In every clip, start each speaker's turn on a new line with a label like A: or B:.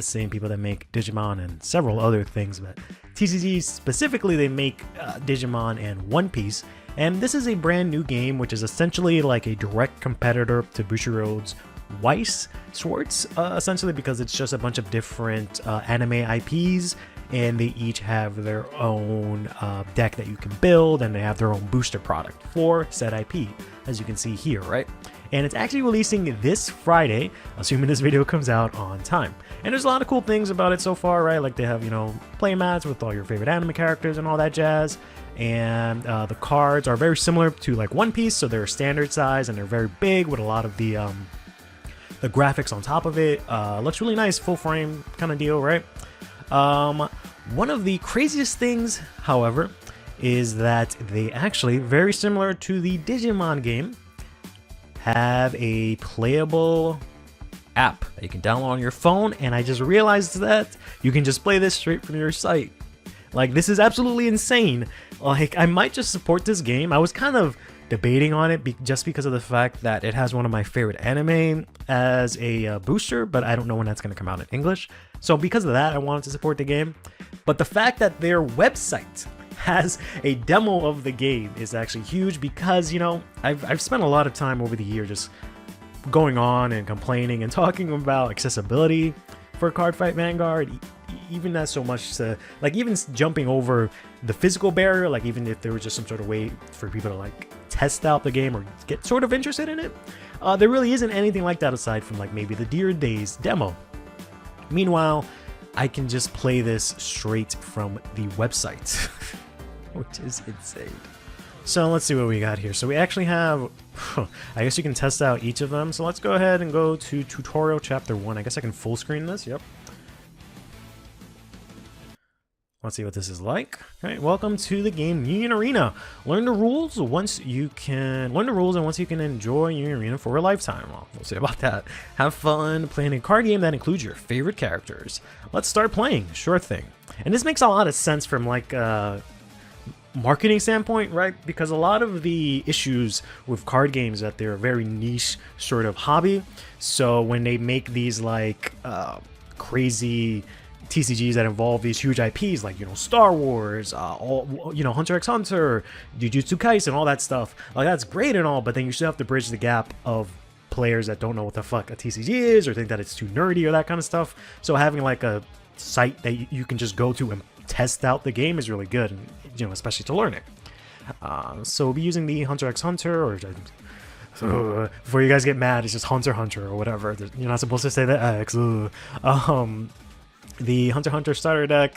A: the same people that make Digimon and several other things, but TCG specifically, they make Digimon and One Piece. And this is a brand new game, which is essentially like a direct competitor to Bushiroad's Weiss Schwartz, essentially, because it's just a bunch of different anime IPs, and they each have their own deck that you can build, and they have their own booster product for said IP, as you can see here, right? And it's actually releasing this Friday, assuming this video comes out on time. And there's a lot of cool things about it so far, right? Like they have, you know, play mats with all your favorite anime characters and all that jazz. And the cards are very similar to like One Piece, so they're standard size and they're very big with a lot of the graphics on top of it. Looks really nice, full frame kind of deal, right? One of the craziest things, however, is that they actually, very similar to the Digimon game, have a playable app that you can download on your phone, and I just realized that you can just play this straight from your site. Like, this is absolutely insane. Like, I might just support this game. I was kind of debating on it just because of the fact that it has one of my favorite anime as a booster, but I don't know when that's going to come out in English. So because of that, I wanted to support the game. But the fact that their website has a demo of the game is actually huge, because, you know, I've spent a lot of time over the year just going on and complaining and talking about accessibility for Cardfight Vanguard, even not so much to, like, even jumping over the physical barrier, like even if there was just some sort of way for people to like test out the game or get sort of interested in it, there really isn't anything like that aside from like maybe the Dear Days demo. Meanwhile, I can just play this straight from the website, which is insane. So let's see what we got here. So we actually have, I guess you can test out each of them. So let's go ahead and go to tutorial chapter 1. I guess I can full screen this. Yep. Let's see what this is like. All right, welcome to the game Union Arena. Learn the rules and once you can enjoy Union Arena for a lifetime. Well, we'll see about that. Have fun playing a card game that includes your favorite characters. Let's start playing. Sure thing. And this makes a lot of sense from like marketing standpoint, right? Because a lot of the issues with card games that they're a very niche sort of hobby. So when they make these like crazy TCGs that involve these huge IPs like, you know, Star Wars, Hunter x Hunter, Jujutsu Kaisen, all that stuff, like that's great and all, but then you still have to bridge the gap of players that don't know what the fuck a TCG is or think that it's too nerdy or that kind of stuff. So having like a site that you can just go to and test out the game is really good, and, you know, especially to learn it. So we'll be using the Hunter x Hunter, or before you guys get mad, it's just Hunter Hunter or whatever. You're not supposed to say the X. The Hunter x Hunter starter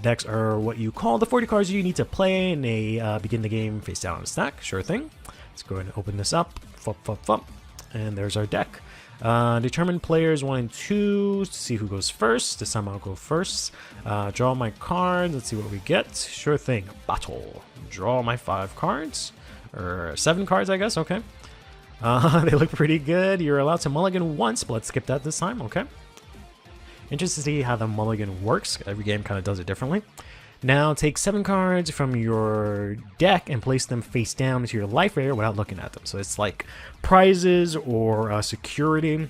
A: decks are what you call the 40 cards you need to play, and they begin the game face down on a stack. Sure thing. Let's go ahead and open this up. And there's our deck. Determine players 1 and 2 to see who goes first. This time I'll go first. Draw my cards. Let's see what we get. Sure thing. Battle. Draw my 5 cards. Or 7 cards, I guess. Okay. They look pretty good. You're allowed to mulligan once, but let's skip that this time. Okay. Interested to see how the mulligan works. Every game kind of does it differently. Now take 7 cards from your deck and place them face down into your life area without looking at them. So it's like prizes or security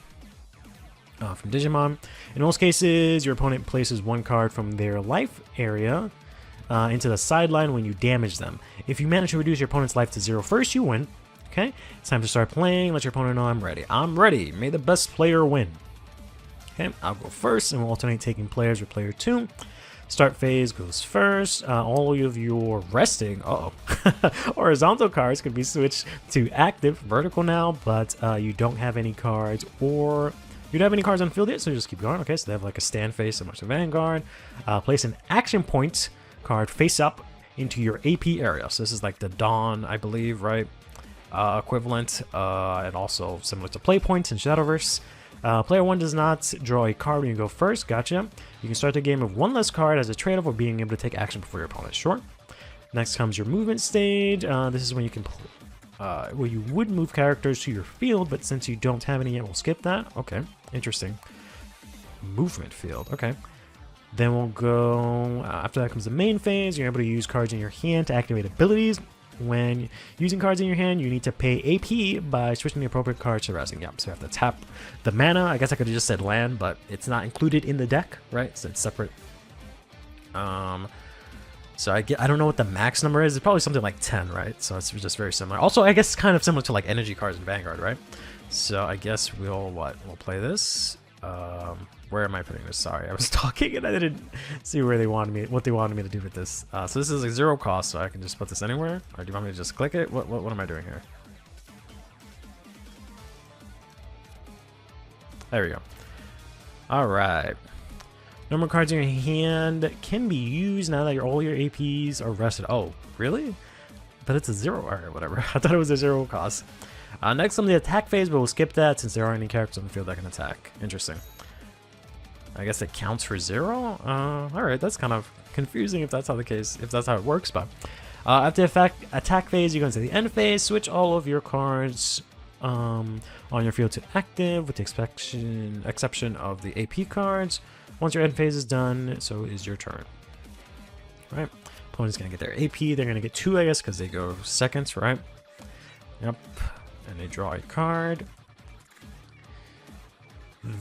A: from Digimon. In most cases, your opponent places 1 card from their life area into the sideline when you damage them. If you manage to reduce your opponent's life to 0 first, you win. Okay, it's time to start playing. Let your opponent know I'm ready. I'm ready. May the best player win. Okay, I'll go first, and we'll alternate taking players with player 2. Start phase goes first. All of your resting, horizontal cards can be switched to active, vertical now, but you don't have any cards, or you don't have any cards on field yet, so just keep going. Okay, so they have like a stand phase, similar to Vanguard. Place an action point card face up into your AP area. So this is like the Dawn, I believe, right? Equivalent, and also similar to play points in Shadowverse. Player 1 does not draw a card when you go first. Gotcha. You can start the game with 1 less card as a trade-off of being able to take action before your opponent. Sure. Next comes your movement stage. This is when you can where you would move characters to your field, but since you don't have any yet, we'll skip that. Okay, interesting. Movement field. Okay. Then we'll go, after that comes the main phase. You're able to use cards in your hand to activate abilities. when using cards in your hand, you need to pay AP by switching the appropriate cards to resting. Yep, so you have to tap the mana. I guess I could have just said land, but it's not included in the deck, right? So it's separate. So I don't know what the max number is. It's probably something like 10, right? So it's just very similar. Also, I guess it's kind of similar to like energy cards in Vanguard, right? So I guess we'll play this. Where am I putting this? Sorry, I was talking and I didn't see where what they wanted me to do with this. So this is a 0 cost, so I can just put this anywhere. Or do you want me to just click it? What am I doing here? There we go. All right. No more cards in your hand can be used now that all your APs are rested. Oh, really? But it's a 0. All right, whatever. I thought it was a 0 cost. Next on the attack phase, but we'll skip that since there aren't any characters on the field that can attack. Interesting. I guess it counts for 0. All right, that's kind of confusing if that's how it works. But after the attack phase, you go into the end phase. Switch all of your cards on your field to active, with the exception of the AP cards. Once your end phase is done, so is your turn. All right, opponent's gonna get their AP. They're gonna get 2, I guess, because they go seconds, right? Yep. And they draw a card.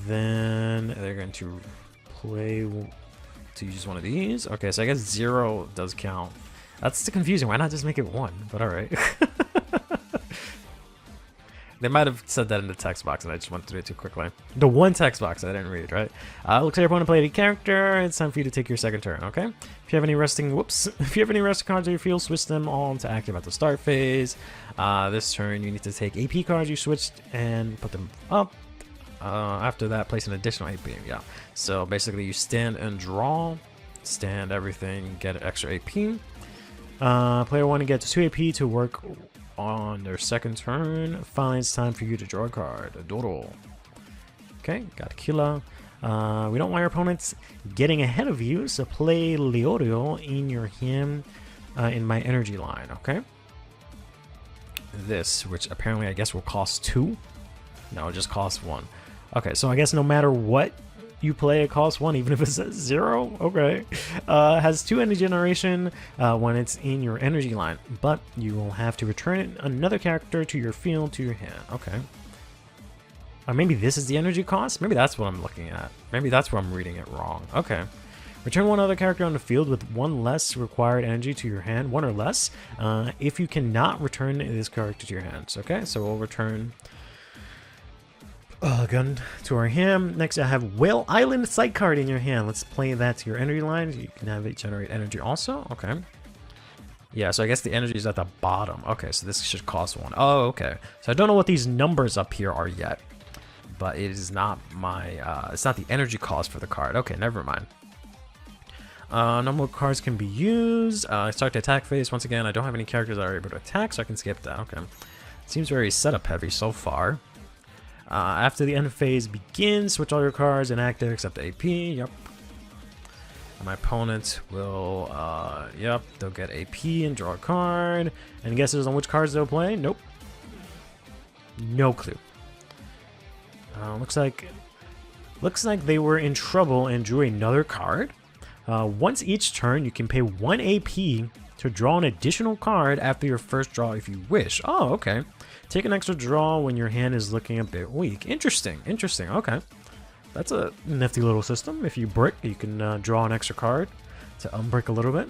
A: Then they're going to play to use one of these. Okay, so I guess 0 does count. That's confusing. Why not just make it 1? But all right. They might have said that in the text box, and I just went through it too quickly. The one text box I didn't read, right? Looks like your opponent played a character. It's time for you to take your second turn, okay? If you have any resting, if you have any resting cards on your field, switch them all to active at the start phase. This turn, you need to take AP cards you switched and put them up. After that, place an additional AP. Yeah. So basically, you stand and draw, stand everything, get an extra AP. Player 1 gets 2 AP to work on their second turn. Finally, it's time for you to draw a card. A Doodle. Okay, got Killa. We don't want our opponents getting ahead of you, so play Leorio in your hand in my energy line, okay? This, which apparently I guess will cost 2. No, it just costs 1. Okay, so I guess no matter what you play, it costs 1, even if it's at 0. Okay. Has 2 energy generation when it's in your energy line, but you will have to return another character to your field to your hand. Okay. Maybe this is the energy cost? Maybe that's what I'm looking at. Maybe that's where I'm reading it wrong. Okay. Return one other character on the field with 1 less required energy to your hand, 1 or less, if you cannot return this character to your hands. Okay, so we'll return gun to our hand. Next, I have Whale Island side card in your hand. Let's play that to your energy line. You can have it generate energy also. Okay. Yeah, so I guess the energy is at the bottom. Okay, so this should cost 1. Oh, okay. So I don't know what these numbers up here are yet, but it is not my, it's not the energy cost for the card. Okay, never mind. No more cards can be used. Start the attack phase. Once again, I don't have any characters that are able to attack, so I can skip that. Okay. Seems very setup heavy so far. After the end phase begins, switch all your cards and active except AP. Yep. And my opponent will, yep, they'll get AP and draw a card. Any guesses on which cards they'll play? Nope. No clue. Looks like they were in trouble and drew another card. Once each turn, you can pay 1 AP to draw an additional card after your first draw if you wish. Oh, okay. Take an extra draw when your hand is looking a bit weak. Interesting, interesting. Okay. That's a nifty little system. If you brick, you can draw an extra card to unbrick a little bit.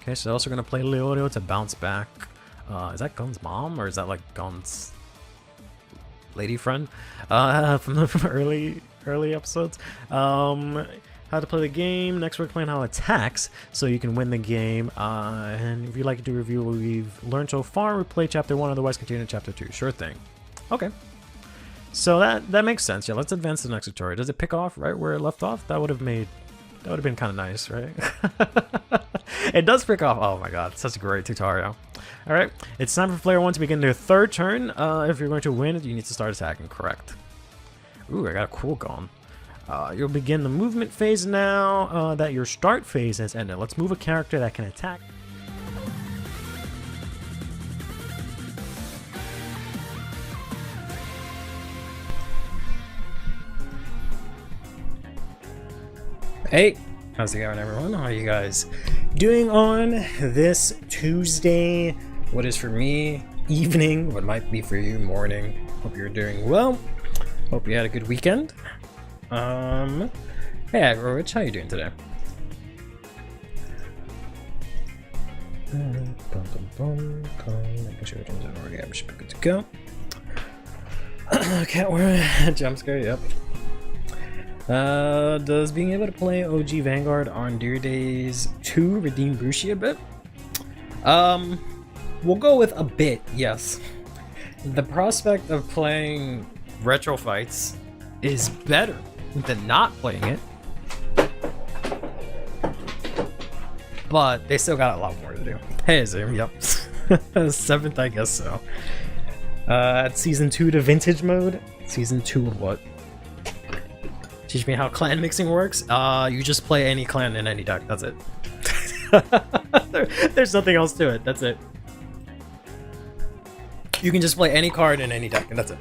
A: Okay, so also going to play Leorio to bounce back. Is that Gun's mom, or is that like Gun's lady friend from early episodes? How to play the game. Next, we're playing how it attacks, so you can win the game. And if you'd like to review what we've learned so far, replay Chapter 1, otherwise continue to Chapter 2. Sure thing. Okay. So that makes sense. Yeah, let's advance to the next tutorial. Does it pick off right where it left off? That would have been kind of nice, right? It does pick off. Oh my god, such a great tutorial. All right, it's time for player 1 to begin their third turn. If you're going to win, you need to start attacking. Correct. Ooh, I got a cool gun. You'll begin the movement phase now that your start phase has ended. Let's move a character that can attack. Hey, how's it going, everyone? How are you guys doing on this Tuesday what is for me evening, what might be for you morning. Hope you're doing well. Hope you had a good weekend. Hey Rich, how you doing today? Making sure everything's in order. Yeah, we should be good to go. Cat wear jump scare, yep. Does being able to play OG Vanguard on Dear Days 2 redeem Bushi a bit? We'll go with a bit, yes. The prospect of playing retro fights is better than not playing it. But they still got a lot more to do. Hey Zoom, yep. 7th, I guess so. At Season 2 to Vintage Mode. Season 2 of what? Teach me how clan mixing works. You just play any clan in any deck. That's it. There's nothing else to it. That's it. You can just play any card in any deck, and that's it.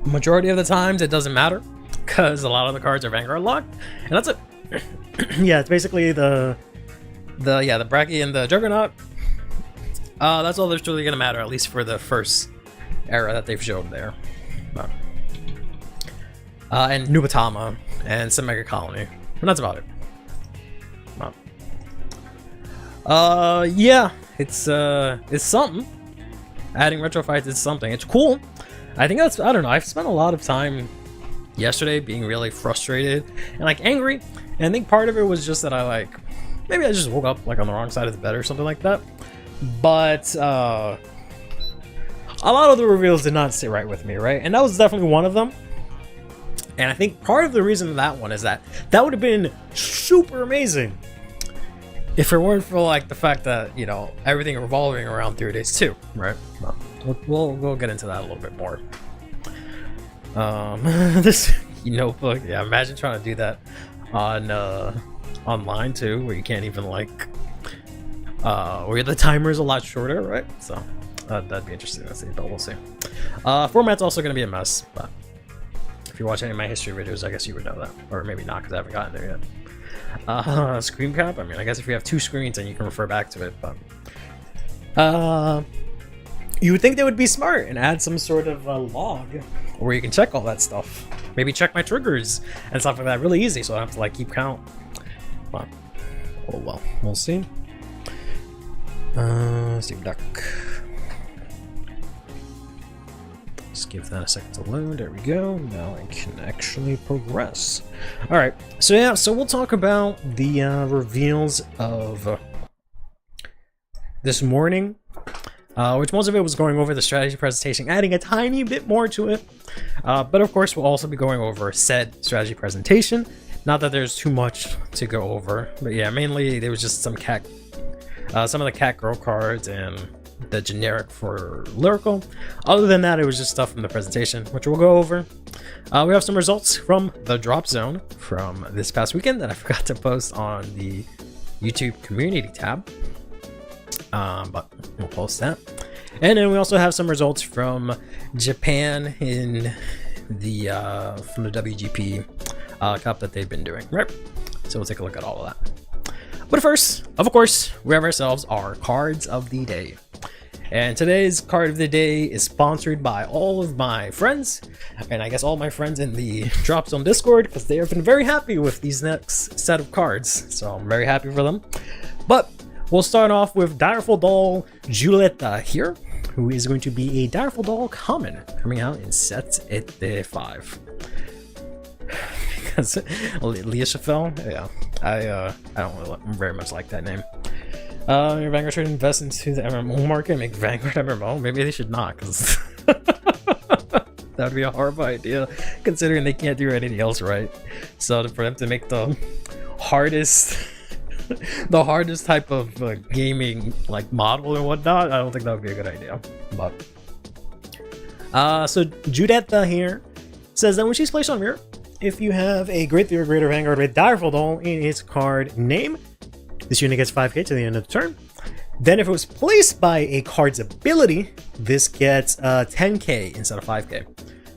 A: Majority of the times, it doesn't matter, because a lot of the cards are Vanguard locked, and that's it. Yeah, it's basically the Bracky and the Juggernaut. That's all that's really gonna matter, at least for the first era that they've showed there. And Nubatama and some Mega Colony, and that's about it. Yeah, it's something. Adding retro fights is something. It's cool. I think that's, I don't know, I've spent a lot of time yesterday being really frustrated and like angry, and I think part of it was just that maybe I just woke up like on the wrong side of the bed or something like that. But a lot of the reveals did not sit right with me, right? And that was definitely one of them. And I think part of the reason for that one is that would have been super amazing if it weren't for like the fact that, you know, everything revolving around 3 days too, right? We'll get into that a little bit more. This notebook, yeah, imagine trying to do that on online too, where you can't even like where the timer is a lot shorter, right? So that'd be interesting to see, but we'll see. Format's also gonna be a mess, but if you watch any of my history videos, I guess you would know that, or maybe not, because I haven't gotten there yet. Screen cap, I mean, I guess if you have 2 screens then you can refer back to it, but you would think they would be smart and add some sort of log where you can check all that stuff. Maybe check my triggers and stuff like that really easy, so I don't have to like keep count. But oh well, we'll see. Steam Duck. Let's give that a second to load. There we go. Now I can actually progress. All right. So yeah. So we'll talk about the reveals of this morning, which most of it was going over the strategy presentation, adding a tiny bit more to it. But of course, we'll also be going over said strategy presentation. Not that there's too much to go over, but yeah, mainly there was just some of the cat girl cards and the generic for lyrical. Other than that, it was just stuff from the presentation, which we'll go over. We have some results from the drop zone from this past weekend that I forgot to post on the YouTube community tab, but we'll post that. And then we also have some results from Japan in the from the WGP Cup that they've been doing, right? So we'll take a look at all of that. But first, of course, we have ourselves our cards of the day. And today's card of the day is sponsored by all of my friends, and I guess all my friends in the Drop Zone Discord, because they have been very happy with these next set of cards. So I'm very happy for them. But we'll start off with Direful Doll Julieta here, who is going to be a Direful Doll common coming out in set 5. Because Leah Chaffel, yeah, I don't really very much like that name. Your Vanguard should invest into the MMO market and make Vanguard MMO. Maybe they should not, because that would be a horrible idea, considering they can't do anything else right. So for them to make the hardest type of gaming like model and whatnot, I don't think that would be a good idea. But so Judetta here says that when she's placed on mirror, if you have a grade 3 or greater Vanguard with Direful Doll in its card name, this unit gets 5k to the end of the turn. Then if it was placed by a card's ability, this gets 10k instead of 5k.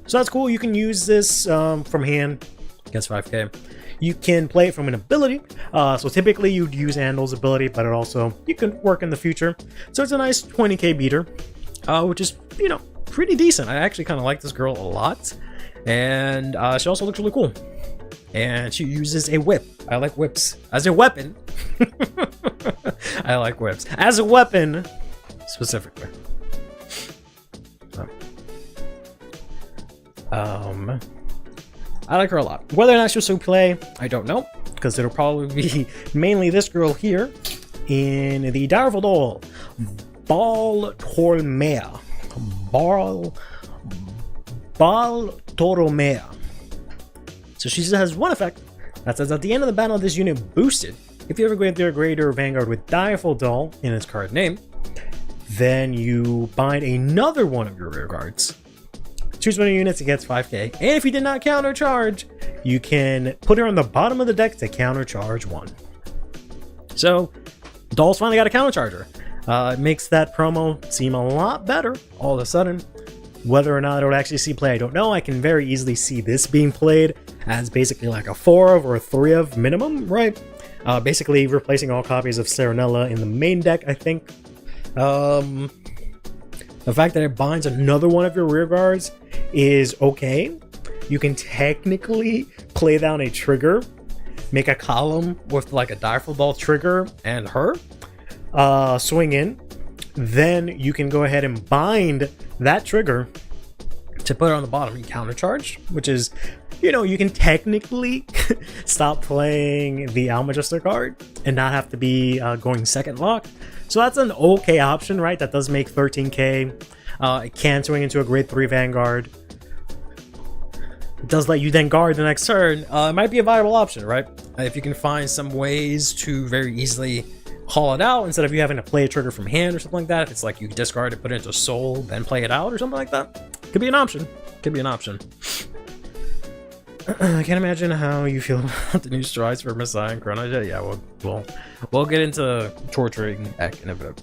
A: So that's cool. You can use this from hand gets 5k. You can play it from an ability, so typically you'd use Andel's ability, but it also, you can work in the future. So it's a nice 20k beater, which is, you know, pretty decent. I actually kind of like this girl a lot, and she also looks really cool. And she uses a whip. I like whips as a weapon. I like whips as a weapon, specifically. I like her a lot. Whether or not she'll still play, I don't know, because it'll probably be mainly this girl here in the Direful Doll, Bal Tormea. Bal Tormea. So she has one effect that says at the end of the battle, this unit boosted. If you ever go into a greater Vanguard with Direful Doll in its card name, then you bind another one of your rear guards. Choose one of your units, it gets 5k. And if you did not counter charge, you can put her on the bottom of the deck to counter charge 1. So, Doll's finally got a counter charger. It makes that promo seem a lot better all of a sudden. Whether or not it would actually see play, I don't know. I can very easily see this being played as basically like a 4 of or a 3 of minimum, right? Basically replacing all copies of Serenella in the main deck, I think. The fact that it binds another one of your rear guards is okay. You can technically play down a trigger, make a column with like a Direful Doll trigger and her, swing in. Then you can go ahead and bind that trigger to put it on the bottom and counter charge, which is, you know, you can technically stop playing the Almagister card and not have to be going second lock. So that's an okay option, right? That does make 13k. It can swing into a grade 3 Vanguard. It does let you then guard the next turn. It might be a viable option, right? If you can find some ways to very easily haul it out instead of you having to play a trigger from hand or something like that. If it's like you discard it, put it into soul, then play it out or something like that. Could be an option. Could be an option. I can't imagine how you feel about the new strides for Messiah and Chrono Jet. Yeah, we'll get into torturing Ek in a bit.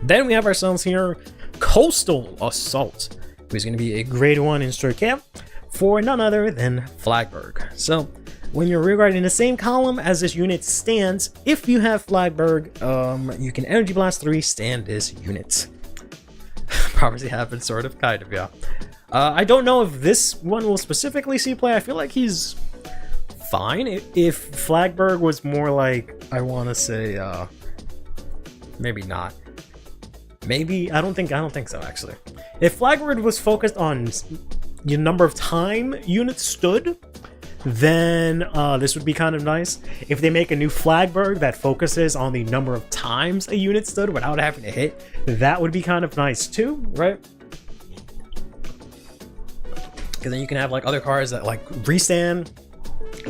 A: Then we have ourselves here Coastal Assault, who's going to be a grade 1 in Stray Camp for none other than Flagberg. So when you're rearguarding in the same column as this unit stands, if you have Flagberg, you can Energy Blast 3 stand this unit. Prophecy happens, sort of, kind of, yeah. I don't know if this one will specifically see play. I feel like he's fine. If Flagberg was more like, I want to say, maybe not. Maybe, I don't think so, actually. If Flagberg was focused on the number of time units stood, then this would be kind of nice. If they make a new Flagberg that focuses on the number of times a unit stood without having to hit, that would be kind of nice too, right? Because then you can have like other cards that like restand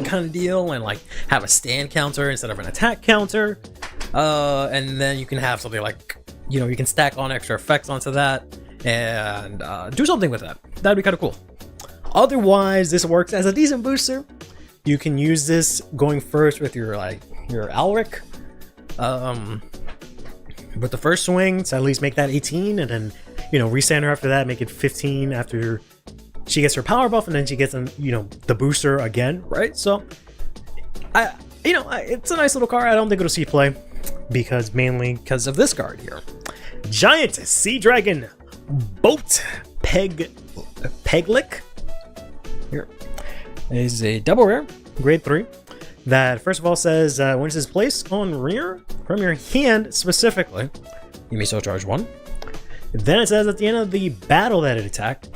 A: kind of deal and like have a stand counter instead of an attack counter. And then you can have something like, you know, you can stack on extra effects onto that and do something with that. That'd be kind of cool. Otherwise, this works as a decent booster. You can use this going first with your Alric. With the first swing to at least make that 18, and then, you know, restand her after that, make it 15 after she gets her power buff, and then she gets the booster again, right? So it's a nice little card. I don't think it'll see play mainly because of this card here. Giant Sea Dragon Boat Peglick. Here is a double rare, grade 3, that first of all says when it says place on rear from your hand specifically, you may so charge 1. Then it says at the end of the battle that it attacked,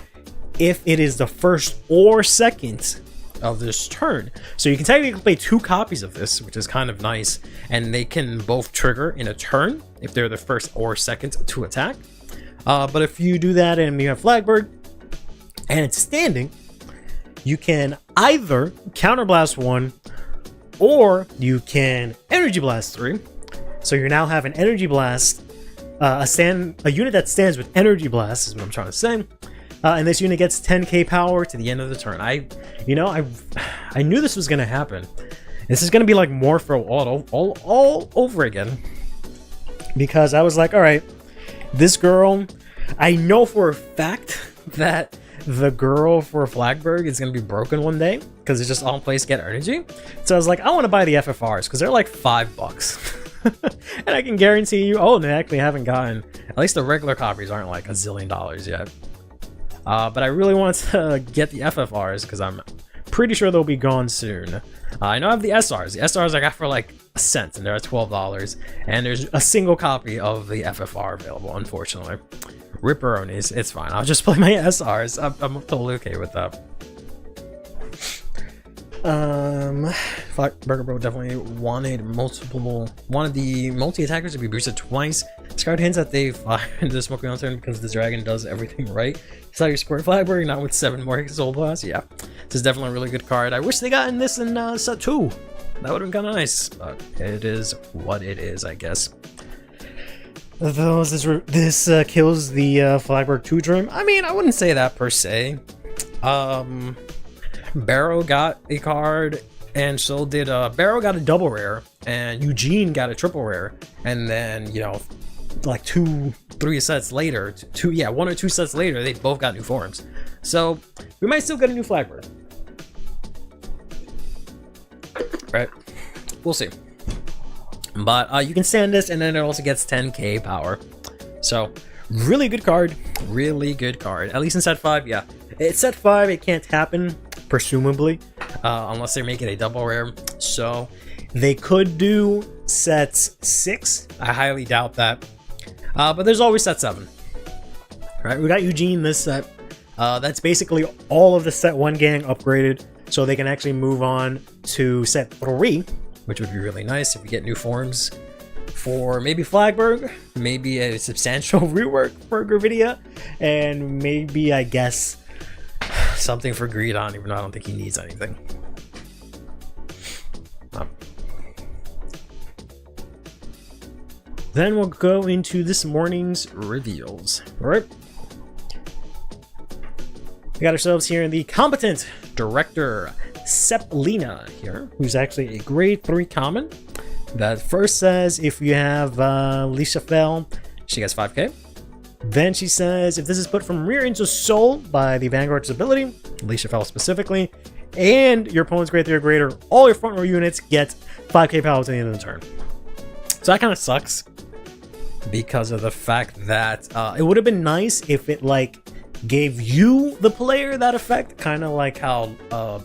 A: if it is the first or second of this turn. So you can technically play 2 copies of this, which is kind of nice, and they can both trigger in a turn if they're the first or second to attack. But if you do that and you have Flagberg and it's standing, you can either Counterblast 1 or you can Energy Blast 3. So you now have an Energy Blast, a unit that stands with Energy Blast is what I'm trying to say. And this unit gets 10k power to the end of the turn. I knew this was gonna happen. This is gonna be like Morpho all over again. Because I was like, all right, this girl, I know for a fact that the girl for Flagberg is going to be broken one day because it's just on place get energy. So I was like, I want to buy the FFRs because they're like $5. And I can guarantee you, oh, they actually haven't gotten, at least the regular copies aren't like $1 zillion yet. But I really want to get the FFRs because I'm pretty sure they'll be gone soon. I know I have the SRs. The SRs I got for like a cent and they're at $12. And there's a single copy of the FFR available, unfortunately. Ripperonis, it's fine. I'll just play my SRs. I'm totally okay with that. Burger Bro definitely wanted the multi-attackers to be boosted twice. This card hints that they fly into the Smoky Mountain because the dragon does everything right. So you support Flagberg, not with 7 more Soul Blast. Yeah, this is definitely a really good card. I wish they got in this in set 2. That would have been kind of nice, but it is what it is, I guess. Though this kills the Flagberg 2 dream. I mean, I wouldn't say that per se. Barrow got a card, and so did Barrow got a double rare, and Eugene got a triple rare, and then, you know, like 2-3 sets later, 1 or 2 sets later, they both got new forms. So we might still get a new Flagberg, right? We'll see. But you can stand this, and then it also gets 10k power. So really good card, really good card. At least in set 5, yeah. It's set 5, it can't happen, presumably, unless they're making a double rare. So they could do set 6. I highly doubt that. But there's always set 7. Right, we got Eugene this set. That's basically all of the set 1 gang upgraded, so they can actually move on to set 3, which would be really nice if we get new forms for maybe Flagberg, maybe a substantial rework for Gravidia, and maybe, I guess, something for Greedon, even though I don't think he needs anything. Then we'll go into this morning's reveals. All right. We got ourselves here in the competent director, Seplina here, who's actually a grade 3 common. That first says if you have Lisha Fell, she gets 5k. Then she says if this is put from rear into soul by the Vanguard's ability, Lisha Fell specifically, and your opponent's grade 3 or greater, all your front row units get 5k power to the end of the turn. So that kind of sucks because of the fact that it would have been nice if it like gave you the player that effect, kind of like how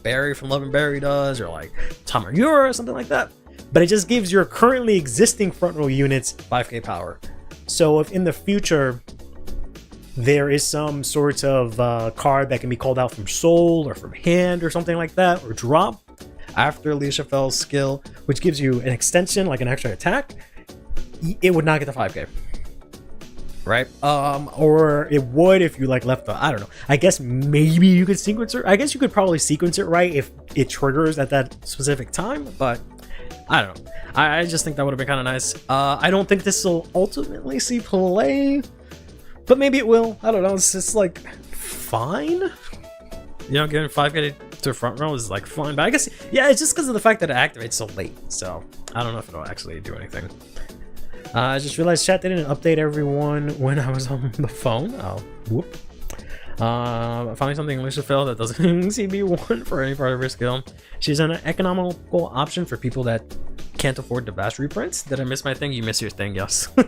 A: Barry from Love and Barry does, or like Tamarura or something like that. But it just gives your currently existing front row units 5k power. So if in the future there is some sort of card that can be called out from soul or from hand or something like that, or drop after Lisha Fell's skill, which gives you an extension, like an extra attack, it would not get the 5k. Right? Or it would if you like left the, I don't know. I guess maybe you could sequence it. I guess you could probably sequence it right if it triggers at that specific time, but I don't know. I just think that would have been kind of nice. I don't think this will ultimately see play, but maybe it will. I don't know. It's just like fine. You know, getting 5k to front row is like fine, but I guess, yeah, it's just because of the fact that it activates so late. So I don't know if it'll actually do anything. I just realized chat didn't update everyone when I was on the phone. Oh, whoop. Finding something Lisha Fell that doesn't CB1 for any part of her skill. She's an economical option for people that can't afford to bash reprints. Did I miss my thing? You missed your thing, yes. We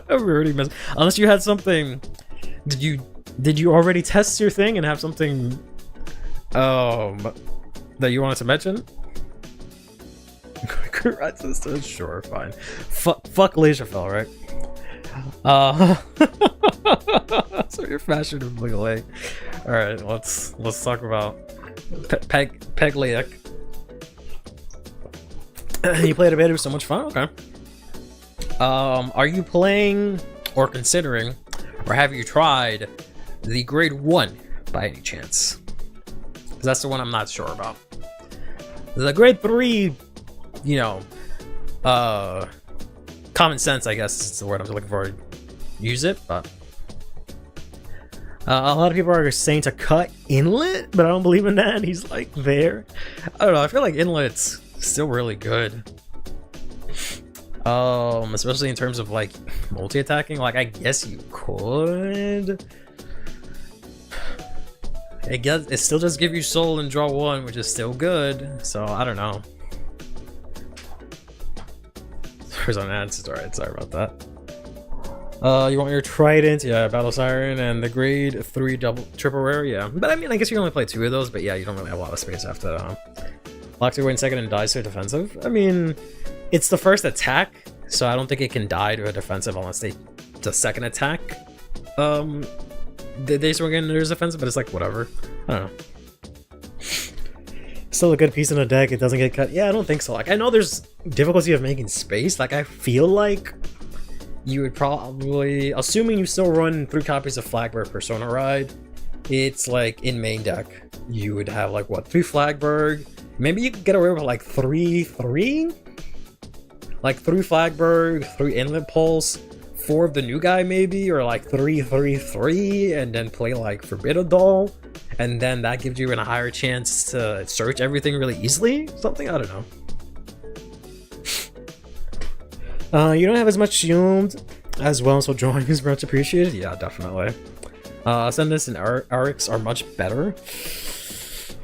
A: already missed. Unless you had something. Did you already test your thing and have something that you wanted to mention? Sure, fine. Fuck Lisha Fell, right? So you're fashionably late. All right, let's talk about Pegliac. You played a bit. It was so much fun. Okay. Are you playing or considering, or have you tried the grade 1 by any chance? Because that's the one I'm not sure about. The grade 3, you know, common sense, I guess is the word I'm looking for. Use it, but a lot of people are saying to cut Inlet, but I don't believe in that. He's like there. I don't know. I feel like Inlet's still really good. Especially in terms of like multi-attacking. Like, I guess you could
B: it still does give you soul and draw 1, which is still good. So I don't know. There's an answer. Alright, sorry about that. You want your Trident, yeah, Battle Siren, and the grade 3 triple rare, yeah. But I mean, I guess you can only play 2 of those, but yeah, you don't really have a lot of space after that, huh? Locks away in second and dies to a defensive. I mean, it's the first attack, so I don't think it can die to a defensive unless the second attack, they swing in there's defensive, but it's like, whatever. I don't know.
A: Still a good piece in the deck, it doesn't get cut. Yeah, I don't think so. Like, I know there's difficulty of making space. Like, I feel like you would probably, assuming you still run 3 copies of Flagberg Persona Ride, it's like in main deck, you would have like, what, 3 Flagberg? Maybe you could get away with like 3-3? Like 3 Flagberg, 3 Inlet Pulse, 4 of the new guy maybe, or like 3-3-3, and then play like Forbidden Doll, and then that gives you a higher chance to search everything really easily? Something? I don't know. You don't have as much shield as well, so drawing is much appreciated. Yeah, definitely. Ascendants and Arix are much better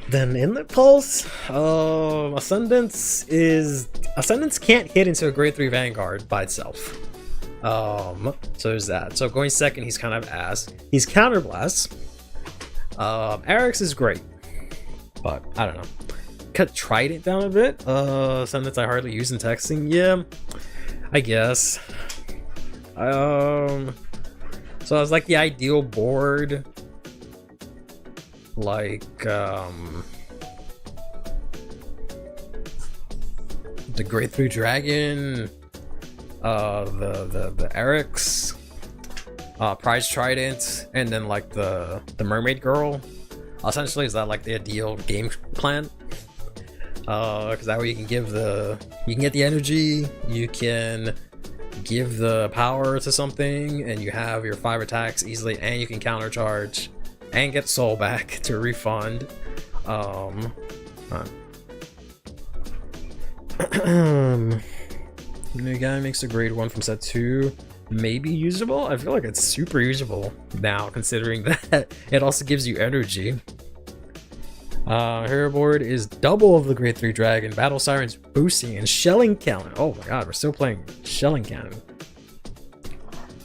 A: than Inlet Pulse. Ascendants can't hit into a grade 3 Vanguard by itself. So there's that. So going second, he's kind of ass. He's Counterblast. Arix is great, but I don't know. Cut Trident down a bit. Ascendants I hardly use in texting. Yeah, I guess. So I was like the ideal board, like the grade 3 dragon, the Arix, prize trident, and then like the mermaid girl. Essentially, is that like the ideal game plan? Because that way you can get the energy, you can give the power to something, and you have your 5 attacks easily, and you can countercharge and get soul back to refund. New guy makes a grade 1 from set 2 maybe usable. I feel like it's super usable now, considering that it also gives you energy. Hero board is double of the grade 3 dragon, battle sirens boosting, and shelling cannon. Oh my god, we're still playing shelling cannon.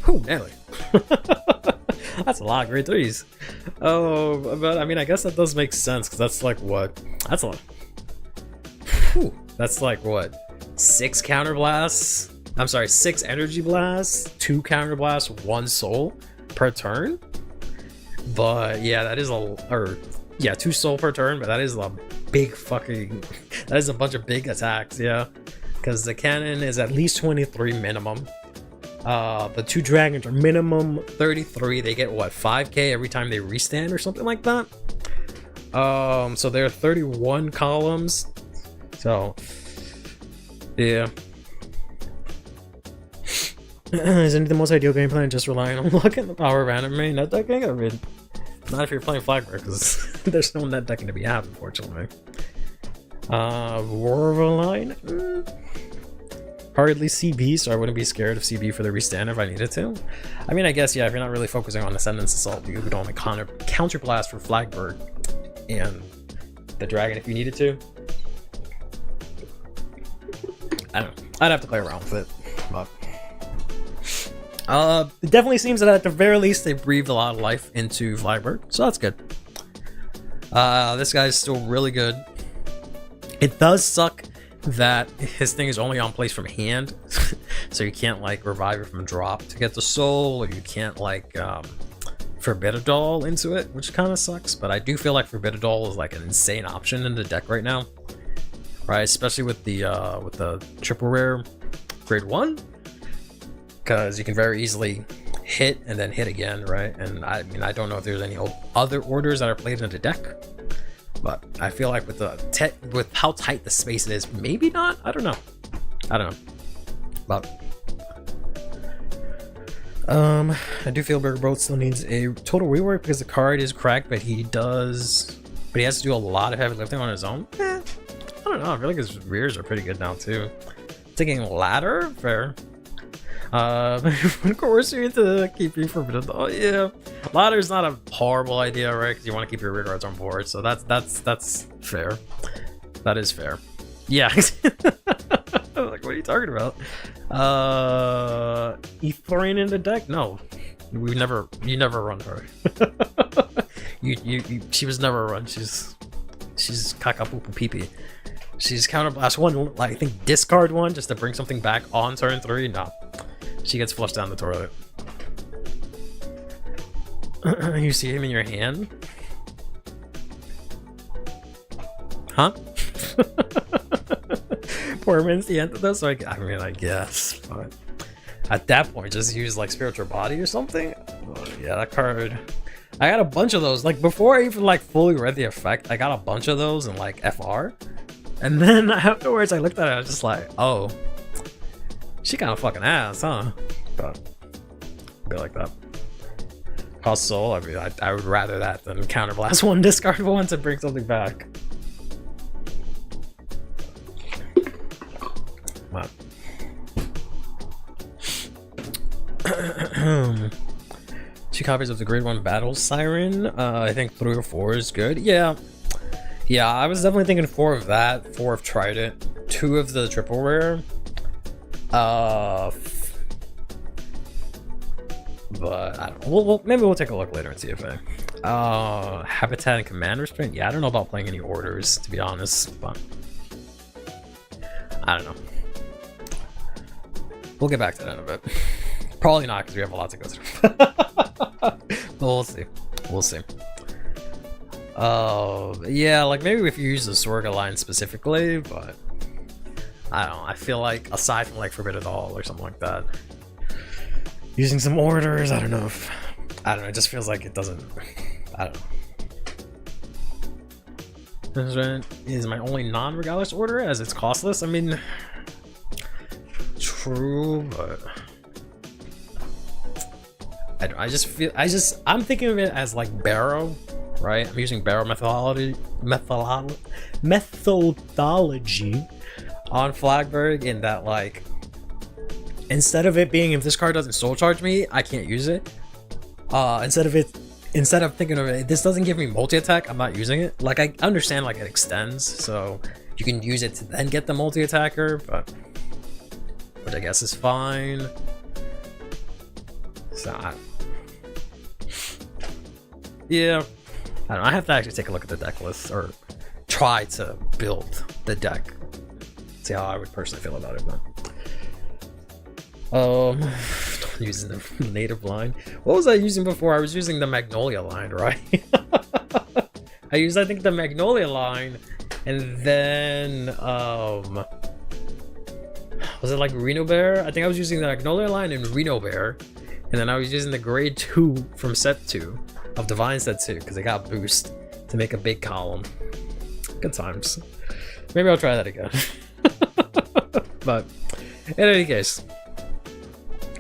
A: Whew, nearly. That's a lot of grade 3s. Oh, but I mean, I guess that does make sense, because that's like what? That's a lot. Whew, that's like what? 6 counterblasts? I'm sorry, 6 energy blasts, 2 counterblasts, 1 soul per turn. But yeah, that is yeah, 2 soul per turn, but that is a big fucking, that is a bunch of big attacks, yeah. Because the cannon is at least 23 minimum. The 2 dragons are minimum 33. They get what, 5k every time they restand or something like that. So there are 31 columns. So yeah. Isn't it the most ideal game plan just relying on luck and the power of anime net decking? I mean, not if you're playing Flagbearer, because there's no net decking to be had, unfortunately. Warvaline? Hardly CB, so I wouldn't be scared of CB for the restand if I needed to. I mean, I guess, yeah, if you're not really focusing on Ascendance Assault, you could only counterblast for Flagbird and the Dragon if you needed to. I don't know. I'd have to play around with it, but it definitely seems that at the very least they breathed a lot of life into Flagbird, so that's good. This guy's still really good. It does suck that his thing is only on place from hand, so you can't like revive it from drop to get the soul, or you can't like Forbidden Doll into it, which kind of sucks. But I do feel like Forbidden Doll is like an insane option in the deck right now, right? Especially with the triple rare grade 1, because you can very easily hit and then hit again, right? And I mean, I don't know if there's any other orders that are played in the deck, but I feel like with with how tight the space is, maybe not. I don't know. But I do feel Burger Boat still needs a total rework because the card is cracked, but he has to do a lot of heavy lifting on his own. I don't know. I feel like his rears are pretty good now too. Taking ladder, fair.
B: Coerce you into keeping forbidden. Oh yeah, ladder's not a horrible idea, right? Because you want to keep your rear guards on board, so that's fair. That is fair. Yeah. Like, what are you talking about? Ethorian in the deck? No, you never run her. She was never run. She's kakapupu pee. She's counterblast one, like I think discard one just to bring something back on turn 3. No, she gets flushed down the toilet. You see him in your hand? Huh? Poor man's the antidote, so I mean, I guess, but at that point, just use like Spiritual Body or something. Oh, yeah, that card. I got a bunch of those. Like before I even like fully read the effect, I got a bunch of those in like FR, and then afterwards I looked at it, I was just like, oh, she kind of fucking ass, huh? But be like that. Cost soul. I mean, I would rather that than counterblast one, discard one to bring something back. Wow. 2 copies of the grade 1 battle siren. I think 3 or 4 is good. Yeah, I was definitely thinking 4 of that, 4 of Trident, 2 of the triple rare. But I don't know. Well, maybe we'll take a look later and see if Habitat and Command Restraint. Yeah, I don't know about playing any orders, to be honest, but I don't know. We'll get back to that in a bit. Probably not, because we have a lot to go through. But we'll see. We'll see. Yeah, like maybe if you use the Sorga line specifically, but I don't know. I feel like aside from like Forbidden Hall or something like that, using some orders, I don't know. It just feels like it doesn't. I don't know. Is my only non-regardless order as it's costless? I mean, true, but I'm thinking of it as like Barrow, right? I'm using Barrow methodology on Flagberg, in that like instead of it being, if this card doesn't soul charge me, I can't use it. Instead of thinking of it, this doesn't give me multi-attack, I'm not using it. Like I understand like it extends, so you can use it to then get the multi-attacker, but which I guess is fine. So yeah, I don't know. I have to actually take a look at the deck list, or try to build the deck, see how I would personally feel about it. But using the native line. What was I using before? I was using the Magnolia line, right? I think the Magnolia line, and then was it like Reno Bear? I think I was using the Magnolia line and Reno Bear, and then I was using the grade 2 from set 2 of Divine set 2 because it got boost to make a big column. Good times. Maybe I'll try that again. But in any case,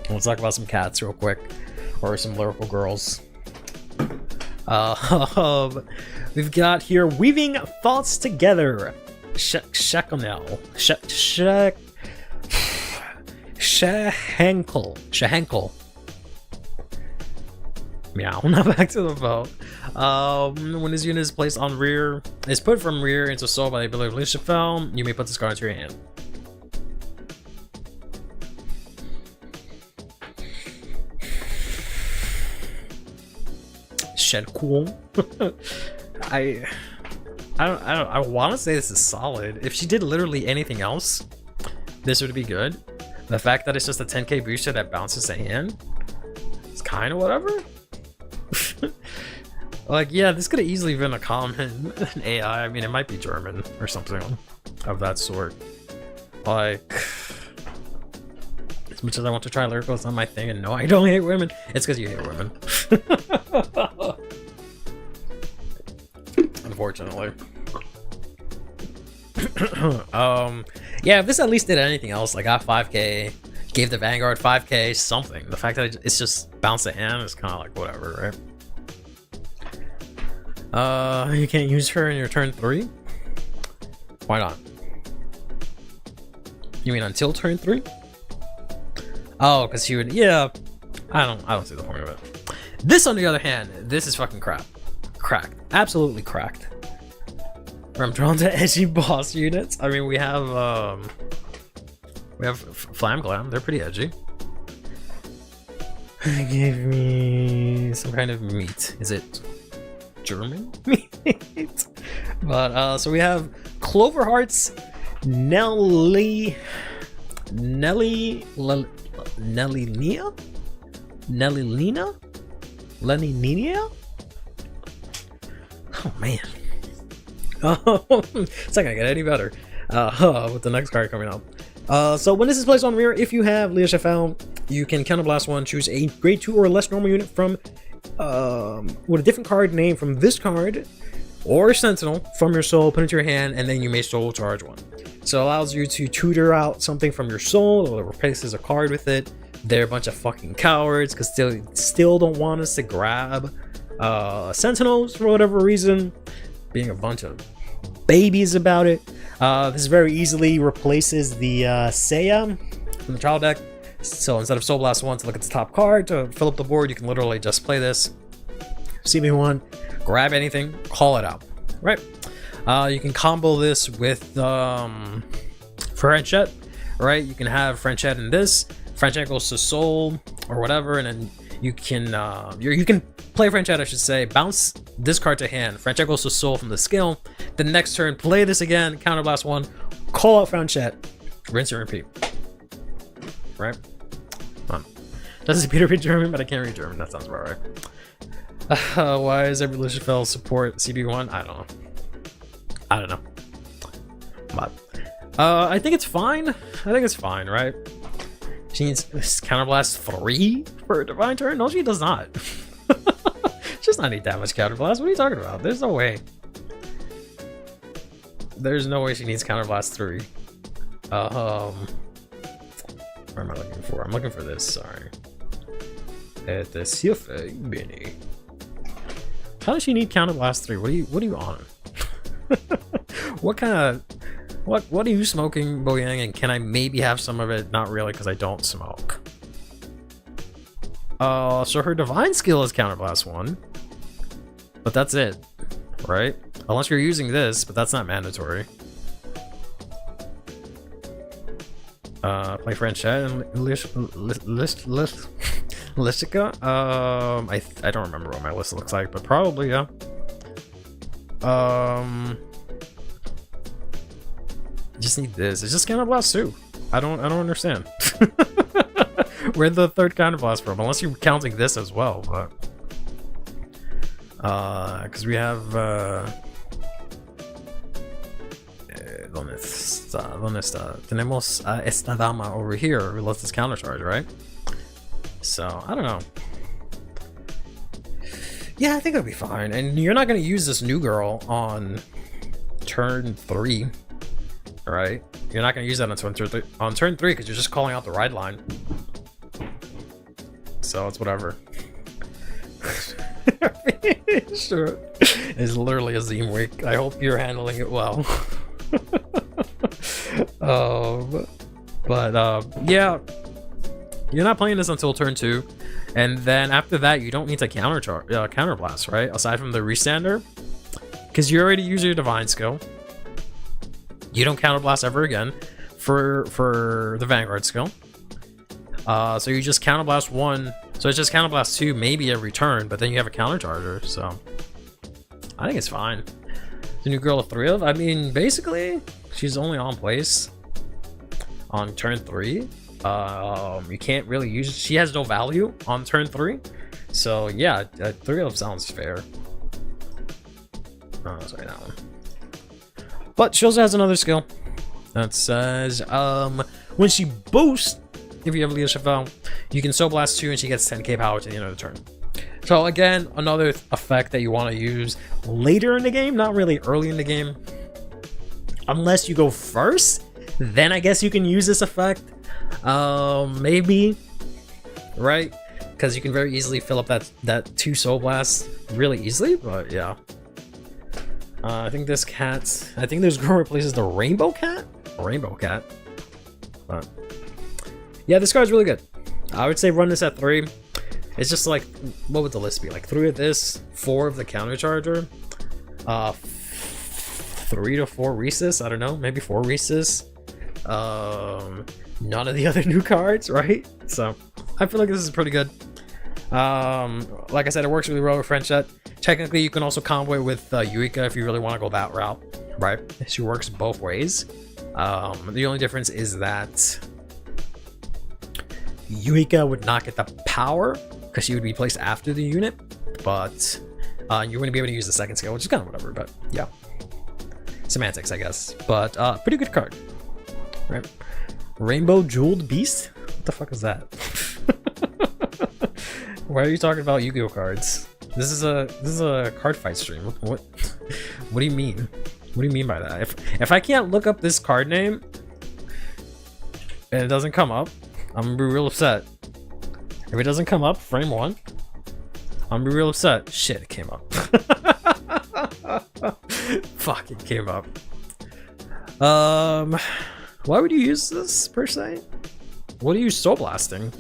B: let's talk about some cats real quick, or some lyrical girls. We've got here Weaving Thoughts Together. Shahankel. Meow. Now back to the vote. When this unit is placed on rear, is put from rear into soul by the ability of Leadership Fell, you may put this card into your hand. Shed cool. I want to say this is solid. If she did literally anything else, this would be good. The fact that it's just a 10k booster that bounces to hand, it's kind of whatever. Like, yeah, this could have easily been a common AI. I mean, it might be German or something of that sort. Like, as much as I want to try lyrical, it's not my thing. And no, I don't hate women. It's because you hate women. Unfortunately. Yeah, if this at least did anything else, like got 5k, gave the Vanguard 5k, something. The fact that it's just bounce a hand is kind of like whatever, right? You can't use her in your turn 3? Why not? You mean until turn 3? Oh, because she would. Yeah, I don't see the point of it. This, on the other hand, this is fucking crap. Cracked. Absolutely cracked. I'm drawn to edgy boss units. I mean, we have Flam Glam. They're pretty edgy. Give me some kind of meat. Is it German meat? But so we have Clover Hearts, Nelly Lenia. Oh man. It's not gonna get any better with the next card coming up. So when this is placed on mirror, if you have Leadership Found, you can counterblast one, choose a grade 2 or less normal unit from with a different card name from this card or Sentinel from your soul, put it into your hand, and then you may soul charge one. So it allows you to tutor out something from your soul or replaces a card with it. They're a bunch of fucking cowards because still don't want us to grab Sentinels for whatever reason, being a bunch of babies about it. This very easily replaces the Seiya from the trial deck. So instead of Soul Blast 1 to look at the top card to fill up the board, you can literally just play this. CB1, grab anything, call it out. Right? You can combo this with Frenchette. Right? You can have Frenchette in this. Frenchette goes to Soul or whatever, and then you can play Frenchette, I should say. Bounce this card to hand. Frenchette goes to Soul from the skill. The next turn, play this again. Counterblast 1. Call out Frenchette. Rinse and repeat. Right? Doesn't Peter read German, but I can't read German. That sounds about right. Why is every Lucifer support CB1? I don't know. But I think it's fine. Right? She needs Counterblast 3 for a Divine turn? No, she does not. She does not need that much Counterblast. What are you talking about? There's no way. There's no way she needs Counterblast 3. Where am I looking for? I'm looking for this, sorry. At the Sylphe Mini. How does she need Counterblast 3? What are you on? What are you smoking, Boyang? And can I maybe have some of it? Not really, because I don't smoke. So her divine skill is Counterblast 1. But that's it. Right? Unless you're using this, but that's not mandatory. Play Frenchette and Listica. I don't remember what my list looks like, but probably, yeah. Just need this. It's just Counterblast 2. I don't understand. Where the third Counterblast from? Unless you're counting this as well, but because we have ¿Dónde está? Tenemos esta dama over here who lets us countercharge, right? So, I don't know. Yeah, I think it'll be fine. And you're not going to use this new girl on turn 3, right? You're not going to use that on turn 3 because you're just calling out the ride line. So, it's whatever. Sure. It's literally a Zeme week. I hope you're handling it well. Yeah, you're not playing this until turn 2, and then after that you don't need to counterblast, right? Aside from the restander, because you already use your divine skill. You don't counterblast ever again for the Vanguard skill. So you just counterblast 1. So it's just counterblast 2 maybe every turn, but then you have a countercharger. So I think it's fine. The new girl of 3 of, I mean, basically she's only on place on turn 3. You can't really use it. She has no value on turn 3. So yeah, 3 of sounds fair. Oh, sorry, that one. But she also has another skill that says when she boosts, if you have Leadership Val, you can Soul Blast 2 and she gets 10k power to the end of the turn. So again, another effect that you want to use later in the game, not really early in the game. Unless you go first, then I guess you can use this effect. Maybe, right? Because you can very easily fill up that 2 Soul Blasts really easily, but yeah. I think this girl replaces the Rainbow Cat? Rainbow Cat. But yeah, this card's really good. I would say run this at 3. It's just like, what would the list be? Like 3 of this, 4 of the countercharger, 3 to 4 Rhesus, I don't know, maybe 4 Rhesus, none of the other new cards, right? So I feel like this is pretty good. Like I said, it works really well with French Jet. Technically, you can also combo it with Yuika if you really want to go that route, right? She works both ways. The only difference is that Yuika would not get the power because she would be placed after the unit, but you wouldn't be able to use the second skill, which is kind of whatever, but yeah. Semantics, I guess. But pretty good card, right? Rainbow Jeweled Beast? What the fuck is that? Why are you talking about Yu-Gi-Oh cards? This is a card fight stream. What do you mean? What do you mean by that? If I can't look up this card name and it doesn't come up, I'm gonna be real upset. If it doesn't come up, frame 1, I'm gonna be real upset. Shit, it came up. Fuck, it came up. Why would you use this per se? What are you soul blasting?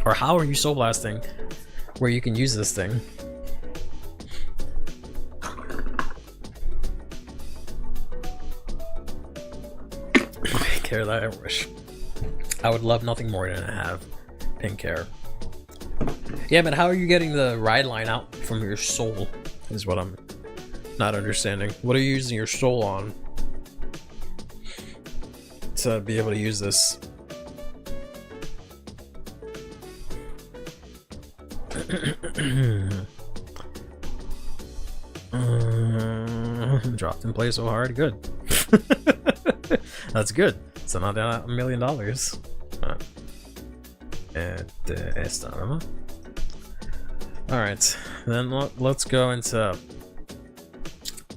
B: Or how are you soul blasting where you can use this thing? Pink hair that I wish. I would love nothing more than to have pink hair. Yeah, but how are you getting the ride line out from your soul is what I'm not understanding. What are you using your soul on to be able to use this? Dropped in play so hard. Good. That's good. So not $1 million. Alright, then let's go into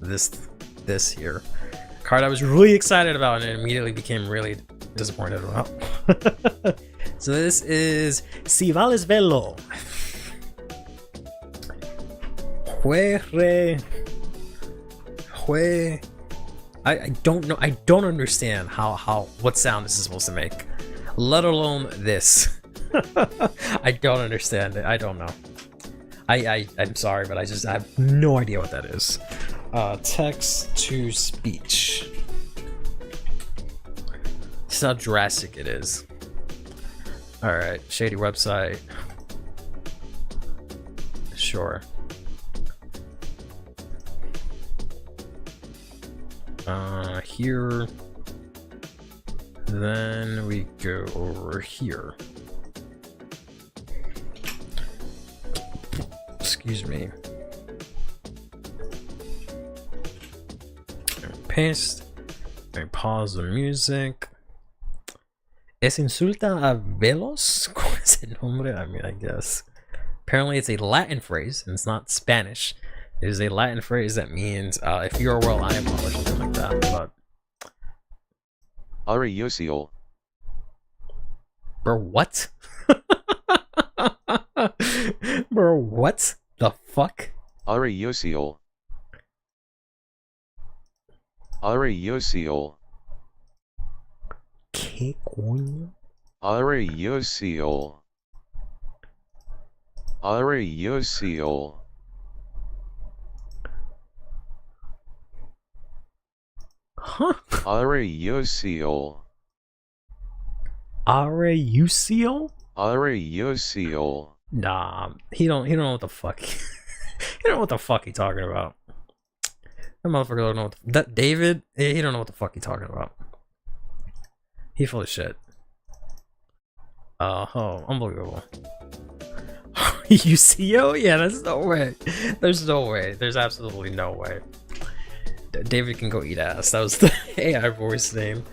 B: this here card I was really excited about and it immediately became really disappointed about. So this is
A: Si Vales Velo.
B: I don't know. I don't understand what sound this is supposed to make, let alone this. I don't understand it. I don't know. I'm sorry, but I have no idea what that is. Text to speech. This is how drastic it is. All right, shady website. Sure. Here. Then we go over here. Excuse me. Paste. And pause the music. ¿Es insulta a velos? ¿Cuál es el nombre? I mean, I guess. Apparently it's a Latin phrase, and it's not Spanish. It is a Latin phrase that means, if you're well, I am, or something like that, but...
C: Are Yosiol.
B: Bro, what? Bro, what the fuck?
C: Are Yosiol. Are Yosiol.
A: ¿Qué coño?
C: Are Yosiol. Are Yosiol.
B: Huh?
C: Are Yosiol.
A: Areucio?
C: Are Yosiol.
B: Nah, he don't know what the fuck. He don't know what the fuck he talking about. That motherfucker don't know what that David. He don't know what the fuck he talking about. He full of shit. Oh, unbelievable. UCO? Yeah, there's no way. There's no way. There's absolutely no way. David can go eat ass. That was the AI voice name.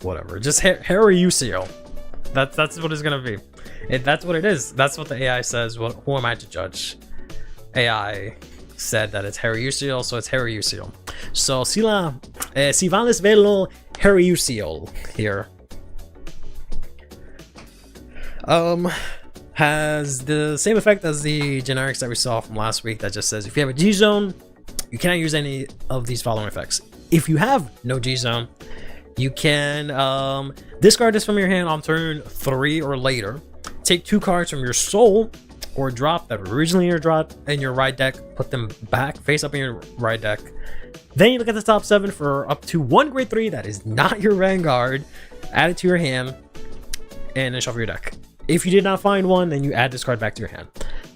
B: Whatever. Just Harry UCO. That's what it's gonna be. That's what it is. That's what the AI says. Who am I to judge? AI said that it's Harry UCO, so it's Harry UCO. So si vales verlo, Harry UCO here. Has the same effect as the generics that we saw from last week that just says if you have a G-Zone, you cannot use any of these following effects. If you have no G zone, you can discard this from your hand on turn 3 or later. Take 2 cards from your soul or drop that originally in your right deck, put them back face up in your right deck. Then you look at the top 7 for up to 1 grade 3 that is not your Vanguard, add it to your hand, and then shuffle your deck. If you did not find one, then you add this card back to your hand.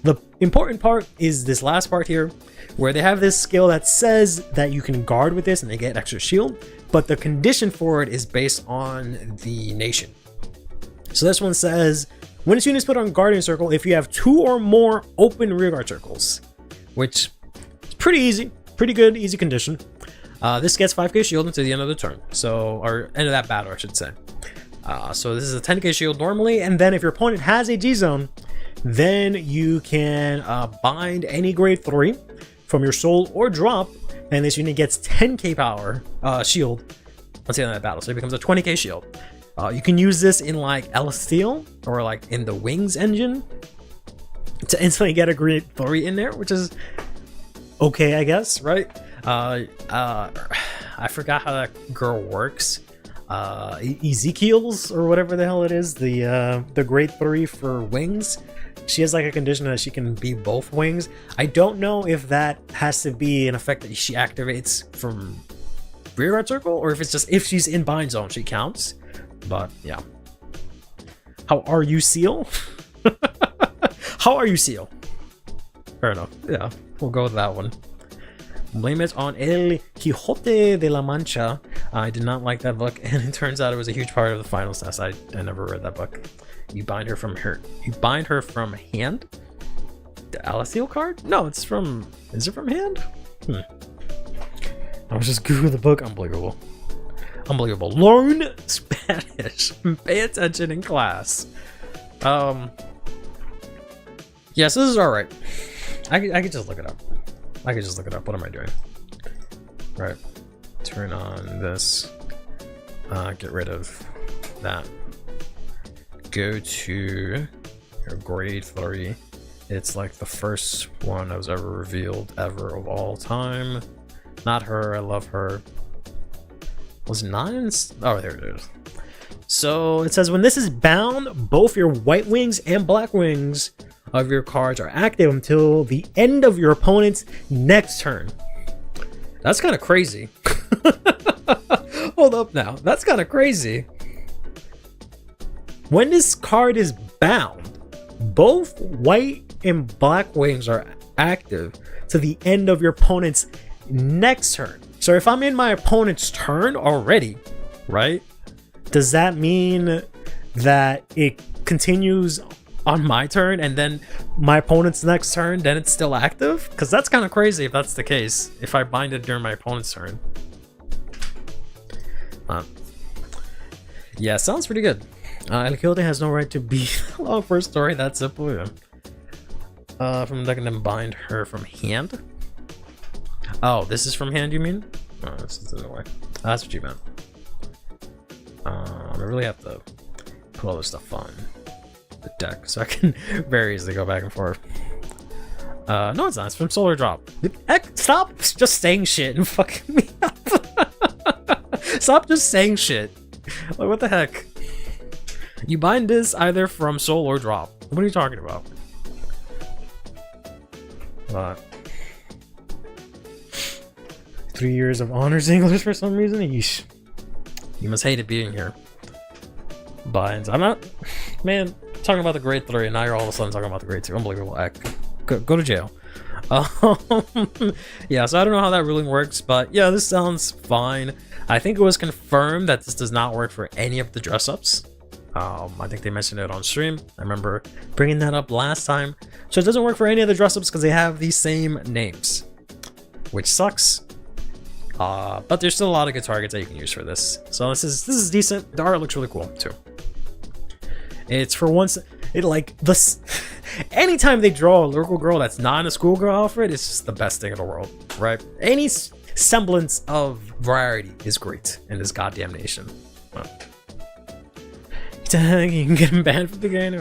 B: The important part is this last part here, where they have this skill that says that you can guard with this and they get extra shield, but the condition for it is based on the nation. So this one says, when a student is put on Guardian Circle, if you have 2 or more open rearguard circles, which is pretty easy, pretty good, easy condition. This gets 5k shield until the end of the turn, so, or end of that battle, I should say. So this is a 10k shield normally, and then if your opponent has a G-Zone, then you can bind any grade 3 from your soul or drop, and this unit gets 10k power shield until the end of that battle, so it becomes a 20k shield. You can use this in like Celestial or like in the Wings engine to instantly get a grade 3 in there, which is okay, I guess, right? I forgot how that girl works. Ezekiel's or whatever the hell it is, the grade 3 for Wings. She has like a condition that she can be both wings. I don't know if that has to be an effect that she activates from rearguard circle, or if it's just if she's in bind zone she counts. But yeah. How are you, Seal? How are you, Seal? Fair enough. Yeah, we'll go with that one. Blame it on El Quijote de la Mancha. I did not like that book, and it turns out it was a huge part of the finals test. I never read that book. You bind her from hand? The Celestial card? No, it's from. Is it from hand? I was just Googling the book. Unbelievable. Unbelievable. Learn Spanish. Pay attention in class. Yes, this is alright. I could just look it up. What am I doing? Right. Turn on this. Get rid of that. Go to your grade 3. It's like the first one that was ever revealed ever of all time. Not her. I love her. Was it 9? Oh, there it is. So it says when this is bound, both your white wings and black wings of your cards are active until the end of your opponent's next turn. That's kind of crazy. Hold up now. That's kind of crazy. When this card is bound, both white and black wings are active to the end of your opponent's next turn. So if I'm in my opponent's turn already, right? Does that mean that it continues on my turn and then my opponent's next turn, then it's still active? Because that's kind of crazy if that's the case, if I bind it during my opponent's turn. Yeah, sounds pretty good. El Quijote has no right to be alone for a story that simple. Yeah. From deck and then bind her from hand. Oh, this is from hand, you mean? Oh, this is in the way. That's what you meant. I really have to put all this stuff on the deck so I can very easily go back and forth. No, it's not. It's from Solar Drop. Heck, stop just saying shit and fucking me up. Stop just saying shit. Like, what the heck? You bind this either from Soul or Drop. What are you talking about? What? 3 years of honors English for some reason? Yeesh. You must hate it being here. Binds. I'm not... Man, talking about the grade 3 and now you're all of a sudden talking about the grade 2. Unbelievable. Go to jail. Yeah, so I don't know how that ruling works, but yeah, this sounds fine. I think it was confirmed that this does not work for any of the dress-ups. I think they mentioned it on stream. I remember bringing that up last time. So it doesn't work for any of the dress-ups because they have the same names, which sucks. But there's still a lot of good targets that you can use for this. So this is decent. The art looks really cool too. It's for once, it like this. Anytime they draw a lyrical girl that's not in a schoolgirl outfit, it's just the best thing in the world, right? Any semblance of variety is great in this goddamn nation. Well, you can get him banned from the game.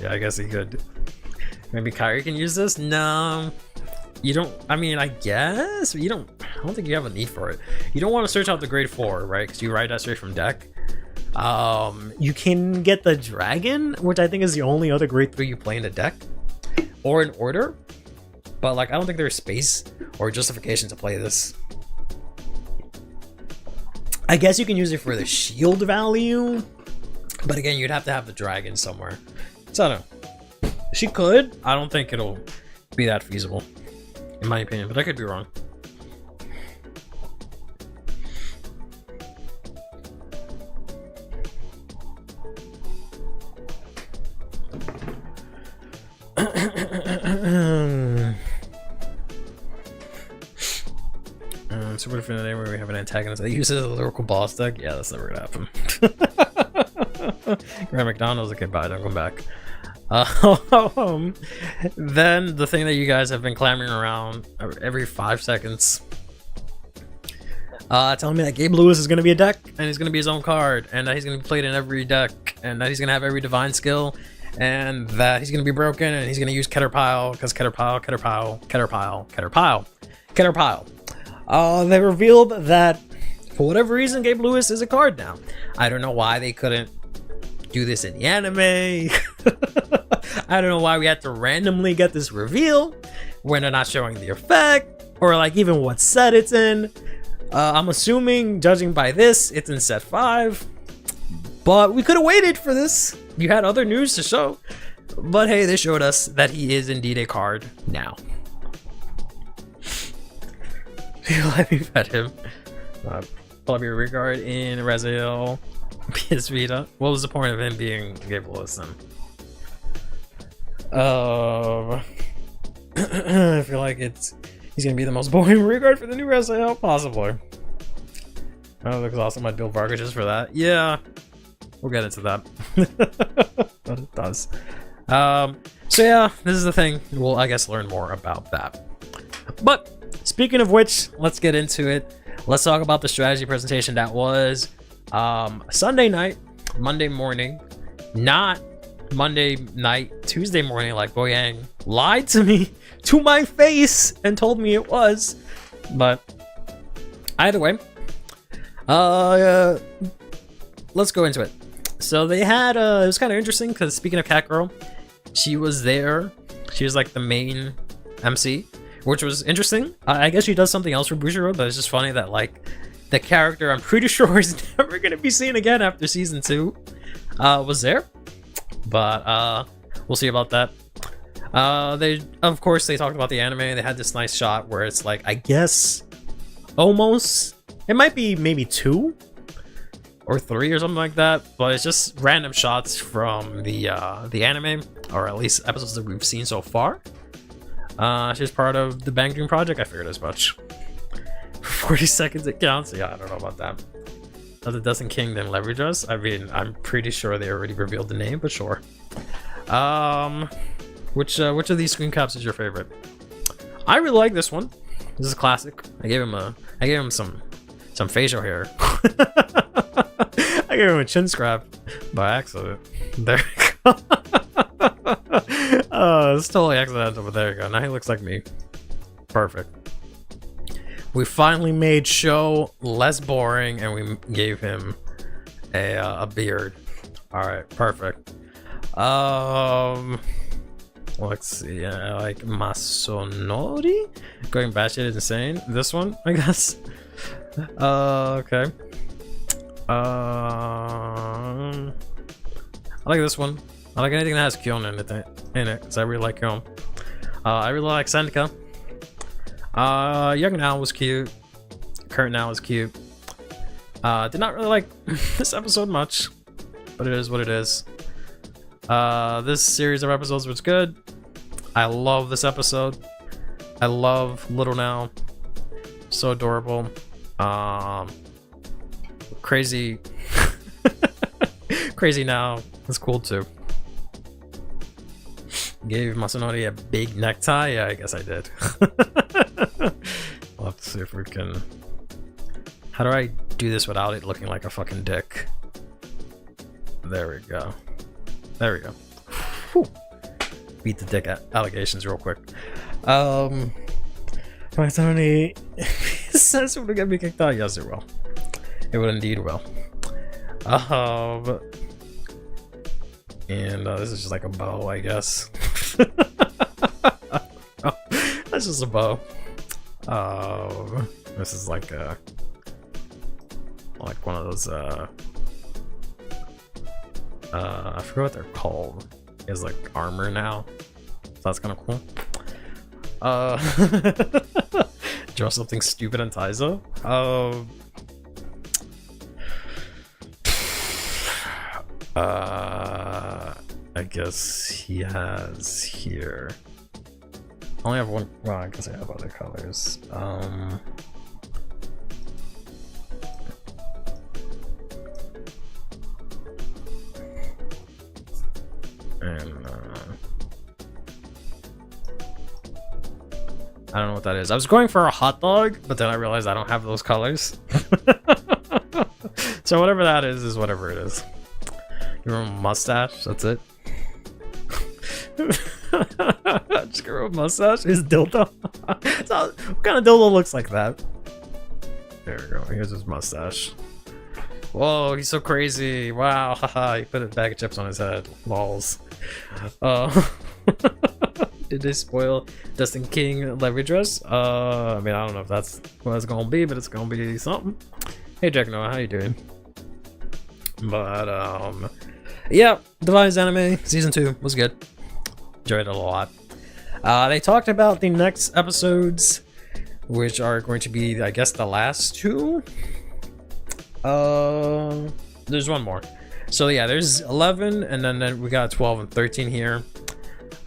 B: Yeah, I guess he could. Maybe Kyrie can use this. No. You don't, I mean, I guess, but you don't, don't think you have a need for it. You don't want to search out the grade 4, right? Because you write that straight from deck.
A: You can get the dragon, which I think is the only other grade 3
B: You play in the deck or in order, but like I don't think there's space or justification to play this.
A: I guess you can use it for the shield value,
B: but again, you'd have to have the dragon somewhere. So I don't know. She could. I don't think it'll be that feasible, in my opinion, but I could be wrong. Super Infinite where we have an antagonist that uses a lyrical boss deck. Yeah, that's never gonna happen. Graham McDonald's okay, bye, don't come back. Then the thing that you guys have been clamoring around every 5 seconds, telling me that Gabe Lewis is gonna be a deck and he's gonna be his own card, and that he's gonna be played in every deck, and that he's gonna have every divine skill, and that he's gonna be broken, and he's gonna use Caterpile because Caterpile. They revealed that for whatever reason, Gabe Lewis is a card now. I don't know why they couldn't do this in the anime. I don't know why we had to randomly get this reveal when they're not showing the effect or like even what set it's in. I'm assuming, judging by this, it's in set 5. But we could have waited for this. You had other news to show. But hey, they showed us that he is indeed a card now. Let me pet him. Probably regard in Raziel, PS Vita. What was the point of him being Gabe Lewis then? I feel like he's gonna be the most boring regard for the new Raziel possibly. Oh, looks awesome. I'd build Vargas just for that. Yeah, we'll get into that. But it does. So yeah, this is the thing. We'll, I guess, learn more about that. But speaking of which, let's get into it. Let's talk about the strategy presentation that was Sunday night, Monday morning, not Monday night, Tuesday morning, like Boyang lied to me to my face and told me it was. But either way, let's go into it. So they had, it was kind of interesting because speaking of Cat Girl, she was there. She was like the main MC, which was interesting. I guess she does something else for Bushiroad, but it's just funny that like the character I'm pretty sure is never gonna be seen again after season 2 was there. But we'll see about that. They, of course, they talked about the anime. They had this nice shot where it's like, I guess almost, it might be maybe 2 or 3 or something like that, but it's just random shots from the anime, or at least episodes that we've seen so far. She's part of the Bang Dream project. I figured as much. 40 seconds it counts. Yeah, I don't know about that. Does it doesn't Kingdom leverage us? I mean, I'm pretty sure they already revealed the name, but sure. Which of these screen caps is your favorite? I really like this one. This is a classic. I gave him some facial hair. I gave him a chin scrap by accident. There you go. Oh, it's totally accidental, but there you go. Now he looks like me. Perfect. We finally made Sho less boring, and we gave him a beard. All right, perfect. Let's see. I like Masonori going batshit insane. This one, I guess. Okay. I like this one. I like anything that has Kyon in it, because I really like Kyon. I really like Sendika. Young Now was cute. Current Now was cute. Did not really like this episode much, but it is what it is. This series of episodes was good. I love this episode. I love Little Now. So adorable. Crazy. Crazy Now. That's cool too. Gave Masanori a big necktie? Yeah, I guess I did. We'll have to see if we can... How do I do this without it looking like a fucking dick? There we go. There we go. Whew. Beat the dick allegations real quick. Masanori sense would get me kicked out? Yes, it will. It would indeed will. And this is just like a bow, I guess. Oh, that's just a bow. This is like one of those I forget what they're called. It's like armor now. So that's kind of cool. Draw something stupid and Taizo. I guess he has here. I only have one. Well, I guess I have other colors. And I don't know what that is. I was going for a hot dog, but then I realized I don't have those colors. So whatever that is whatever it is. Give him a mustache, that's it. Just give him a mustache. His dildo. So, what kind of dildo looks like that? There we go. Here's his mustache. Whoa, he's so crazy. Wow, haha, he put a bag of chips on his head. Lols. Did they spoil Dustin King leverage dress? I mean, I don't know if that's what it's gonna be, but it's gonna be something. Hey Jack Noah, how you doing? But yeah, Devised Anime Season 2 was good. Enjoyed it a lot. They talked about the next episodes, which are going to be, I guess, the last two. There's one more. So yeah, there's 11, and then we got 12 and 13 here.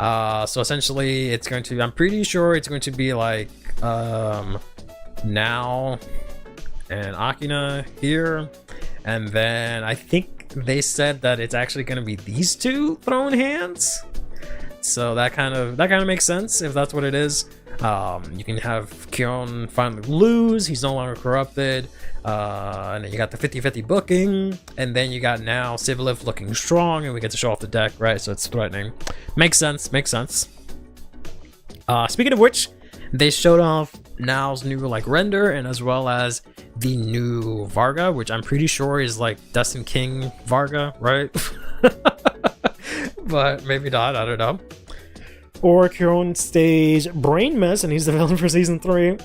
B: So essentially, it's going to. I'm pretty sure it's going to be like Now and Akina here, and then I think they said that it's actually going to be these two throwing hands. So that kind of makes sense if that's what it is. You can have Kyon finally lose, he's no longer corrupted, and then you got the 50-50 booking, and then you got now Sibyliff looking strong, and we get to show off the deck, right? So it's threatening. Makes sense. Speaking of which, they showed off Now's new like render, and as well as the new Varga, which I'm pretty sure is like Dustin King Varga, right? But maybe not, I don't know.
A: Or Kyon stage Brain Mess, and he's the villain for season 3.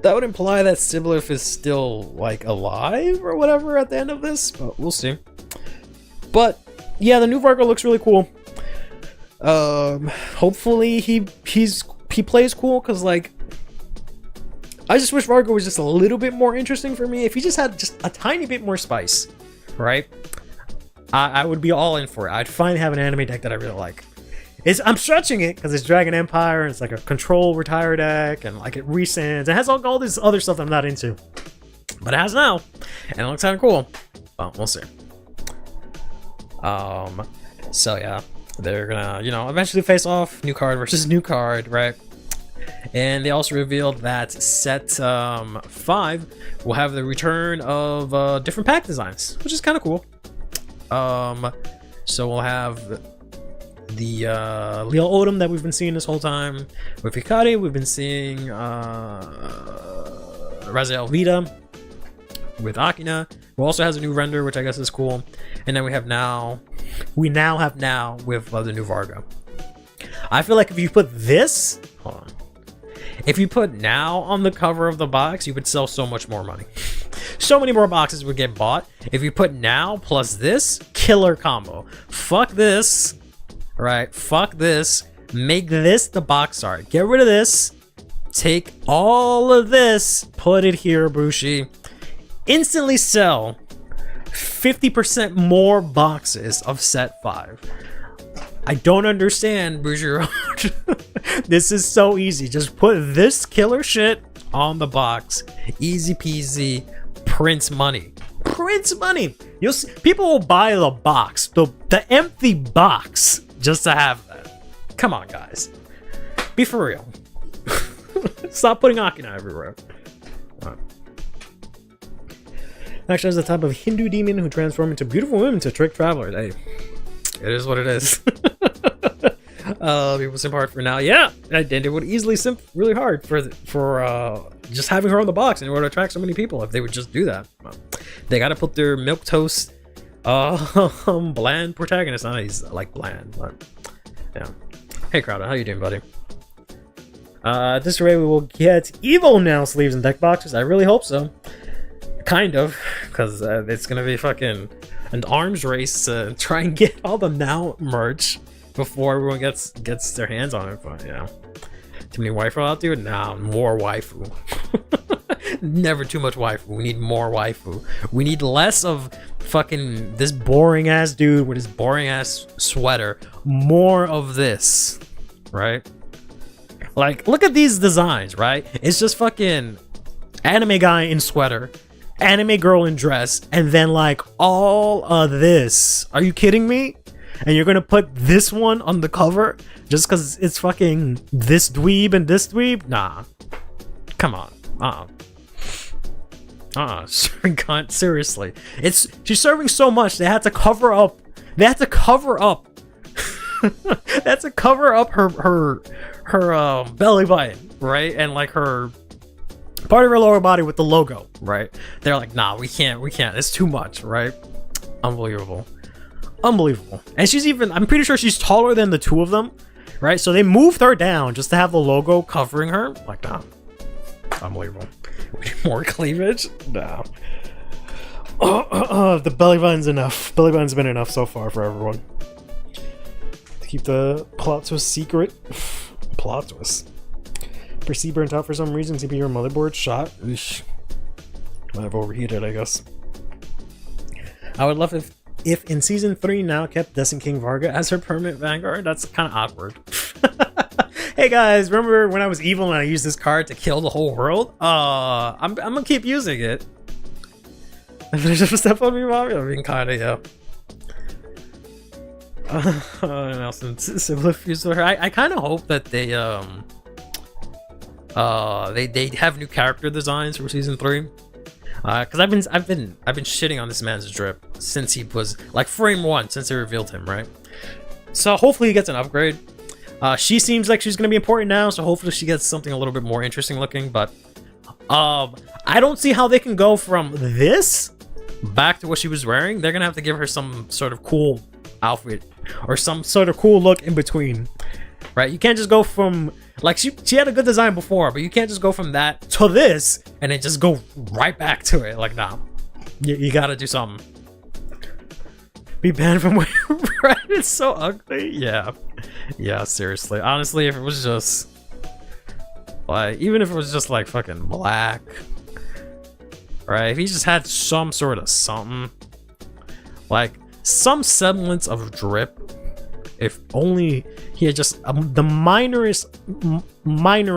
B: That would imply that Sibyliff is still like alive or whatever at the end of this, but we'll see. But yeah, the new Varga looks really cool. Hopefully he plays cool, because like I just wish Varga was just a little bit more interesting for me. If he just had just a tiny bit more spice, right? I would be all in for it. I'd finally have an anime deck that I really like. I'm stretching it because it's Dragon Empire, and it's like a control retire deck, and like it resends. It has all this other stuff that I'm not into, but it has now, and it looks kind of cool. Well, we'll see. So yeah, they're gonna, eventually face off new card versus new card, right? And they also revealed that set 5 will have the return of different pack designs, which is kind of cool. So we'll have the Leo Odom that we've been seeing this whole time. With Hikari, we've been seeing Raziel Vita with Akina, who also has a new render, which I guess is cool. And then we now have Now with the new Varga. I feel like if you put this, hold on. If you put Now on the cover of the box, you would sell so much more money. So many more boxes would get bought. If you put Now plus this, killer combo. Fuck this. Right? Fuck this. Make this the box art. Get rid of this. Take all of this. Put it here, Bushi. Instantly sell 50% more boxes of set 5. I don't understand, Bougie. This is so easy. Just put this killer shit on the box. Easy peasy. Print money. Print money. You'll see, people will buy the box, the empty box, just to have that. Come on, guys. Be for real. Stop putting Akina everywhere. Right. Actually, there's a type of Hindu demon who transforms into beautiful women to trick travelers. Hey, it is what it is. People simp hard for now. Yeah, and they would easily simp really hard for just having her on the box, and it would attract so many people if they would just do that. They gotta put their milquetoast, bland protagonist on it. He's like bland, but yeah. Hey Crowder, how you doing, buddy? At this rate, we will get evil now sleeves and deck boxes. I really hope so. Kind of, because it's gonna be fucking an arms race to try and get all the now merch before everyone gets their hands on it. But yeah, too many waifu out there. Nah, more waifu. Never too much waifu. We need more waifu. We need less of fucking this boring ass dude with his boring ass sweater. More of this, right? Like, look at these designs, right? It's just fucking anime guy in sweater, anime girl in dress, and then like all of this. Are you kidding me? And you're gonna put this one on the cover just because it's fucking this dweeb and this dweeb? Nah. Come on. Serving cunt, seriously. She's serving so much they had to cover up. They had to cover up her belly button, right? And like her part of her lower body with the logo, right? They're like, nah, we can't, it's too much, right? Unbelievable. And she's even, I'm pretty sure she's taller than the two of them, right? So they moved her down just to have the logo covering her. Like, nah, unbelievable. We need more cleavage? Nah. The belly button's enough. Belly button's been enough so far for everyone. To keep the plot twist secret. Plot twist. PC burnt out for some reason. CPU or motherboard shot. Eesh. Might have overheated, I guess. I would love if in season 3 now kept Descent King Varga as her permanent vanguard. That's kind of awkward. Hey guys, remember when I was evil and I used this card to kill the whole world? I'm gonna keep using it. If there's just a step on me, mommy, I mean, kinda, yeah. And also similar views to her. I kind of hope that they have new character designs for season 3. Because I've been shitting on this man's drip since he was like frame 1, since they revealed him, right? So hopefully he gets an upgrade. She seems like she's gonna be important now, so hopefully she gets something a little bit more interesting looking. But I don't see how they can go from this back to what she was wearing. They're gonna have to give her some sort of cool outfit or some sort of cool look in between, right? You can't just go from like she had a good design before, but you can't just go from that to this and then just go right back to it. Like, nah, you gotta do something. Be banned from wearing red. It's so ugly. Yeah, seriously. Honestly, if it was just like, even if it was just like fucking black, right? If he just had some sort of something, like some semblance of drip, if only he had just the minorest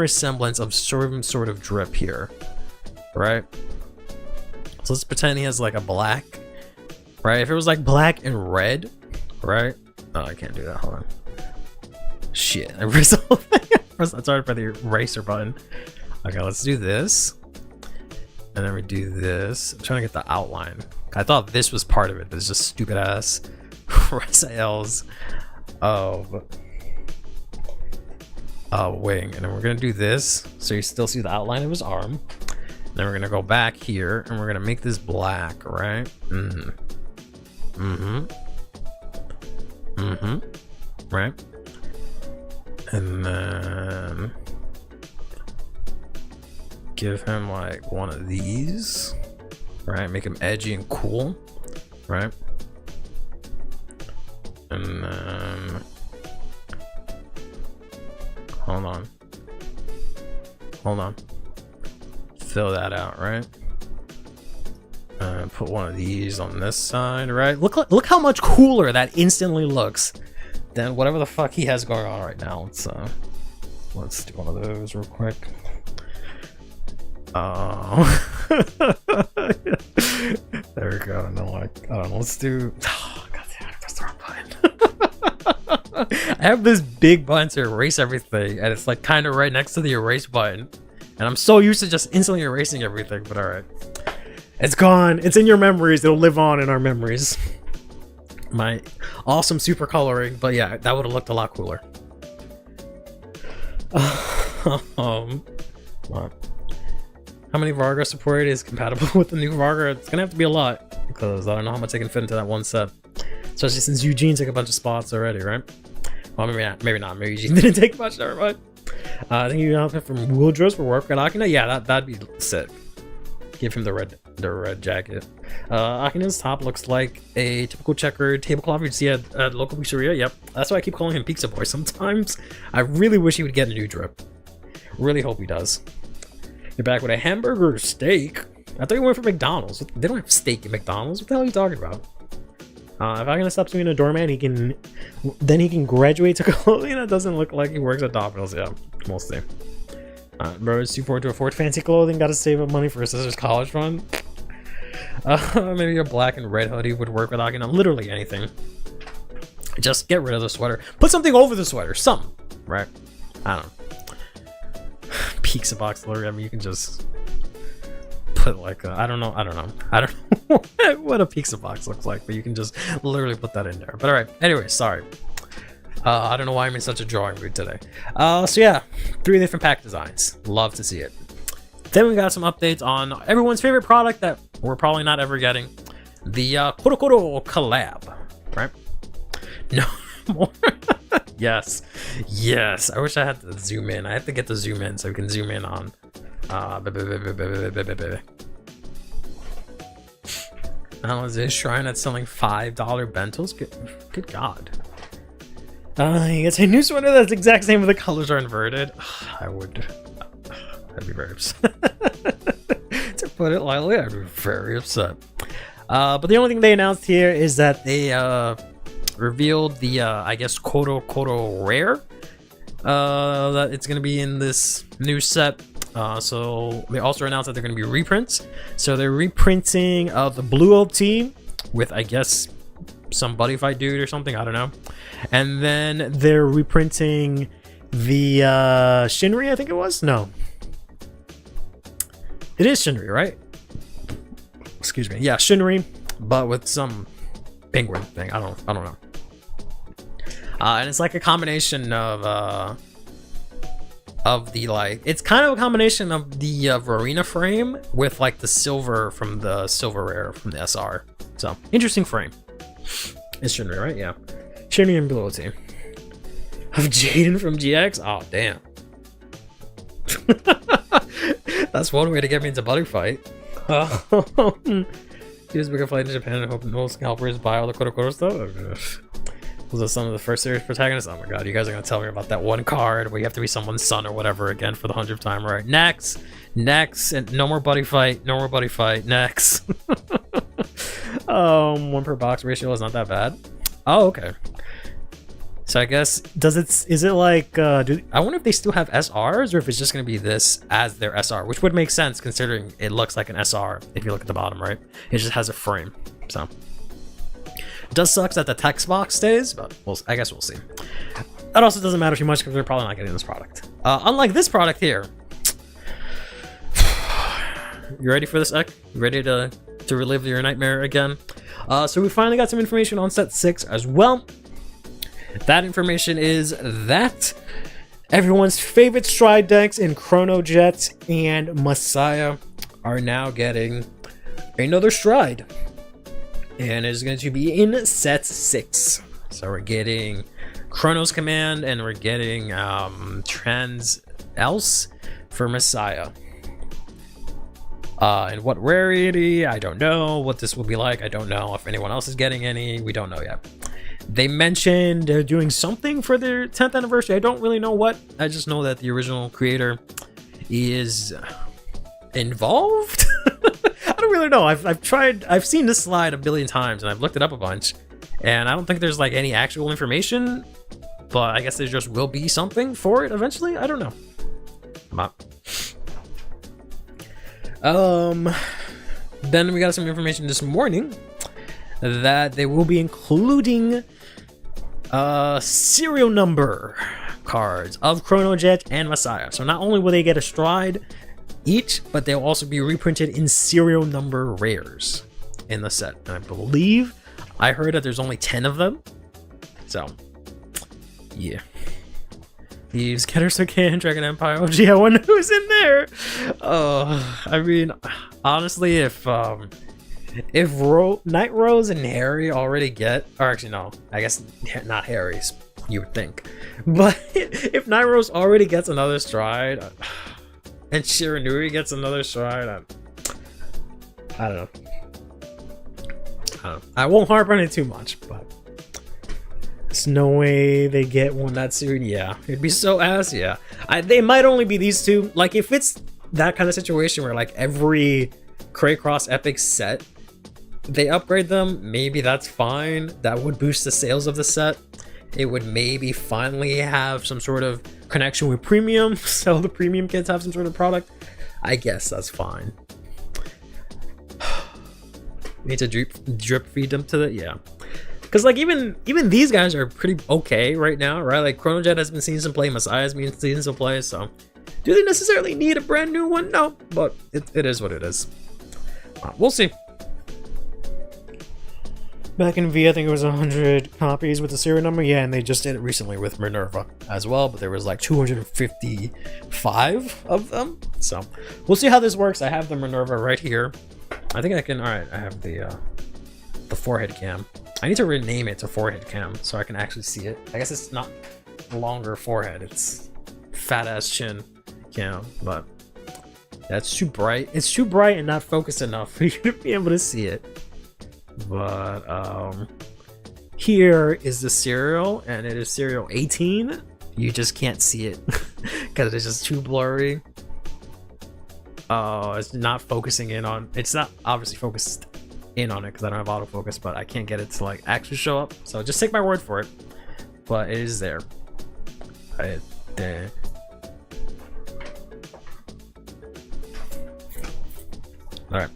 B: semblance of some sort of drip here, right? So let's pretend he has like a black, right? If it was like black and red, right? Oh, I can't do that. Hold on. Shit, I erased the whole thing. I'm sorry for the eraser button. Okay, let's do this. And then we do this. I'm trying to get the outline. I thought this was part of it, but it's just stupid ass rails of wing. And then we're gonna do this so you still see the outline of his arm. Then we're gonna go back here and we're gonna make this black, right? Right? And then give him like one of these, right? Make him edgy and cool, right? And then hold on, fill that out, right? Put one of these on this side, right? Look how much cooler that instantly looks than whatever the fuck he has going on right now. Let's do one of those real quick. There we go. And then like, let's do. Oh, God damn, I pressed the wrong button. I have this big button to erase everything, and it's like kind of right next to the erase button, and I'm so used to just instantly erasing everything. But all right, it's gone. It's in your memories. It'll live on in our memories. My awesome super coloring, but yeah, that would have looked a lot cooler. What? How many Vargar support is compatible with the new Vargar? It's gonna have to be a lot, because I don't know how much they can fit into that one set. Especially since Eugene took a bunch of spots already, right? Well, maybe not. Maybe Eugene didn't take much. Never mind. I think you outfit from Wildrose for work at Akina. Yeah, that'd be sick. Give him the red jacket. Akina's top looks like a typical checkered tablecloth you'd see at local pizzeria. Yep, that's why I keep calling him Pizza Boy sometimes. I really wish he would get a new drip. Really hope he does. You're back with a hamburger or steak. I thought you went for McDonald's. They don't have steak at McDonald's. What the hell are you talking about? If Akina stops being a doorman, he can graduate to clothing. It doesn't look like he works at Domino's. Yeah, we'll see. Bro, it's too poor to afford fancy clothing. Gotta save up money for his sister's college fund. Maybe a black and red hoodie would work with Akina. Literally anything. Just get rid of the sweater. Put something over the sweater. Something, right? I don't know. Pizza box logo. I mean, you can just put like I don't know what a pizza box looks like, but you can just literally put that in there. But all right. Anyway, sorry. I don't know why I'm in such a drawing mood today. So yeah, 3 different pack designs. Love to see it. Then we got some updates on everyone's favorite product that we're probably not ever getting. The Koro collab, right? No more. Yes. I wish I had to zoom in. I have to get the zoom in so we can zoom in on. I don't know, is this shrine that's selling $5 bentos? Good God. He gets a new sweater that's the exact same, but the colors are inverted. I'd be very upset. To put it lightly, I'd be very upset. But the only thing they announced here is that they revealed the I guess Koro rare that it's gonna be in this new set. So they also announced that they're gonna be reprints. So they're reprinting the blue OT with, I guess, some buddy fight dude or something, I don't know. And then they're reprinting the Shinri, I think it was. No, it is Shinri, right? Excuse me. Yeah, Shinri, but with some penguin thing. I don't know. And it's like a combination of the, like, it's kind of a combination of the Verena frame with like the silver from the silver rare from the SR. So interesting frame. It's Shinri, right? Yeah, Shinri and Blue team of Jaden from GX. Oh damn. That's one way to get me into Buddy Fight. Use bigger flight to Japan and hope most scalpers buy all the Koro stuff. Was that some of the first series protagonists? Oh my god, you guys are gonna tell me about that one card where you have to be someone's son or whatever again for the 100th time, right? Next, and no more buddy fight, next. 1 per box ratio is not that bad. Oh, okay. So I guess, is it like, I wonder if they still have SRs or if it's just gonna be this as their SR, which would make sense considering it looks like an SR if you look at the bottom, right? It just has a frame, so. It does suck that the text box stays, but I guess we'll see. That also doesn't matter too much because we're probably not getting this product. Unlike this product here. You ready for this, Ek? You ready to relive your nightmare again? So we finally got some information on set 6 as well. That information is that everyone's favorite stride decks in Chrono Jet and Messiah are now getting another stride. And it's going to be in set 6. So we're getting Chronos Command and we're getting Trans Else for Messiah. And what rarity, I don't know. What this will be like, I don't know. If anyone else is getting any, we don't know yet. They mentioned they're doing something for their 10th anniversary. I don't really know what. I just know that the original creator is involved. I don't really know. I've seen this slide a billion times and I've looked it up a bunch. And I don't think there's like any actual information. But I guess there just will be something for it eventually. I don't know. Then we got some information this morning that they will be including serial number cards of Chrono Jet and Messiah. So not only will they get a stride each, but they'll also be reprinted in serial number rares in the set. And I believe I heard that there's only 10 of them. So yeah. Thieves, Getters Arcane, Dragon Empire. Oh gee, I wonder who's in there. I mean, honestly, if Night Rose and Harry already get, or actually no, I guess not Harry's, you would think, but if Night Rose already gets another stride, and Shiranui gets another stride, I don't know. I won't harp on it too much, but there's no way they get one that soon. Yeah, it'd be so ass. Yeah, they might only be these two. Like if it's that kind of situation where like every Craycross Epic set they upgrade them, maybe that's fine. That would boost the sales of the set. It would maybe finally have some sort of connection with premium, so the premium kids have some sort of product. I guess that's fine. Need to drip feed them to the, yeah. Because like even these guys are pretty okay right now, right? Like Chronojet has been seeing some play, Messiah has been seeing some play, so do they necessarily need a brand new one? No, but it is what it is. We'll see. Back in V, I think it was 100 copies with the serial number. Yeah, and they just did it recently with Minerva as well, but there was like 255 of them. So we'll see how this works. I have the Minerva right here. I think I can. All right, I have the forehead cam. I need to rename it to forehead cam so I can actually see it. I guess it's not longer forehead. It's fat ass chin cam, but that's too bright. It's too bright and not focused enough for you to be able to see it. But here is the serial, and it is serial 18. You just can't see it because it's just too blurry. It's not focusing in on, it's not obviously focused in on it because I don't have autofocus, but I can't get it to like actually show up, so just take my word for it. But it is there. Right there. All right,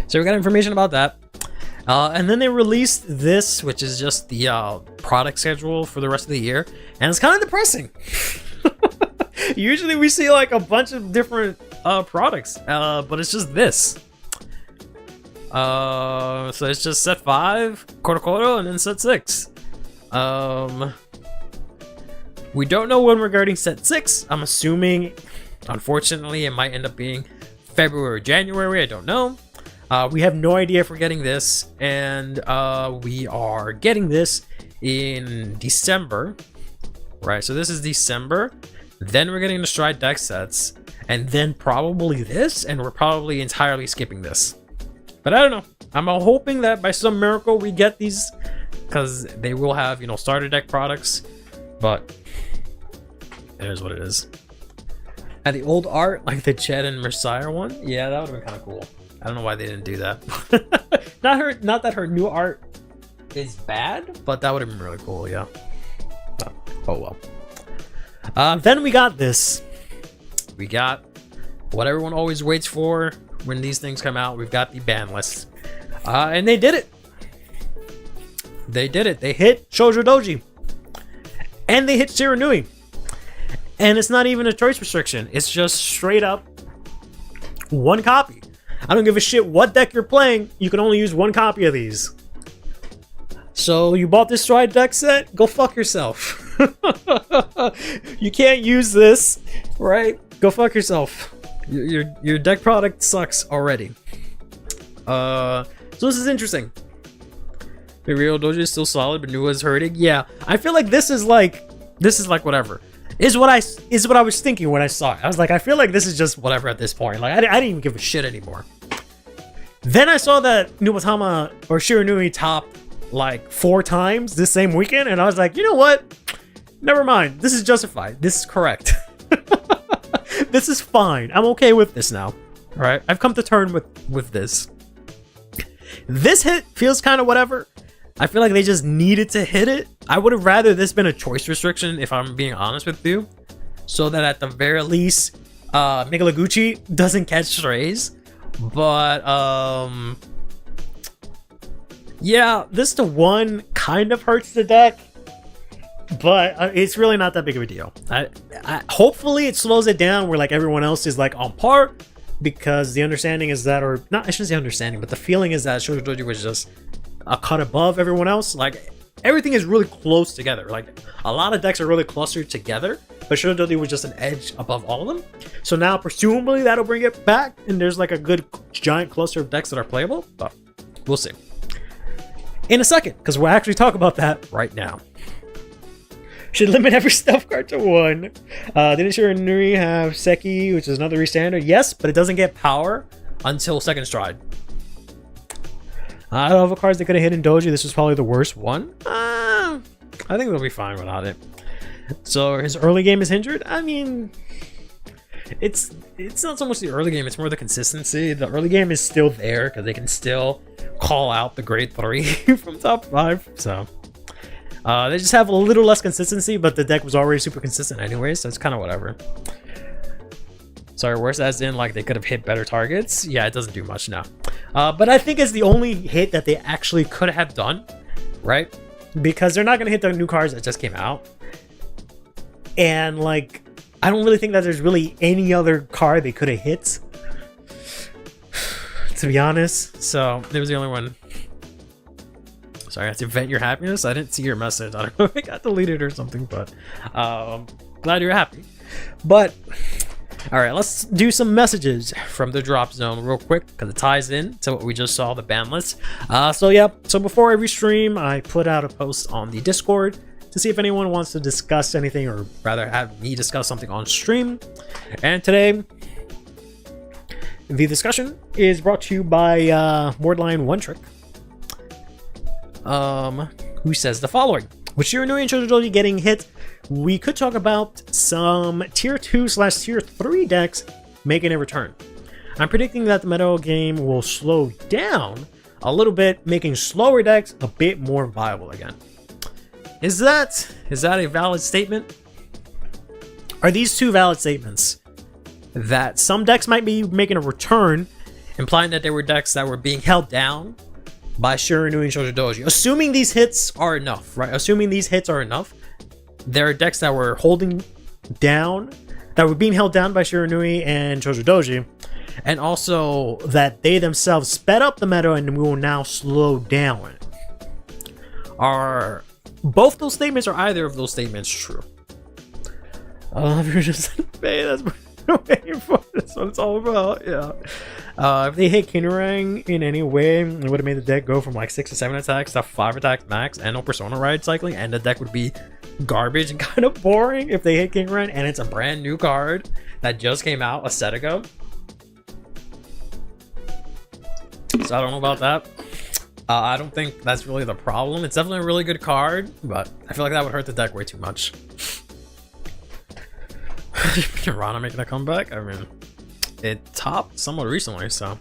B: so we got information about that. And then they released this, which is just the product schedule for the rest of the year, and it's kind of depressing. Usually we see like a bunch of different products, but it's just this. So it's just set 5, Korokoro, and then set 6. We don't know when we're getting set 6. I'm assuming, unfortunately, it might end up being February or January. I don't know. We have no idea if we're getting this, and we are getting this in December, right? So this is December. Then we're getting the Stride deck sets, and then probably this, and we're probably entirely skipping this. But I don't know. I'm hoping that by some miracle we get these, because they will have, you know, starter deck products. But it is what it is. And the old art, like the Ched and Messiah one, yeah, that would have been kind of cool. I don't know why they didn't do that. Not that her new art is bad, but that would have been really cool, yeah. But, oh well. Then we got this. We got what everyone always waits for when these things come out. We've got the ban list. And they did it. They did it. They hit Shoujo Doji. And they hit Shiranui. And it's not even a choice restriction. It's just straight up one copy. I don't give a shit what deck you're playing. You can only use one copy of these. So you bought this Stride deck set? Go fuck yourself. You can't use this, right? Go fuck yourself. Your deck product sucks already. So this is interesting. The real Doji is still solid, but Nua is hurting. Yeah, I feel like this is like whatever. Is what I was thinking when I saw it. I was like, I feel like this is just whatever at this point. Like I didn't even give a shit anymore. Then I saw that Nubatama or Shiranui topped like 4 times this same weekend, and I was like, you know what? Never mind. This is justified. This is correct. This is fine. I'm okay with this now. All right, I've come to terms with this. This hit feels kind of whatever. I feel like they just needed to hit it. I would have rather this been a choice restriction, if I'm being honest with you, so that at the very least, Megalaguchi doesn't catch strays. But yeah, this to 1 kind of hurts the deck, but it's really not that big of a deal. Hopefully it slows it down where like everyone else is like on par, because the understanding is that, or not, I shouldn't say understanding, but the feeling is that Shoujo Doji was just a cut above everyone else. Like everything is really close together. Like a lot of decks are really clustered together,
A: but Shodoji was just an edge above all of them. So now, presumably, that'll bring it back, and there's like a good giant cluster of decks that are playable, but we'll see. In a second, because we'll actually talk about that right now. Should limit every stealth card to 1. Didn't Shiranui have Seki, which is another restander? Yes, but it doesn't get power until second stride. Out of all the cards that could have hit in Doji, this was probably the worst one. I think they'll be fine without it. So his early game is hindered? I mean, it's not so much the early game, it's more the consistency. The early game is still there because they can still call out the grade 3 from top 5. So they just have a little less consistency, but the deck was already super consistent anyway, so it's kind of whatever. Sorry, worse as in like they could have hit better targets. Yeah, it doesn't do much now. But I think it's the only hit that they actually could have done, right? Because they're not going to hit the new cards that just came out. And like, I don't really think that there's really any other card they could have hit, to be honest. So it was the only one. Sorry, I have to vent your happiness. I didn't see your message. I don't know if it got deleted or something, but glad you're happy. But all right, let's do some messages from the drop zone real quick because it ties in to what we just saw, the ban list. So before every stream, I put out a post on the Discord to see if anyone wants to discuss anything, or rather have me discuss something on stream. And today, the discussion is brought to you by Wordline One Trick, who says the following: with Shiranui and Shodoji getting hit, we could talk about some tier 2/tier 3 decks making a return. I'm predicting that the meta game will slow down a little bit, making slower decks a bit more viable again. Is that a valid statement? Are these two valid statements? That some decks might be making a return, implying that they were decks that were being held down by Shiranui and Shodoji. Assuming these hits are enough, right? Assuming these hits are enough, there are decks that were holding down, that were being held down by Shiranui and Shodoji, and also that they themselves sped up the meta and we will now slow down. Are both those statements or either of those statements true? That's what we're waiting for. That's what it's all about. Yeah. If they hit Kinrang in any way, it would have made the deck go from like 6 to 7 attacks to 5 attacks max and no Persona Ride cycling, and the deck would be garbage and kind of boring if they hit Kinrang, and it's a brand new card that just came out a set ago. So I don't know about that. I don't think that's really the problem. It's definitely a really good card, but I feel like that would hurt the deck way too much. Rana making a comeback? I mean, it topped somewhat recently, so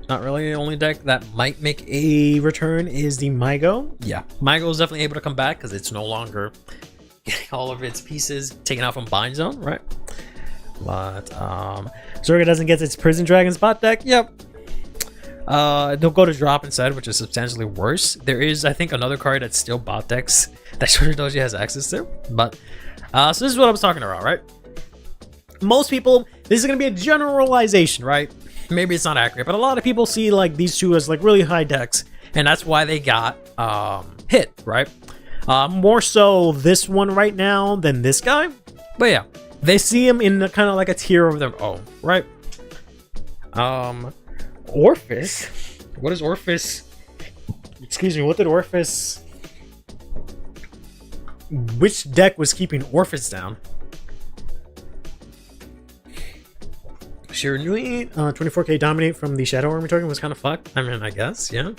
A: not really. The only deck that might make a return is the Maigo. Yeah, Maigo is definitely able to come back because it's no longer getting all of its pieces taken out from Bind Zone, right? But Zerga doesn't get its Prison Dragon spot deck. Yep. They'll go to drop instead, which is substantially worse. There is, I think, another card that's still bot decks that Shodoji has access to. But so this is what I was talking about, right? Most people, this is going to be a generalization, right? Maybe it's not accurate, but a lot of people see like these two as like really high decks, and that's why they got hit, right? More so this one right now than this guy. But yeah, they see him in kind of like a tier of their own, right? Orphis? What is Orphis? Excuse me, what did Orphis... Which deck was keeping Orphis down? Shiranui, 24k dominate from the Shadow Army token was kind of fucked. I mean, I guess, yeah.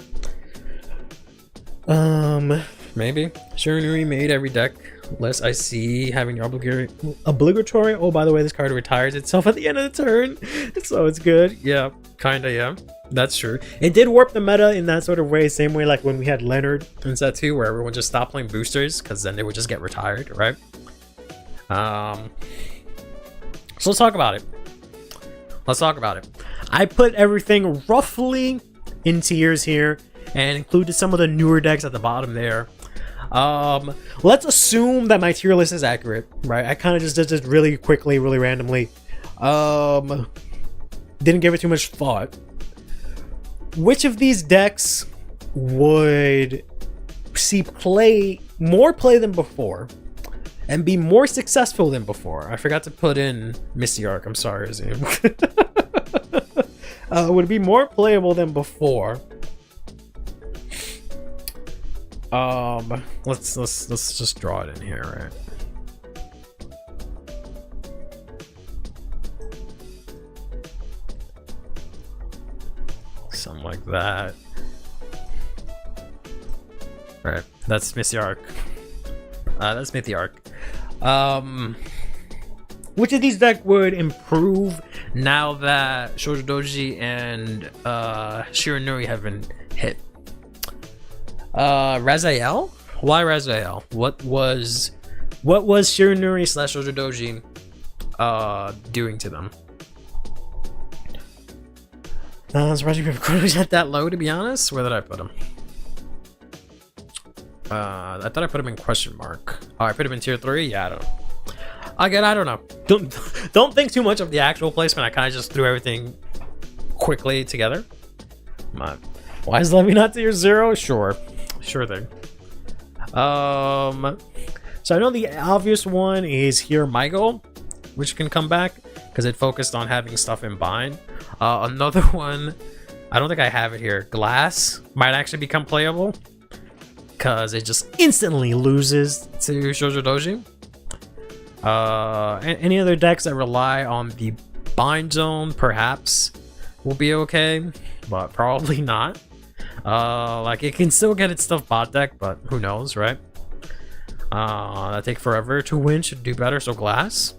A: Maybe. Shiranui made every deck less I see having the obligatory. Oh, by the way, this card retires itself at the end of the turn, so it's good. Yeah, kinda, yeah. That's true. It did warp the meta in that sort of way, same way like when we had Leonard in set 2, where everyone just stopped playing boosters because then they would just get retired, right? So let's talk about it. I put everything roughly in tiers here and included some of the newer decks at the bottom there. Let's assume that my tier list is accurate, right? I kind of just did this really quickly, really randomly. Didn't give it too much thought. Which of these decks would see more play than before,
B: and be more successful than before. I forgot to put in Misty Arc. I'm sorry, Azim. Would be more playable than before. Let's just draw it in here, right? Something like that. Right, that's Misty Arc. That's Misty Arc.
A: Which of these decks would improve?
B: Now that Shoujo Doji and Shiranui have been hit. Raziel? Why Raziel? What was Shiranui / Shoujo Doji doing to them? Surprised you put at that low, to be honest. Where did I put him? I thought I put him in question mark. Oh, I put him in tier 3? Yeah, I don't know. Again, I don't know. Don't think too much of the actual placement. I kind of just threw everything quickly together. Why is Lemme not tier 0? Sure thing. So I know the obvious one is here Michael, which can come back because it focused on having stuff in bind. Another one, I don't think I have it here. Glass might actually become playable because it just instantly loses to Shoujo Doji. Any other decks that rely on the bind zone perhaps will be okay, but probably not. Like it can still get its stuff bot deck, but who knows, right? That take forever to win should do better. So Glass.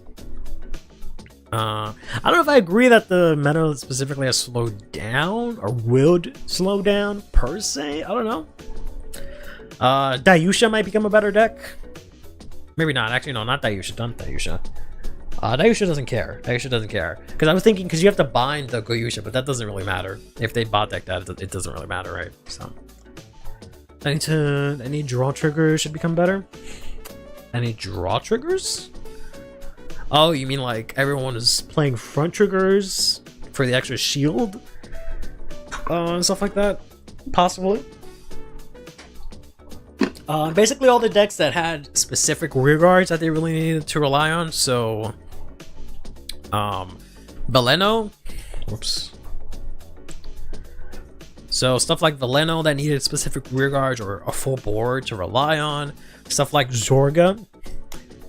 B: I don't know if I agree that the meta specifically has slowed down or would slow down per se. I don't know. Dayusha might become a better deck. Maybe not. Actually, no, not Dayusha. Not Dayusha. Dayusha doesn't care. Dayusha doesn't care. Because I was thinking, because you have to bind the Goyusha, but that doesn't really matter. If they bot deck that, it doesn't really matter, right? So, any draw triggers should become better. Any draw triggers? Oh, you mean like everyone is playing front triggers for the extra shield? And stuff like that? Possibly. Basically all the decks that had specific rear guards that they really needed to rely on. So, Veleno. Whoops. So stuff like Veleno that needed specific rear guards or a full board to rely on. Stuff like Zorga.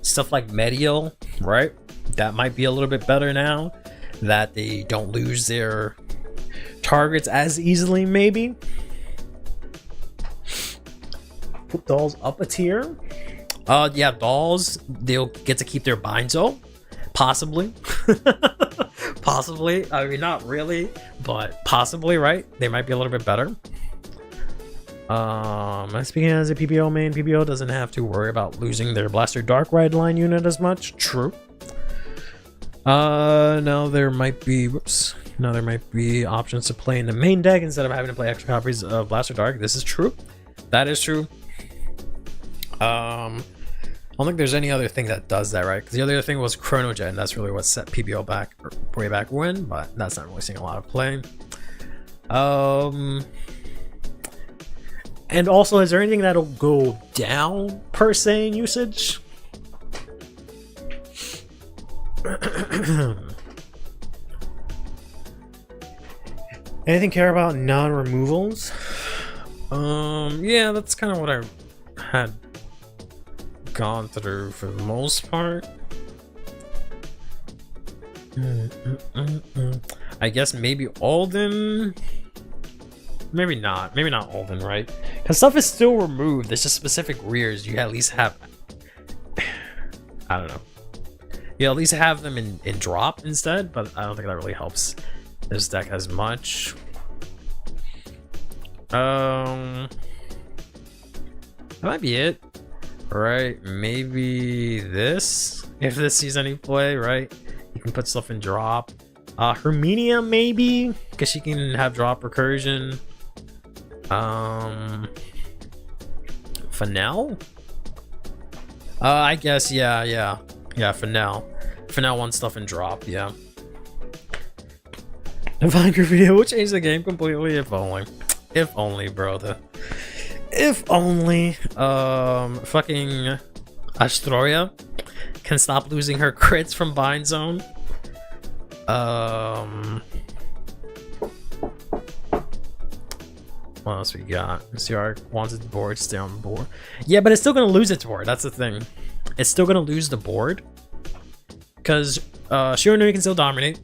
B: Stuff like Medial, right? That might be a little bit better now that they don't lose their targets as easily, maybe. Put dolls up a tier. Yeah, dolls, they'll get to keep their bind zone. Possibly. Possibly. I mean, not really, but possibly, right? They might be a little bit better. Speaking as a PBO main, PBO doesn't have to worry about losing their Blaster Dark Ride line unit as much. True. Now there might be options to play in the main deck instead of having to play extra copies of Blaster Dark. This is true. That is true. I don't think there's any other thing that does that, right? Because the other thing was Chronogen. That's really what set PBO back way back when, but that's not really seeing a lot of play. And also, is there anything that'll go down per se in usage? Anything care about non-removals? Yeah, that's kind of what I had gone through for the most part. I guess maybe Alden. Maybe not Alden, right? Because stuff is still removed. There's just specific rears you at least have. I don't know. You at least have them in drop instead, but I don't think that really helps this deck as much. That might be it, right? Maybe this, if this sees any play, right? You can put stuff in drop. Herminia maybe, because she can have drop recursion. Fennel? I guess, yeah, Fennel. Fennel wants stuff in drop, yeah. The Vanguard video will change the game completely, if only. If only, bro. If only. Fucking Astroya can stop losing her crits from Bind Zone. What else we got? CR wants its board, stay on board. Yeah, but it's still gonna lose its board. That's the thing. It's still gonna lose the board. Because Shiranui can still dominate.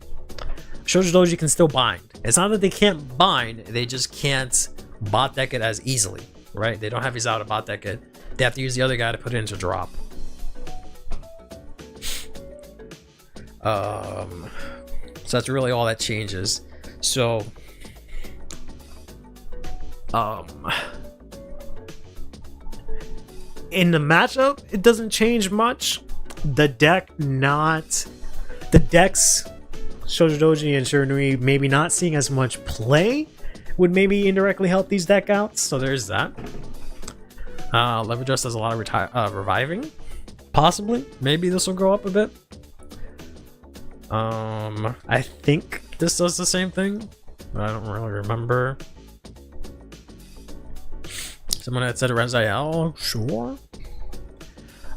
B: Shoujo Doji can still bind. It's not that they can't bind, they just can't bot deck it as easily, right? They don't have his out to bot deck it. They have to use the other guy to put it into drop. So that's really all that changes. So
A: in the matchup, it doesn't change much. The decks, Shoujo Doji and Shiranui, maybe not seeing as much play would maybe indirectly help these deck outs.
B: So there's that. Leverage Dress does a lot of reviving. Possibly. Maybe this will go up a bit. I think this does the same thing. I don't really remember. Someone had said Rezael, sure.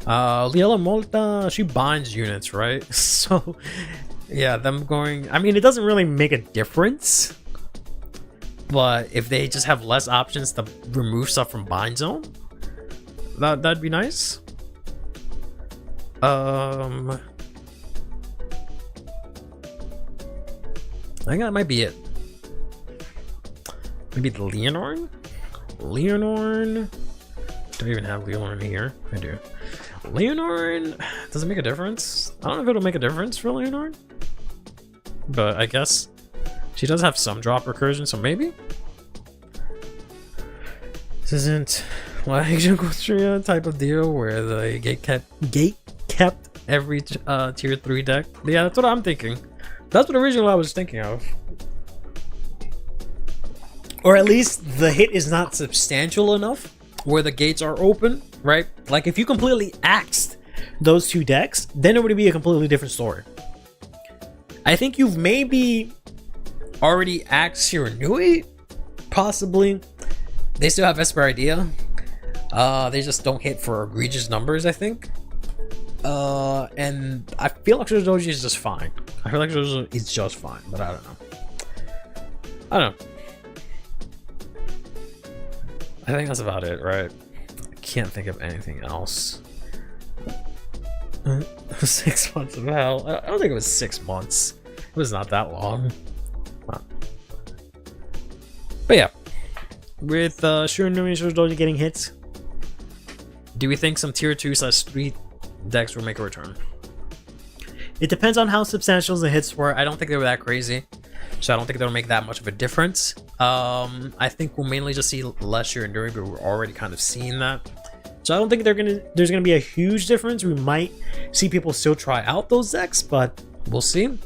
B: Liela Molta, she binds units, right? So yeah, them going, I mean, it doesn't really make a difference, but if they just have less options to remove stuff from bind zone, that'd be nice. I think that might be it. Maybe the Leonarn? Leonarn? Do I even have Leonarn here? I do. Leonarn, does it make a difference? I don't know if it'll make a difference for Leonarn, but I guess she does have some drop recursion, so maybe? This isn't like Jungle Tria type of deal where the gate kept every tier 3 deck. Yeah, that's what I'm thinking. That's what originally I was thinking of.
A: Or at least the hit is not substantial enough
B: Where the gates are open, right?
A: Like if you completely axed those two decks, then it would be a completely different story. I think you've maybe
B: Already axed Shiranui?
A: possibly.
B: They still have Esper Idea. They just don't hit for egregious numbers, I think. And I feel like Shoujo Doji is just fine. I feel like Shoujo is just fine, but I don't know. I don't know. I think that's about it, right? I can't think of anything else. 6 months of hell. I don't think it was 6 months. It was not that long. Wow. But yeah.
A: With Shiranui and Shoujo Doji getting hits,
B: Do we think some tier 2/3 decks will make a return?
A: it depends on how substantial the hits were.
B: I don't think they were that crazy, so I don't think they'll make that much of a difference. I think we'll mainly just see less Shiranui, but we're already kind of seeing that.
A: So I don't think there's gonna be a huge difference. We might see people still try out those decks, but
B: We'll see.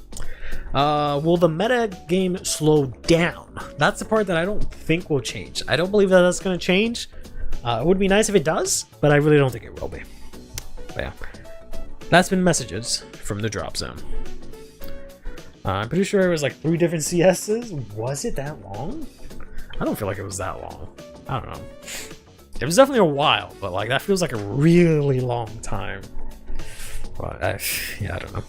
A: will the meta game slow down? That's the part that I don't think will change. I don't believe that that's gonna change. It would be nice if it does, but I really don't think it will be.
B: But yeah, that's been messages from the drop zone.
A: I'm pretty sure it was like 3 different CSs. Was it that long?
B: I don't feel like it was that long. I don't know. It was definitely a while, but like that feels like a really long time. But yeah, I don't know.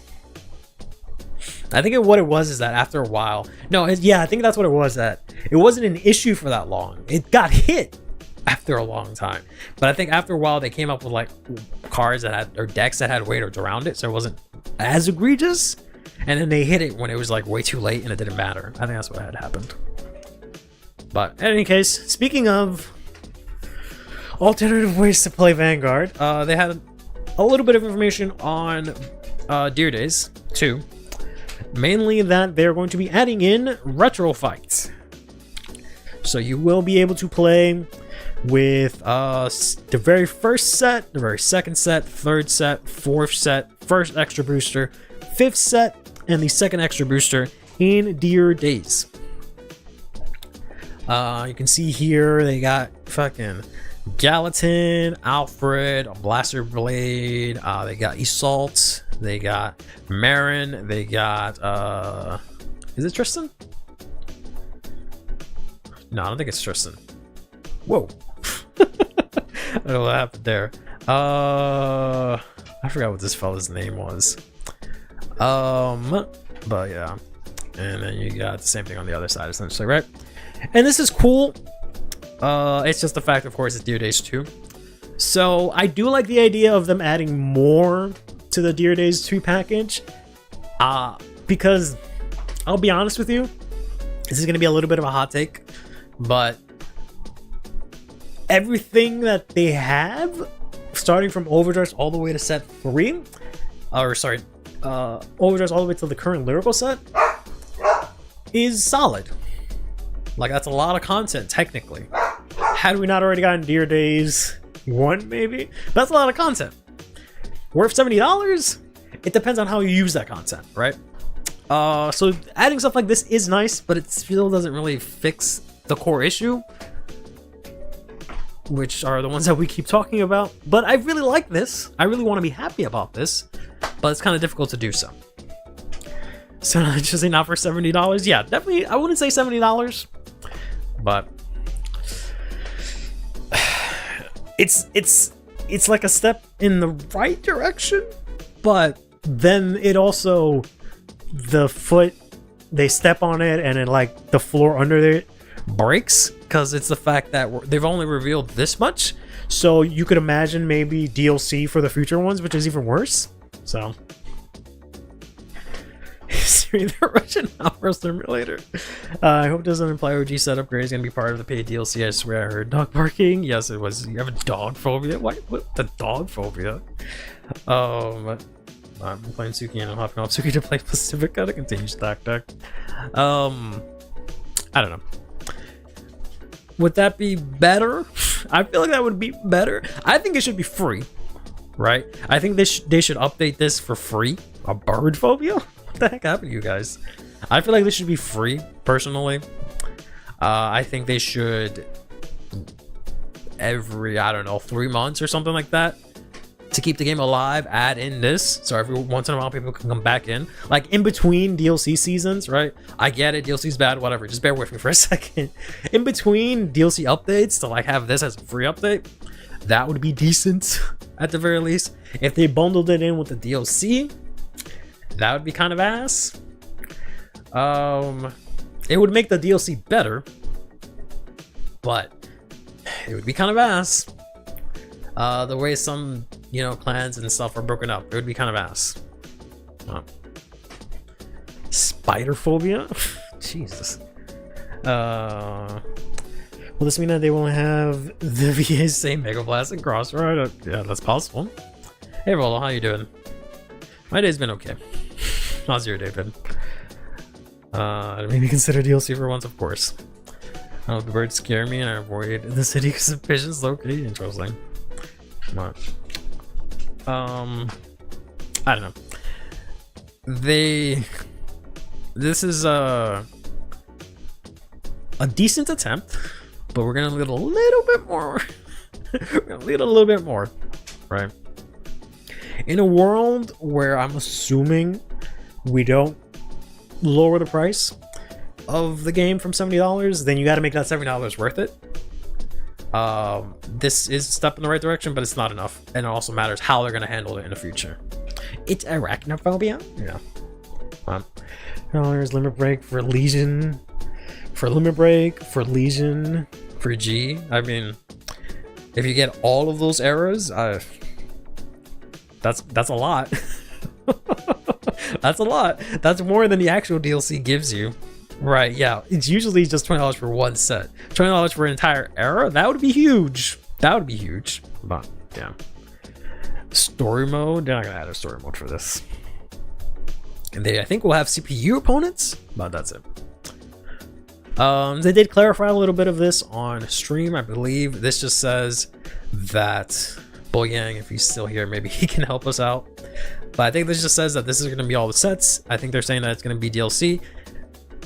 A: I think what it was is that after a while, I think that's what it was. That it wasn't an issue for that long. It got hit
B: After a long time, but I think after a while they came up with like cards that had or decks that had waiters around it, so it wasn't
A: as egregious.
B: and then they hit it when it was like way too late and it didn't matter. I think that's what had happened. But
A: In any case, speaking of alternative ways to play Vanguard,
B: they had a little bit of information on Deer Days too.
A: mainly that they're going to be adding in retro fights. So you will be able to play with the very first set, the very second set, third set, fourth set, first extra booster, fifth set, and the second extra booster in Deer Days. You can see here they got fucking Gallatin, Alfred, Blaster Blade, they got Iseult, they got Marin, they got is it Tristan? No, I don't think it's Tristan. Whoa. I don't know what happened there.
B: I forgot what this fella's name was. But yeah. And then you got the same thing on the other side, essentially, right? And this is cool. It's just the fact, of course, it's Deer Days 2. So I do like the idea of them adding more to the Deer Days 2 package. Because I'll be honest with you, this is going to be a little bit of a hot take, but everything that they have, starting from Overdress all the way to set 3, Overdress all the way to the current lyrical set, is solid. Like, that's a lot of content, technically. Had we not already gotten Deer Days 1, maybe? But that's a lot of content. Worth $70? It depends on how you use that content, right? So adding stuff like this is nice, but it still doesn't really fix the core issue, which are the ones that we keep talking about. But I really like this. I really want to be happy about this, but it's kind of difficult to do so. So just say not for $70. Yeah, definitely. I wouldn't say $70, but it's like a step in the right direction. But then it also, the foot, they step on it and then like the floor under it breaks, because it's the fact that they've only revealed this much. So you could imagine maybe DLC for the future ones, which is even worse. So the Russian Opera Simulator. I hope it doesn't imply OG set upgrade is going to be part of the paid DLC. I swear I heard dog barking. Yes, it was. You have a dog phobia? What the dog phobia? I'm playing Suki and I'm hopping off Suki to play Pacifica to continue stack deck. I don't know. Would that be better? I feel like that would be better. I think it should be free, right? I think they should update this for free. A bird phobia? What the heck happened to you guys? I feel like this should be free, personally. I think they should every, I don't know, 3 months or something like that, to keep the game alive, add in this, so every once in a while people can come back in, like in between DLC seasons, right? I get it, DLC's bad, whatever, just bear with me for a second. In between DLC updates, to like have this as a free update, that would be decent at the very least. If they bundled it in with the DLC, that would be kind of ass. It would make the DLC better, but it would be kind of ass. The way some, clans and stuff are broken up, it would be kind of ass. Spider phobia? Jesus. Will this mean that they won't have the VA's same Mega Blast and Cross Ride? Yeah, that's possible. Hey Rolo, how you doing? My day's been okay. How's your day been? Maybe consider DLC for once, of course. The birds scare me and I avoid the city because of pigeons. Okay, interesting. What? I don't know. This is a decent attempt, but we're gonna need a little bit more. We're gonna need a little bit more, right? In a world where I'm assuming we don't lower the price of the game from $70, then you got to make that $70 worth it. This is a step in the right direction, but it's not enough, and it also matters how they're going to handle it in the future. It's arachnophobia. Yeah. There's limit break for Legion, for Legion, for G. I mean, if you get all of those errors, that's a lot. That's a lot. That's more than the actual DLC gives you. Right, yeah. It's usually just $20 for one set. $20 for an entire era? That would be huge. That would be huge. But, yeah. Story mode? They're not going to add a story mode for this. And I think we'll have CPU opponents, but that's it. They did clarify a little bit of this on stream, I believe. This just says that Boyang, if he's still here, maybe he can help us out. But I think this just says that this is going to be all the sets. I think they're saying that it's going to be DLC.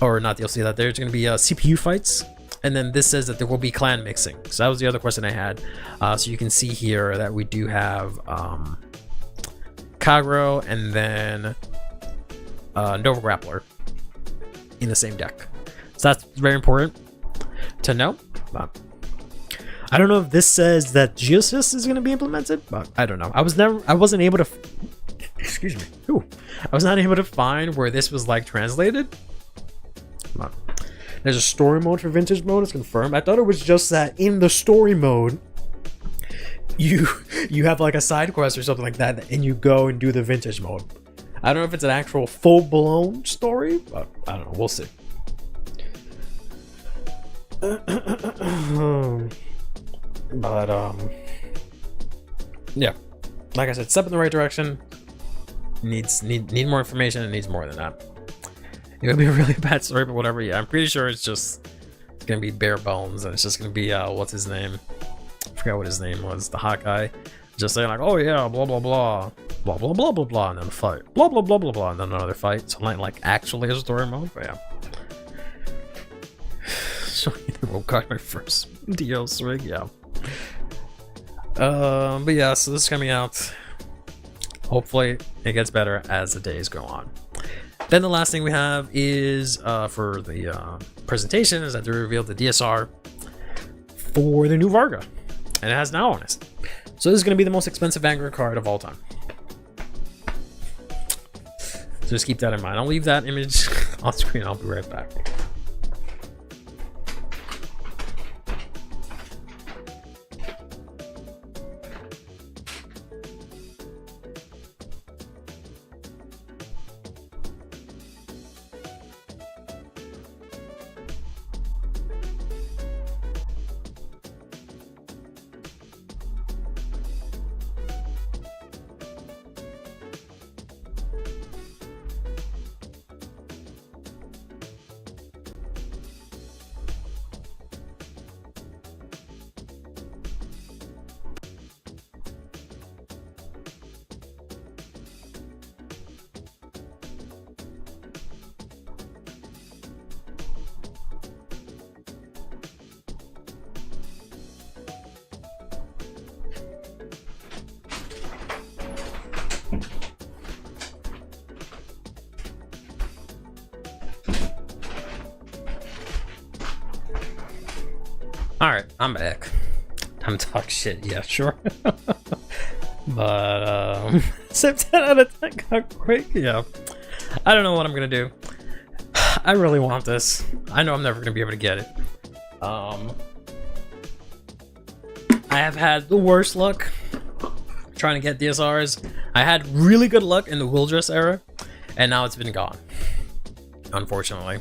B: Or not DLC, that there's going to be CPU fights. And then this says that there will be clan mixing. So that was the other question I had. So you can see here that we do have Kagro and then Nova Grappler in the same deck. So that's very important to know.
A: I don't know if this says that Geosys is going to be implemented, but I don't know. I wasn't able to, excuse me. Ooh, I was not able to find where this was like translated. Come on. There's a story mode for vintage mode, it's confirmed. I thought it was just that in the story mode, you have like a side quest or something like that, and you go and do the vintage mode. I don't know if it's an actual full-blown story, but I don't know. We'll see. But yeah, like I said, step in the right direction. Need more information. It needs more than that. It would be a really bad story, but whatever. Yeah, I'm pretty sure it's gonna be bare bones, and it's just gonna be what's his name? I forgot what his name was. The hot guy, just saying like, oh yeah, blah blah blah, blah blah blah blah blah, and then a fight, blah blah blah blah blah, and then another fight. So like actually a story mode, but yeah. So I got my first DL rig, yeah. But yeah, so this is coming out. Hopefully it gets better as the days go on. Then the last thing we have is for the presentation is that they revealed the DSR for the new Varga, and it has now on it. So this is going to be the most expensive Vanguard card of all time. So just keep that in mind. I'll leave that image on screen. I'll be right back. Alright, I'm back. I'm talking shit, yeah, sure. But, 10 out of 10 got quick, yeah. I don't know what I'm gonna do. I really want this. I know I'm never gonna be able to get it. I have had the worst luck trying to get DSRs. I had really good luck in the Wildress era, and now it's been gone, unfortunately.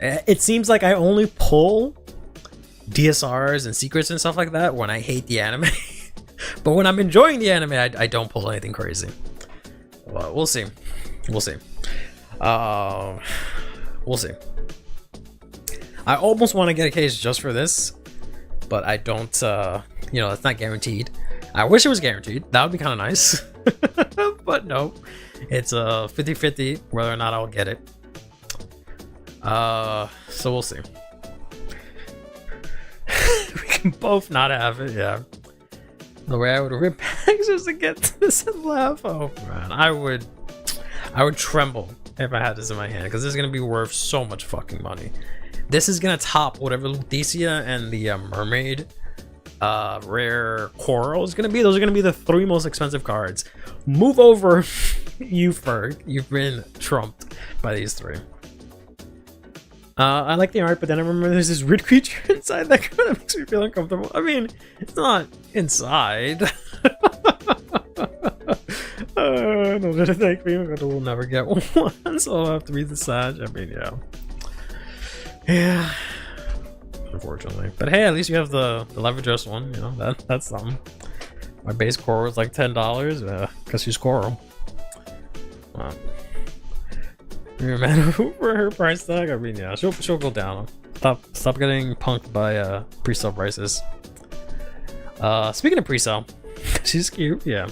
A: It seems like I only pull DSRs and secrets and stuff like that when I hate the anime. But when I'm enjoying the anime, I don't pull anything crazy. Well, we'll see. We'll see. We'll see. I almost want to get a case just for this, but I don't, you know, it's not guaranteed. I wish it was guaranteed. That would be kind of nice. But no, it's 50-50 whether or not I'll get it. So we'll see. We can both not have it, yeah. The way I would rip bags just to get to this and laugh. Oh man, I would tremble if I had this in my hand, because this is gonna be worth so much fucking money. This is gonna top whatever Lutetia and the mermaid rare coral is gonna be. Those are gonna be the 3 most expensive cards. Move over, you Ferg. You've been trumped by these 3. I like the art, but then I remember there's this weird creature inside that kind of makes me feel uncomfortable. I mean, it's not inside. No, gonna thank me, but we'll never get one, so I'll have to read the Sag. I mean, yeah. Yeah. Unfortunately. But hey, at least you have the lever dress one, you know, that's something. My base coral is like $10, because she's coral. Wow. You're mad over her price tag? I mean, yeah, she'll go down. Stop getting punked by pre-sale prices. Speaking of pre-sale, she's cute, yeah.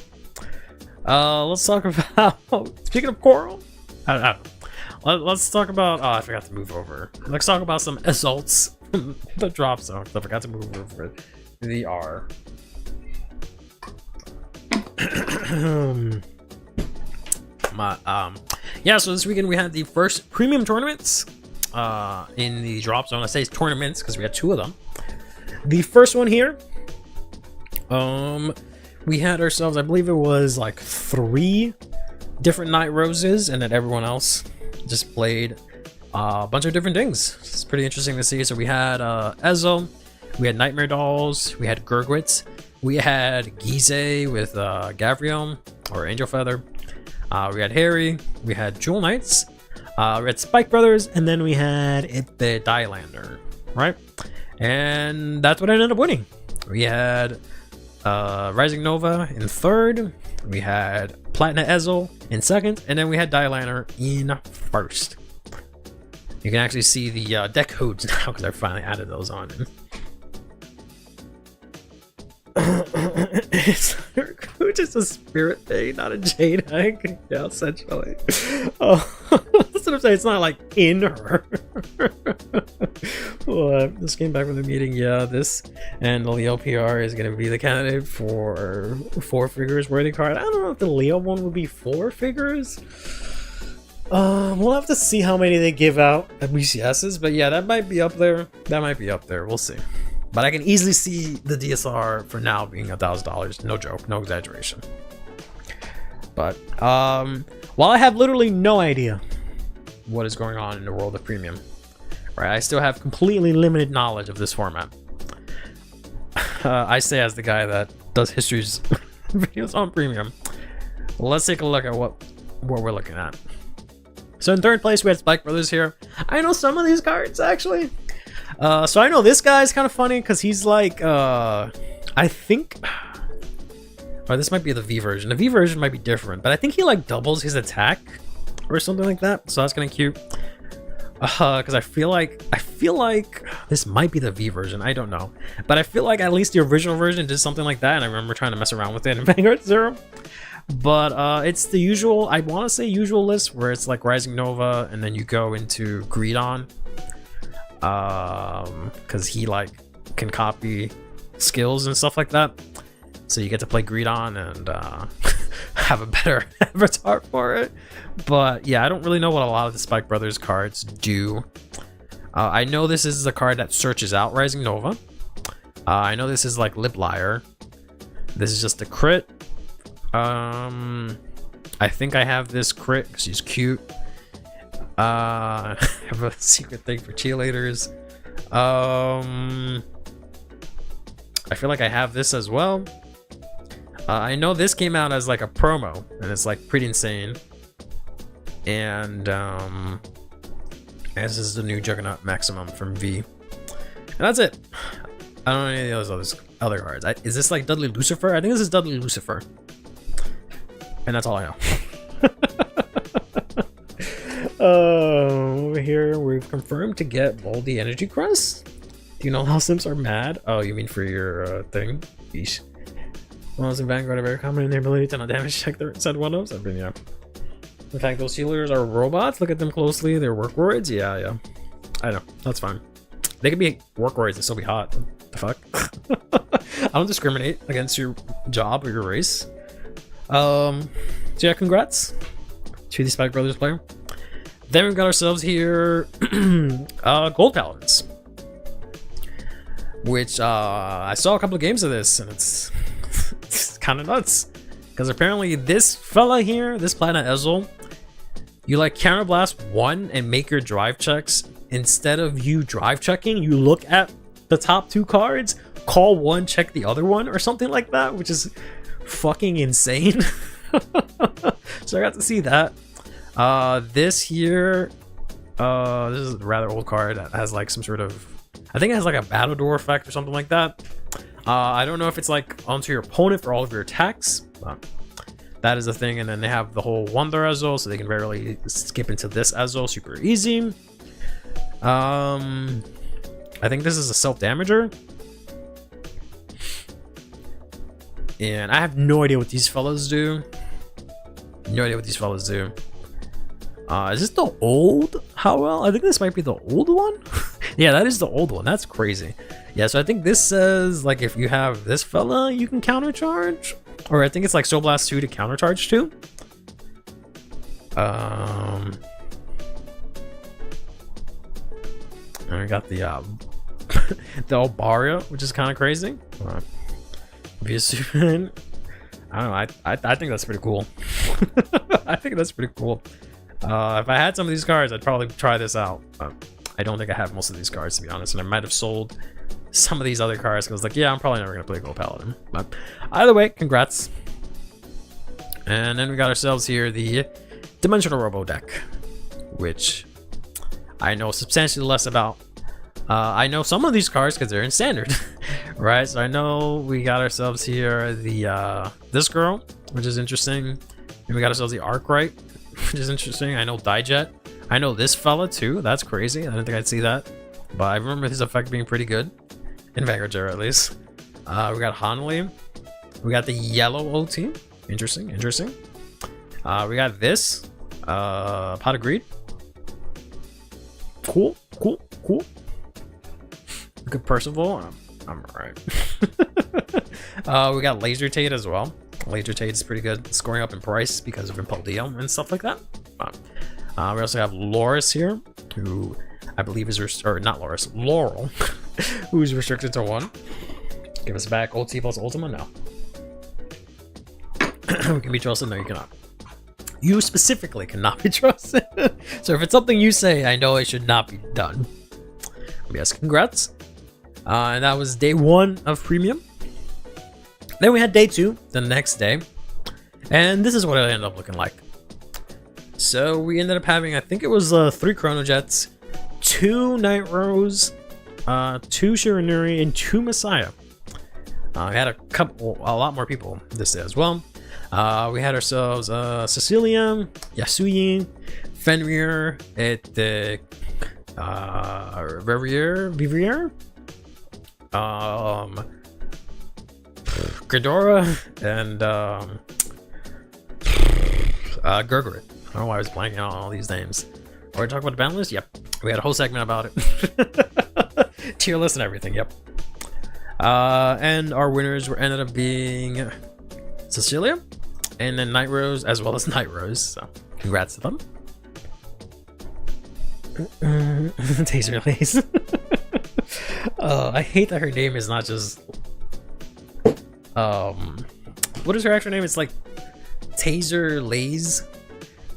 A: Let's talk about, speaking of coral, I don't know. Let's talk about, oh, I forgot to move over. Let's talk about some assaults from the drop zone. I forgot to move over the R. Yeah, so this weekend we had the first premium tournaments in the drop zone. I say tournaments because we had 2 of them.
B: The first one here, we had ourselves, I believe it was like 3 different Night Roses, and then everyone else just played a bunch of different things. It's pretty interesting to see. So we had Ezo, we had Nightmare Dolls, we had Gurgwitz, we had Gize with Gavrion or Angel Feather, we had Harry, we had Jewel Knights, we had Spike Brothers, and then we had the Dilander, right? And that's what I ended up winning. We had Rising Nova in 3rd, we had Platinum Ezel in 2nd, and then we had Dilander in 1st. You can actually see the deck codes now because I finally added those on. It's just a spirit thing, not a jade egg. Yeah, essentially. Oh, that's what I'm saying. It's not like in her. Well, this came back from the meeting. Yeah, this and the Leo PR is going to be the candidate for 4 figures worthy card. I don't know if the Leo one would be 4 figures. We'll have to see how many they give out at BCSs, but yeah, that might be up there. That might be up there. We'll see. But I can easily see the DSR for now being $1,000. No joke, no exaggeration. But while I have literally no idea what is going on in the world of premium, right? I still have completely limited knowledge of this format. I say as the guy that does histories videos on premium. Let's take a look at what we're looking at. So in 3rd place, we had Spike Brothers here. I know some of these cards, actually. So I know this guy's kind of funny because he's like, I think... Or this might be the V version. The V version might be different, but I think he like doubles his attack or something like that. So that's kind of cute. Because I feel like this might be the V version. I don't know. But I feel like at least the original version did something like that. And I remember trying to mess around with it in Vanguard 0. But it's the usual, I want to say usual list where it's like Rising Nova and then you go into Greedon. Because he like can copy skills and stuff like that. So you get to play Greedon and have a better avatar for it. But yeah, I don't really know what a lot of the Spike Brothers cards do. I know this is the card that searches out Rising Nova. I know this is like Lip Liar. This is just a crit. I think I have this crit because she's cute. I have a secret thing for cheerleaders. I feel like I have this as well. I know this came out as like a promo, and it's like pretty insane. And this is the new Juggernaut Maximum from V. And that's it. I don't know any of those other cards. Is this like Dudley Lucifer? I think this is Dudley Lucifer. And that's all I know. Over here, we've confirmed to get Baldy Energy Crest. Do you know how Sims are mad? Oh, you mean for your thing? Yeesh. Models in Vanguard are very common in their ability to not damage check their said one-ups. I mean, yeah. In fact, those healers are robots. Look at them closely. They're workroids. Yeah. I know. That's fine. They could be workroids and still be hot. The fuck? I don't discriminate against your job or your race. So yeah, congrats to the Spike Brothers player. Then we've got ourselves here Gold Paladins, which I saw a couple of games of this, and it's kind of nuts because apparently this fella here, this Platinum Ezel, you like counterblast 1 and make your drive checks. Instead of you drive checking, you look at the top 2 cards, call 1, check the other one, or something like that, which is fucking insane. So I got to see that. This here, this is a rather old card that has like some sort of, I think it has like a battle door effect or something like that. I don't know if it's like onto your opponent for all of your attacks. That is the thing. And then they have the whole Wonder Ezel, so they can rarely skip into this Ezel super easy. I think this is a self-damager. And I have no idea what these fellas do. No idea what these fellas do. Is this the old Howell? I think this might be the old one. Yeah, that is the old one. That's crazy. Yeah, so I think this says like if you have this fella, you can countercharge. Or I think it's like Soul Blast 2 to countercharge too. And we got the the Albaria, which is kind of crazy. Visuman. I don't know. I think that's pretty cool. I think that's pretty cool. If I had some of these cards, I'd probably try this out. I don't think I have most of these cards, to be honest, and I might have sold some of these other cards because, like, yeah, I'm probably never gonna play Gold Paladin. But either way, congrats. And then we got ourselves here the Dimensional Robo deck, which I know substantially less about. I know some of these cards because they're in standard, right? So I know we got ourselves here the this girl, which is interesting, and we got ourselves the Arkwright, which is interesting. I know Dijet. I know this fella too. That's crazy. I didn't think I'd see that, but I remember his effect being pretty good in Vanguard Era at least. We got Hanley. We got the yellow OT. Interesting. We got this Pot of Greed. Cool. Good Percival. I'm alright. We got Laser Tate as well. Laser Tate is pretty good, scoring up in price because of Impuldio and stuff like that. We also have Loris here, who I believe is not Loris, Laurel, who's restricted to 1. Give us back OT plus Ultima. No. We can be trusted. No, you cannot. You specifically cannot be trusted. So if it's something you say, I know it should not be done. Yes, congrats. And that was day 1 of premium. Then we had day 2, the next day, and this is what it ended up looking like. So we ended up having, I think it was 3 Chrono Jets, 2 Night Rose, 2 Shiranuri, and 2 Messiah. We had a lot more people this day as well. We had ourselves Cecilia, Yasuyin, Fenrir, Vivrier, Ghidorah, and Gurgrit. I don't know why I was blanking on all these names. Are we talking about the band list? Yep. We had a whole segment about it. Tier list and everything, yep. And our winners ended up being Cecilia, and then Night Rose, as well as Night Rose. So, congrats to them. Taser Lace. I hate that her name is not just. What is her actual name? It's like Taser Lays,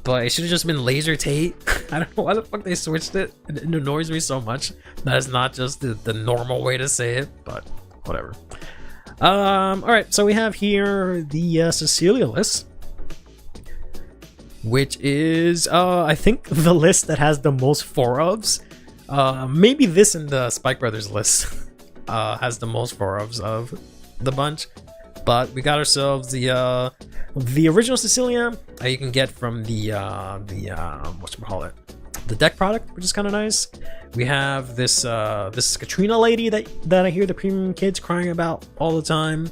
B: but it should have just been Laser Tate. I don't know why the fuck they switched it. It annoys me so much. That is not just the normal way to say it, but whatever. Alright, so we have here the Cecilia list, which is I think the list that has the most 4-ofs. Maybe this and the Spike Brothers list has the most 4-ofs of the bunch. But we got ourselves the original Cecilia you can get from the whatchamacallit, the deck product, which is kind of nice. We have this Katrina lady that I hear the premium kids crying about all the time.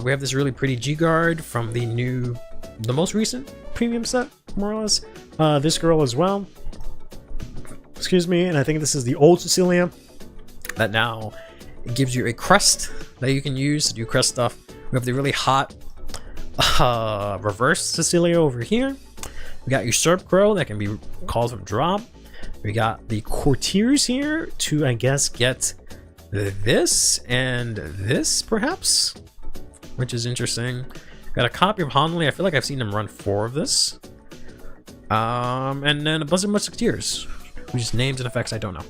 B: We have this really pretty G-Guard from the most recent premium set, more or less. This girl as well. Excuse me, and I think this is the old Cecilia that now gives you a crest that you can use to do crest stuff. We have the really hot reverse Cecilia over here. We got Usurp Crow that can be called from drop. We got the Courtiers here to, I guess, get this and this, perhaps, which is interesting. Got a copy of Hanley. I feel like I've seen them run 4 of this. And then a bunch of Musketeers, which is names and effects I don't know.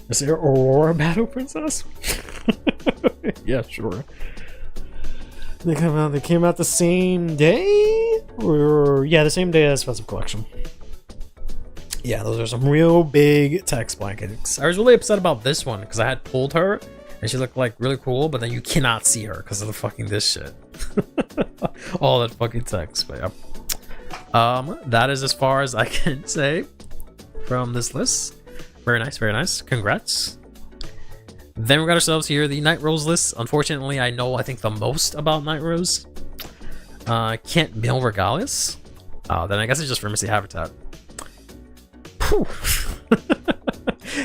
B: Is there Aurora Battle Princess? Yeah, sure. They came out the same day? Or yeah, the same day as Festive Collection. Yeah, those are some real big text blankets. I was really upset about this one because I had pulled her and she looked like really cool, but then you cannot see her because of the fucking this shit. All that fucking text, but yeah. That is as far as I can say from this list. Very nice, very nice. Congrats. Then we got ourselves here the Night Rose list. Unfortunately, I think the most about Night Rose. Can't Mill Regalis. Then I guess it's just for Missy Habitat.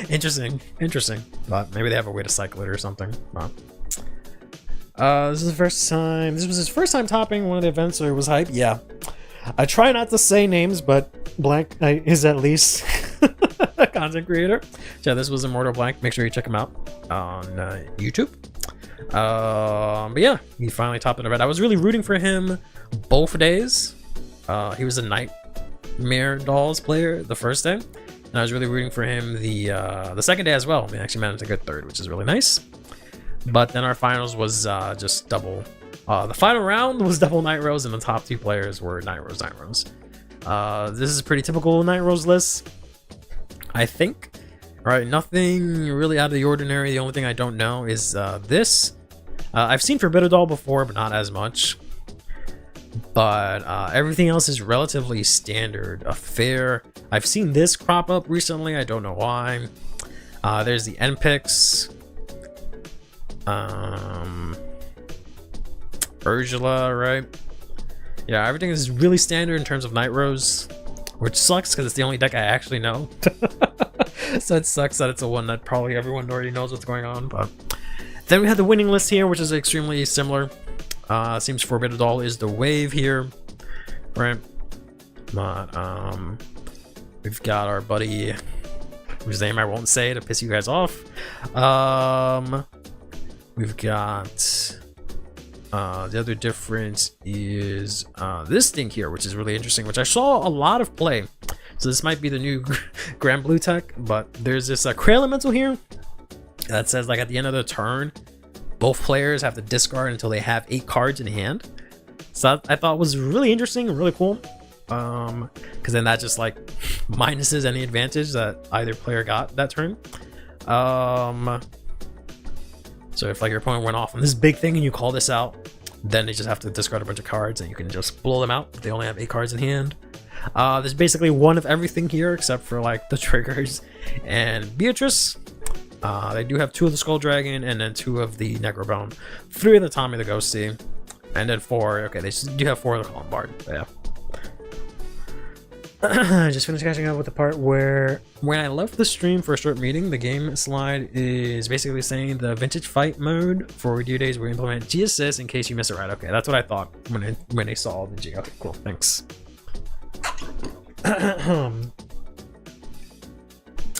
B: Interesting. But maybe they have a way to cycle it or something. This is the first time. This was his first time topping one of the events, so it was hype. Yeah. I try not to say names, but Blank is at least content creator. So this was Immortal Blank. Make sure you check him out on YouTube. But yeah, he finally topped it a bit. I was really rooting for him both days. He was a Nightmare Dolls player the first day, and I was really rooting for him the second day as well. We actually managed to get third, which is really nice. But then our finals was just double. The final round was double Night Rose, and the top 2 players were Night Rose, Night Rose. This is a pretty typical Night Rose list, I think. All right, nothing really out of the ordinary. The only thing I don't know is this. I've seen Forbidden Doll before, but not as much. But everything else is relatively standard affair. I've seen this crop up recently. I don't know why. There's the NPIX. Ursula, right? Yeah, everything is really standard in terms of Night Rose, which sucks because it's the only deck I actually know. So it sucks that it's a one that probably everyone already knows what's going on. But then we have the winning list here, which is extremely similar. Seems Forbidden Doll is the wave here, right? But we've got our buddy, whose name I won't say to piss you guys off. We've got the other difference is this thing here, which is really interesting, which I saw a lot of play. So this might be the new Grand Blue tech, but there's this Cray Elemental here that says, like, at the end of the turn, both players have to discard until they have 8 cards in hand. So that I thought was really interesting and really cool, because then that just like minuses any advantage that either player got that turn. So if like your opponent went off on this big thing and you call this out, then they just have to discard a bunch of cards and you can just blow them out if they only have 8 cards in hand. There's basically one of everything here except for like the triggers and Beatrice. They do have 2 of the Skull Dragon and then 2 of the Necrobone, 3 of the Tommy the Ghosty, and then 4. Okay, they do have 4 of the Column Bard. But yeah. Just finished catching up with the part where when I left the stream for a short meeting, the game slide is basically saying the vintage fight mode for due days will implement G assist in case you miss it right. Okay, that's what I thought when they saw the G. Okay, cool, thanks.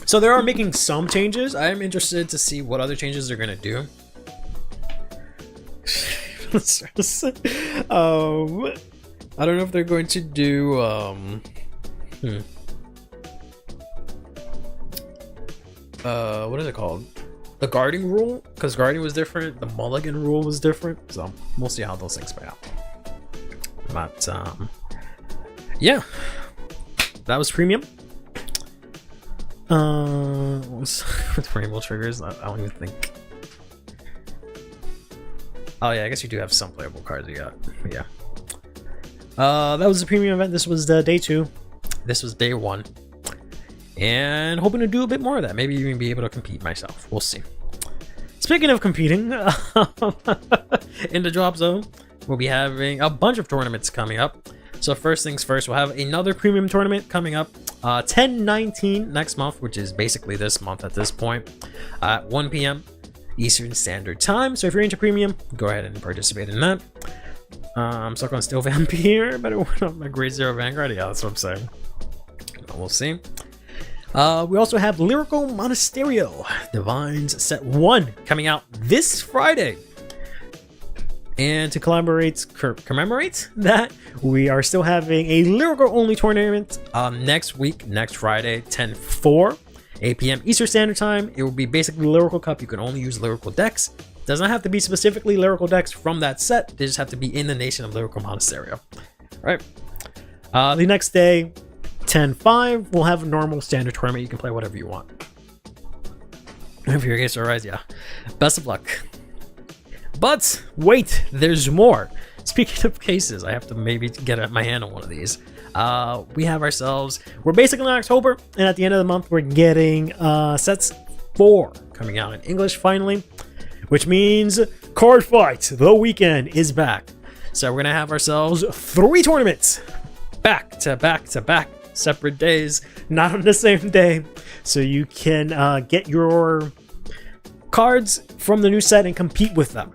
B: So they are making some changes. I am interested to see what other changes they're gonna do. I don't know if they're going to do what is it called? The guarding rule? Because guarding was different, the mulligan rule was different, so we'll see how those things play out. But yeah, that was premium. With rainbow triggers, I don't even think. Oh yeah, I guess you do have some playable cards you got. Yeah. That was the premium event. This was day 2. This was day 1. And hoping to do a bit more of that. Maybe even be able to compete myself. We'll see. Speaking of competing, in the drop zone, we'll be having a bunch of tournaments coming up. So first things first, we'll have another premium tournament coming up 10/19 next month, which is basically this month at this point, at 1 p.m. Eastern Standard Time. So if you're into premium, go ahead and participate in that. I'm stuck on Steel Vampire, but it went up my grade 0 Vanguard. Yeah, that's what I'm saying. We'll see. We also have Lyrical Monasterio Divines Set 1 coming out this Friday. And to commemorate that, we are still having a lyrical only tournament next week, next Friday, 10/4, 8 p.m. Eastern Standard Time. It will be basically Lyrical Cup. You can only use lyrical decks. Does not have to be specifically lyrical decks from that set. They just have to be in the nation of Lyrical Monasterio. All right. The next day, 10/5, we'll have a normal standard tournament. You can play whatever you want. If your gates are right, yeah. Best of luck. But wait, there's more. Speaking of cases, I have to maybe get my hand on one of these. We have ourselves, we're basically in October, and at the end of the month, we're getting sets 4 coming out in English finally, which means Card Fight the Weekend is back. So we're gonna have ourselves 3 tournaments back to back to back, separate days, not on the same day, so you can get your cards from the new set and compete with them.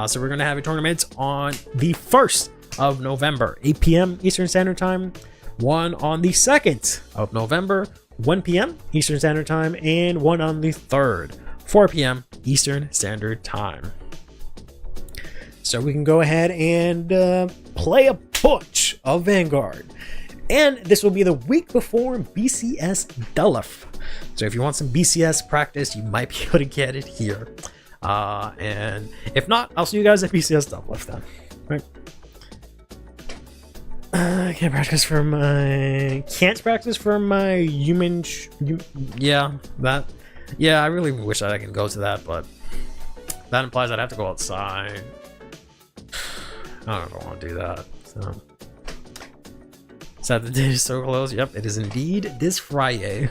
B: So we're going to have a tournament on the 1st of November, 8 p.m. Eastern Standard Time, one on the 2nd of November, 1 p.m. Eastern Standard Time, and one on the 3rd, 4 p.m. Eastern Standard Time. So we can go ahead and play a bunch of Vanguard. And this will be the week before BCS Duluth. So if you want some BCS practice, you might be able to get it here. And if not, I'll see you guys at BCS Duluth then. Right. I can't practice for my human. Yeah, I really wish that I can go to that, but that implies I'd have to go outside. I don't want to do that. So, sad the day is so close. Yep, it is indeed this Friday.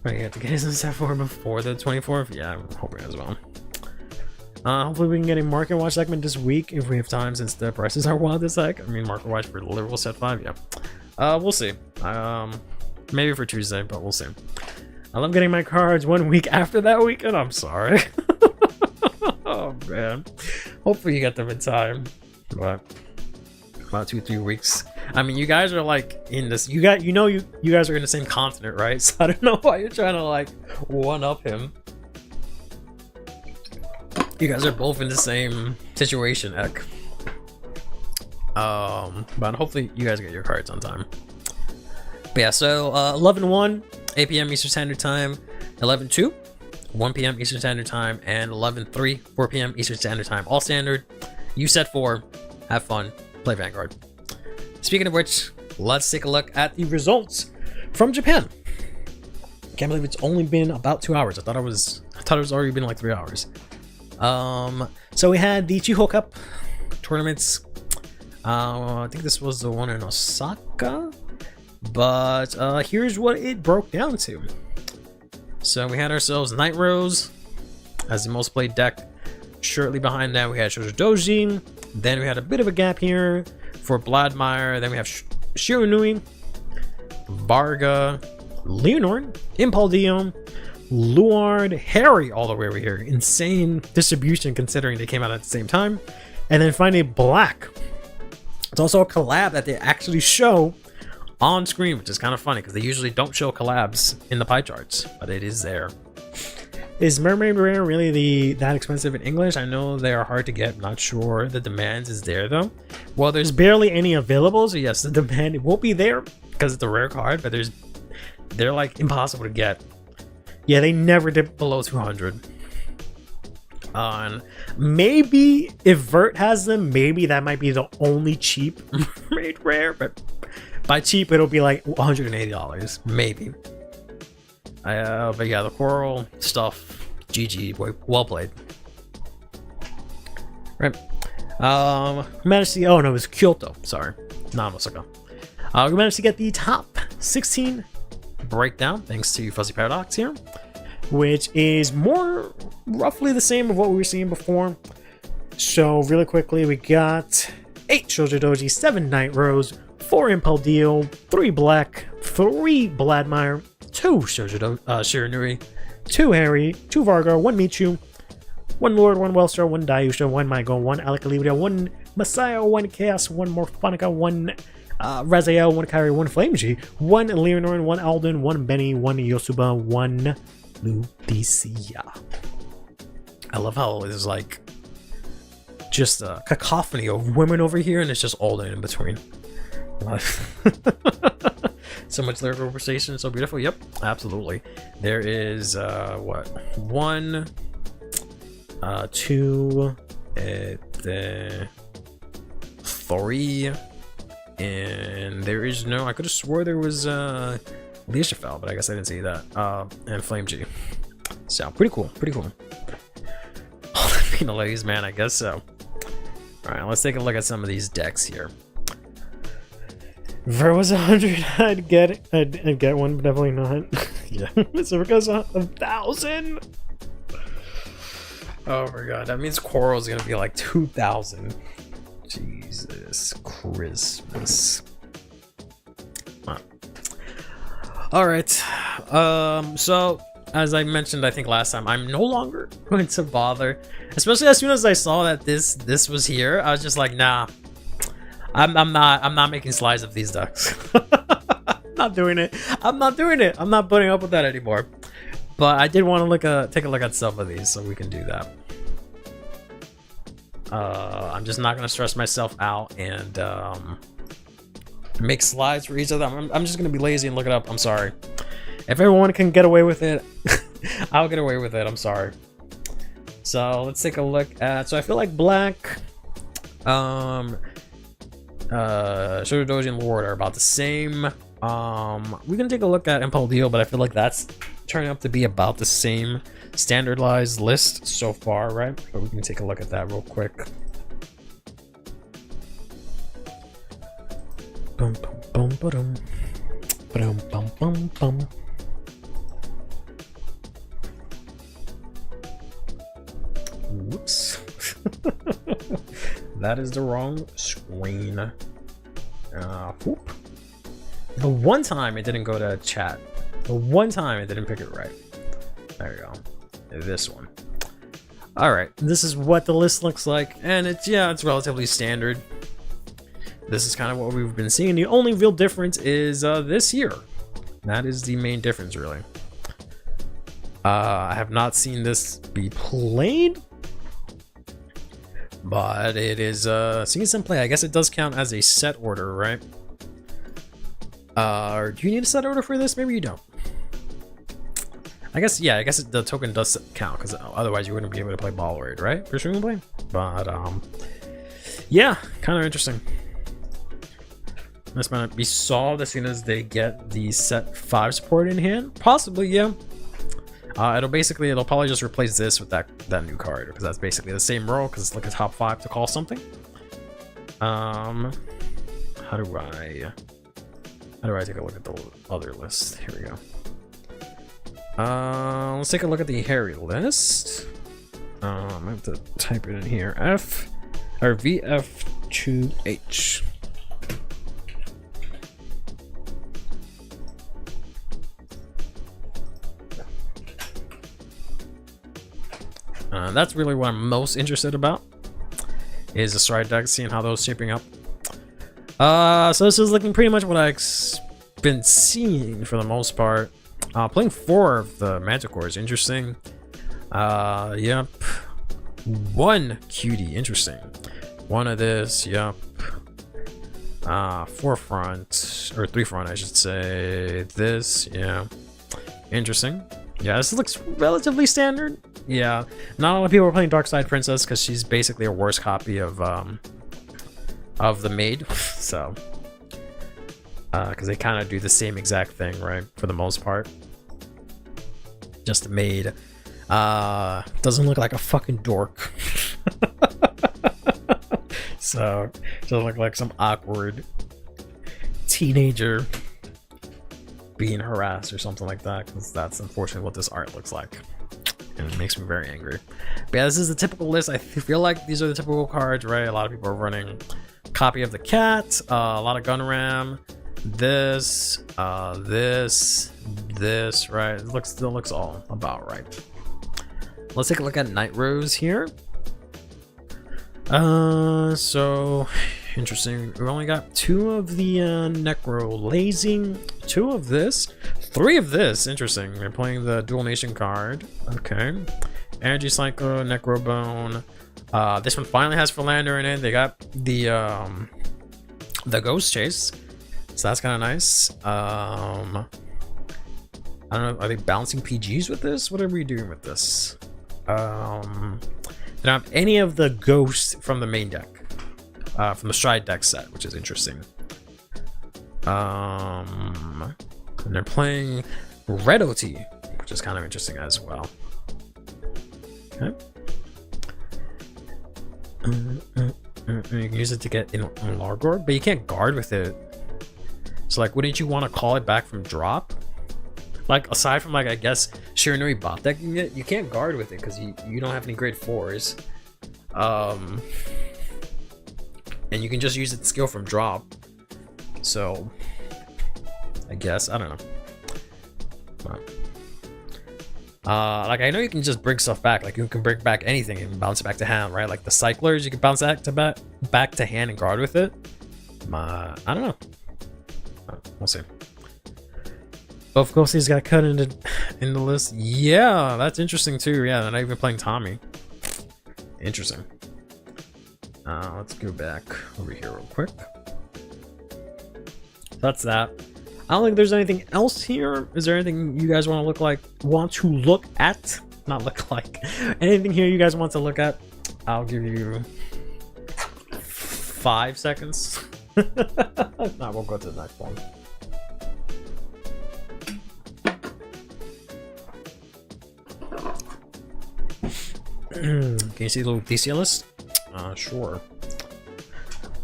B: Right, you have to get his set for before the 24th. Yeah, I'm hoping as well. Hopefully we can get a market watch segment this week if we have time, since the prices are wild as heck. I mean, market watch for literal set 5. Yeah, we'll see. Maybe for Tuesday, but we'll see. I love getting my cards 1 week after that weekend. I'm sorry. Oh man. Hopefully you get them in time. But about 2-3 weeks. I mean, you guys are like in this. You guys are in the same continent, right? So I don't know why you're trying to like one up him. You guys are both in the same situation, heck. But hopefully you guys get your cards on time. But yeah, so 11:01, 8 p.m. Eastern Standard Time, 11:02, 1 p.m. Eastern Standard Time, and 11:03, 4 p.m. Eastern Standard Time. All standard. You set 4. Have fun. Play Vanguard. Speaking of which, let's take a look at the results from Japan. Can't believe it's only been about 2 hours. I thought it was already been like 3 hours. So we had the Chiho Cup tournaments. I think this was the one in Osaka, but here's what it broke down to. So we had ourselves Night Rose as the most played deck. Shortly behind that we had Shoujo Doji. Then we had a bit of a gap here for Bladmire. Then we have Shiranui, Varga, Leonor, Impaldio, Luard, Harry, all the way over here. Insane distribution considering they came out at the same time. And then finally Black. It's also a collab that they actually show on screen, which is kind of funny because they usually don't show collabs in the pie charts, but it is there. Is Mermaid Rare really that expensive in English? I know they are hard to get. Not sure the demand is there though. Well, there's barely any available, so yes, the demand won't be there because it's a rare card, but they're like impossible to get. Yeah, they never dip below 200. And maybe if Vert has them, maybe that might be the only cheap Mermaid Rare, but by cheap it'll be like $180, maybe. But yeah, the Coral stuff, GG, boy, well played. Right. Managed to see, oh no, it was Kyoto, sorry, not Osaka. We managed to get the top 16 breakdown thanks to Fuzzy Paradox here, which is more roughly the same of what we were seeing before. So really quickly, we got 8 Shoujo Doji, 7 Night Rose, 4 Impaldio, 3 Black, 3 Bladmire, 2 Shoujo Shiranui, 2 Harry, 2 Varga, 1 Michu, 1 Lord, 1 Wellstar, 1 Dayusha, 1 Maigo, 1 Alakalibre, 1 Messiah, 1 Chaos, 1 Morphonica, 1 Raziel, 1 Kairi, 1 Flameji, 1 Leonor, 1 Alden, 1 Benny, 1 Yosuba, 1 Ludicia. I love how there's like just a cacophony of women over here and it's just Alden in between. So much lyrical conversation, so beautiful. Yep, absolutely. There is 1, 2, 3, and there is no. I could have swore there was Leisha Fell, but I guess I didn't see that. And Flame G. So pretty cool, pretty cool. Being a ladies man, I guess so. All right, let's take a look at some of these decks here. If it was 100, I'd get one, but definitely not. Yeah, so because 1,000. Oh my god, that means Coral's gonna be like 2,000. Jesus Christmas. All right. So as I mentioned, I think last time, I'm no longer going to bother. Especially as soon as I saw that this was here, I was just like, nah. I'm not making slides of these ducks. I'm not doing it. I'm not doing it. I'm not putting up with that anymore. But I did want to take a look at some of these, so we can do that. I'm just not gonna stress myself out and make slides for each of them. I'm just gonna be lazy and look it up. I'm sorry. If everyone can get away with it, I'll get away with it. I'm sorry. So let's take a look at. So I feel like Black, Sugar Doji and Lord are about the same. We can take a look at Impel Deal, but I feel like that's turning up to be about the same standardized list so far, right? But we can take a look at that real quick. Bum bum bum ba-dum. Ba-dum bum bum bum. Whoops. That is the wrong screen. Whoop. The one time it didn't go to chat. The one time it didn't pick it right. There you go. This one. Alright, this is what the list looks like, and it's relatively standard. This is kind of what we've been seeing. The only real difference is this year. That is the main difference, really. I have not seen this be played, but it is seeing some play. I guess it does count as a set order, right? Do you need a set order for this? Maybe you don't. I guess the token does count, because otherwise you wouldn't be able to play Ball Raid, right? Presumably. But yeah, kind of interesting. This might be solved as soon as they get the set 5 support in hand. Possibly, yeah. It'll probably just replace this with that new card, because that's basically the same role, because it's like a top 5 to call something. How do I take a look at the other list? Here we go. Let's take a look at the Harry list. I have to type it in here. VF2H. That's really what I'm most interested about, is the Stride decks, seeing how those shaping up. So this is looking pretty much what I've been seeing for the most part. Playing 4 of the Manticore is interesting. Yep. 1 Cutie, interesting. 1 of this, yep. 4 front, or 3 front, I should say. This, yeah. Interesting. Yeah, this looks relatively standard. Yeah, not a lot of people are playing Darkside Princess because she's basically a worse copy of the Maid. So, because they kind of do the same exact thing, right? For the most part, just the Maid doesn't look like a fucking dork. So, doesn't look like some awkward teenager being harassed or something like that, because that's unfortunately what this art looks like, and it makes me very angry. But yeah, this is the typical list. I feel like these are the typical cards, right? A lot of people are running copy of the cat, a lot of gun ram, this, this, right? It still looks all about right. Let's take a look at Night Rose here. So interesting. We only got 2 of the Necro Lazing, 2 of this, 3 of this. Interesting. They're playing the Dual Nation card. Okay. Energy Cycle, Necro Bone. This one finally has Philander in it. They got the Ghost Chase, so that's kind of nice. I don't know. Are they bouncing PGs with this? What are we doing with this? They don't have any of the ghosts from the main deck. From the Stride deck set, which is interesting. And they're playing Red OT, which is kind of interesting as well. Okay. You can use it to get in Largord, but you can't guard with it. So like, wouldn't you want to call it back from drop? Like, aside from like, I guess Shiranui bot decking it, you can't guard with it because you don't have any grade 4s. And you can just use its skill from drop. So, I guess, I don't know. Like, I know you can just bring stuff back. Like, you can bring back anything and bounce it back to hand, right? Like the Cyclers, you can bounce that back to hand and guard with it. I don't know. We'll see. Both ghosties got cut in the list. Yeah, that's interesting too. Yeah, they're not even playing Tommy. Interesting. Let's go back over here real quick. That's that. I don't think there's anything else here. Is there anything you guys want to look at? Not look like. Anything here you guys want to look at? I'll give you 5 seconds. Nah, we'll go to the next one. Can you see the little DC list? Sure.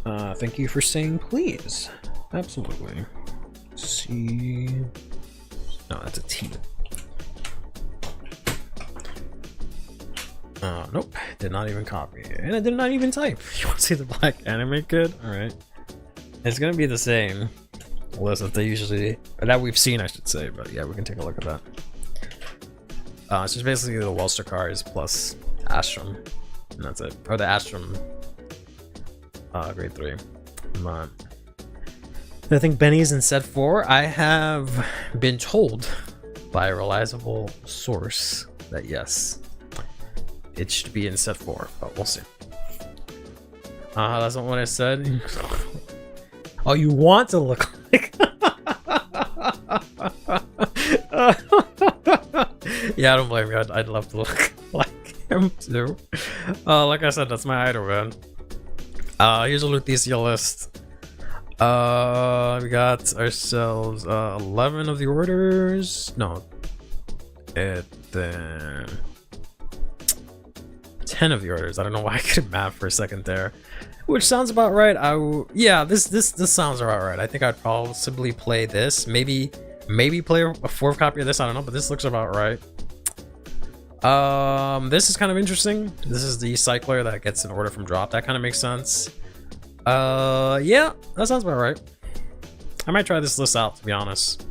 B: Thank you for saying please. Absolutely. C. No, that's a T. Nope. Did not even copy. And I did not even type. You want to see the black anime kid? Alright. It's gonna be the same list that they usually, that we've seen, I should say, but yeah, we can take a look at that. It's just basically the Welster cars plus Astrum. And that's it. Or the Astrum grade 3. But I think Benny's in set 4. I have been told by a reliable source that yes, it should be in set 4, but we'll see. That's not what I said. Oh, you want to look like yeah, I don't blame you. I'd love to look like him too. Like I said, that's my idol, man. Here's a Lutetia list. We got ourselves 11 of the orders. No, then 10 of the orders. I don't know why I couldn't map for a second there, which sounds about right. Yeah, this sounds about right. I think I'd possibly play this. Maybe play a 4th copy of this. I don't know, but this looks about right. This is kind of interesting. This is the cycler that gets an order from drop. That kind of makes sense. Yeah, that sounds about right. I might try this list out, to be honest.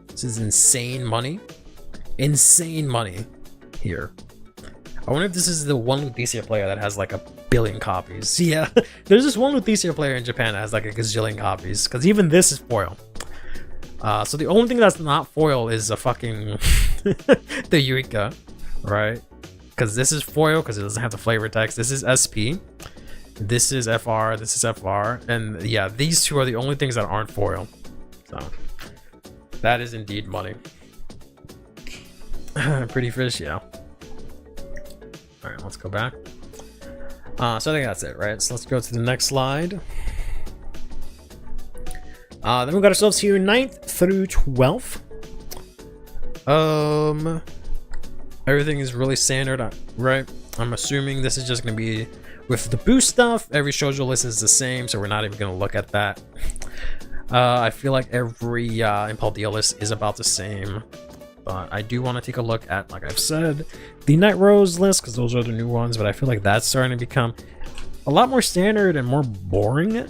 B: This is insane money. Insane money here. I wonder if this is the one Lutetia player that has like 1 billion copies. Yeah, there's this one Lutetia player in Japan that has like a gazillion copies, because even this is foil. So the only thing that's not foil is a fucking the Eureka, right? Because this is foil because it doesn't have the flavor text. This is SP. This is FR. This is FR. And yeah, these two are the only things that aren't foil. So that is indeed money. Pretty fish, yeah. All right, let's go back. So I think that's it, right? So let's go to the next slide. Then we got ourselves here 9th through 12th. Everything is really standard, right? I'm assuming this is just gonna be with the boost stuff. Every shoujo list is the same, so we're not even gonna look at that. I feel like every Impel deal list is about the same, but I do want to take a look at, like I've said, the Night Rose list, because those are the new ones, but I feel like that's starting to become a lot more standard and more boring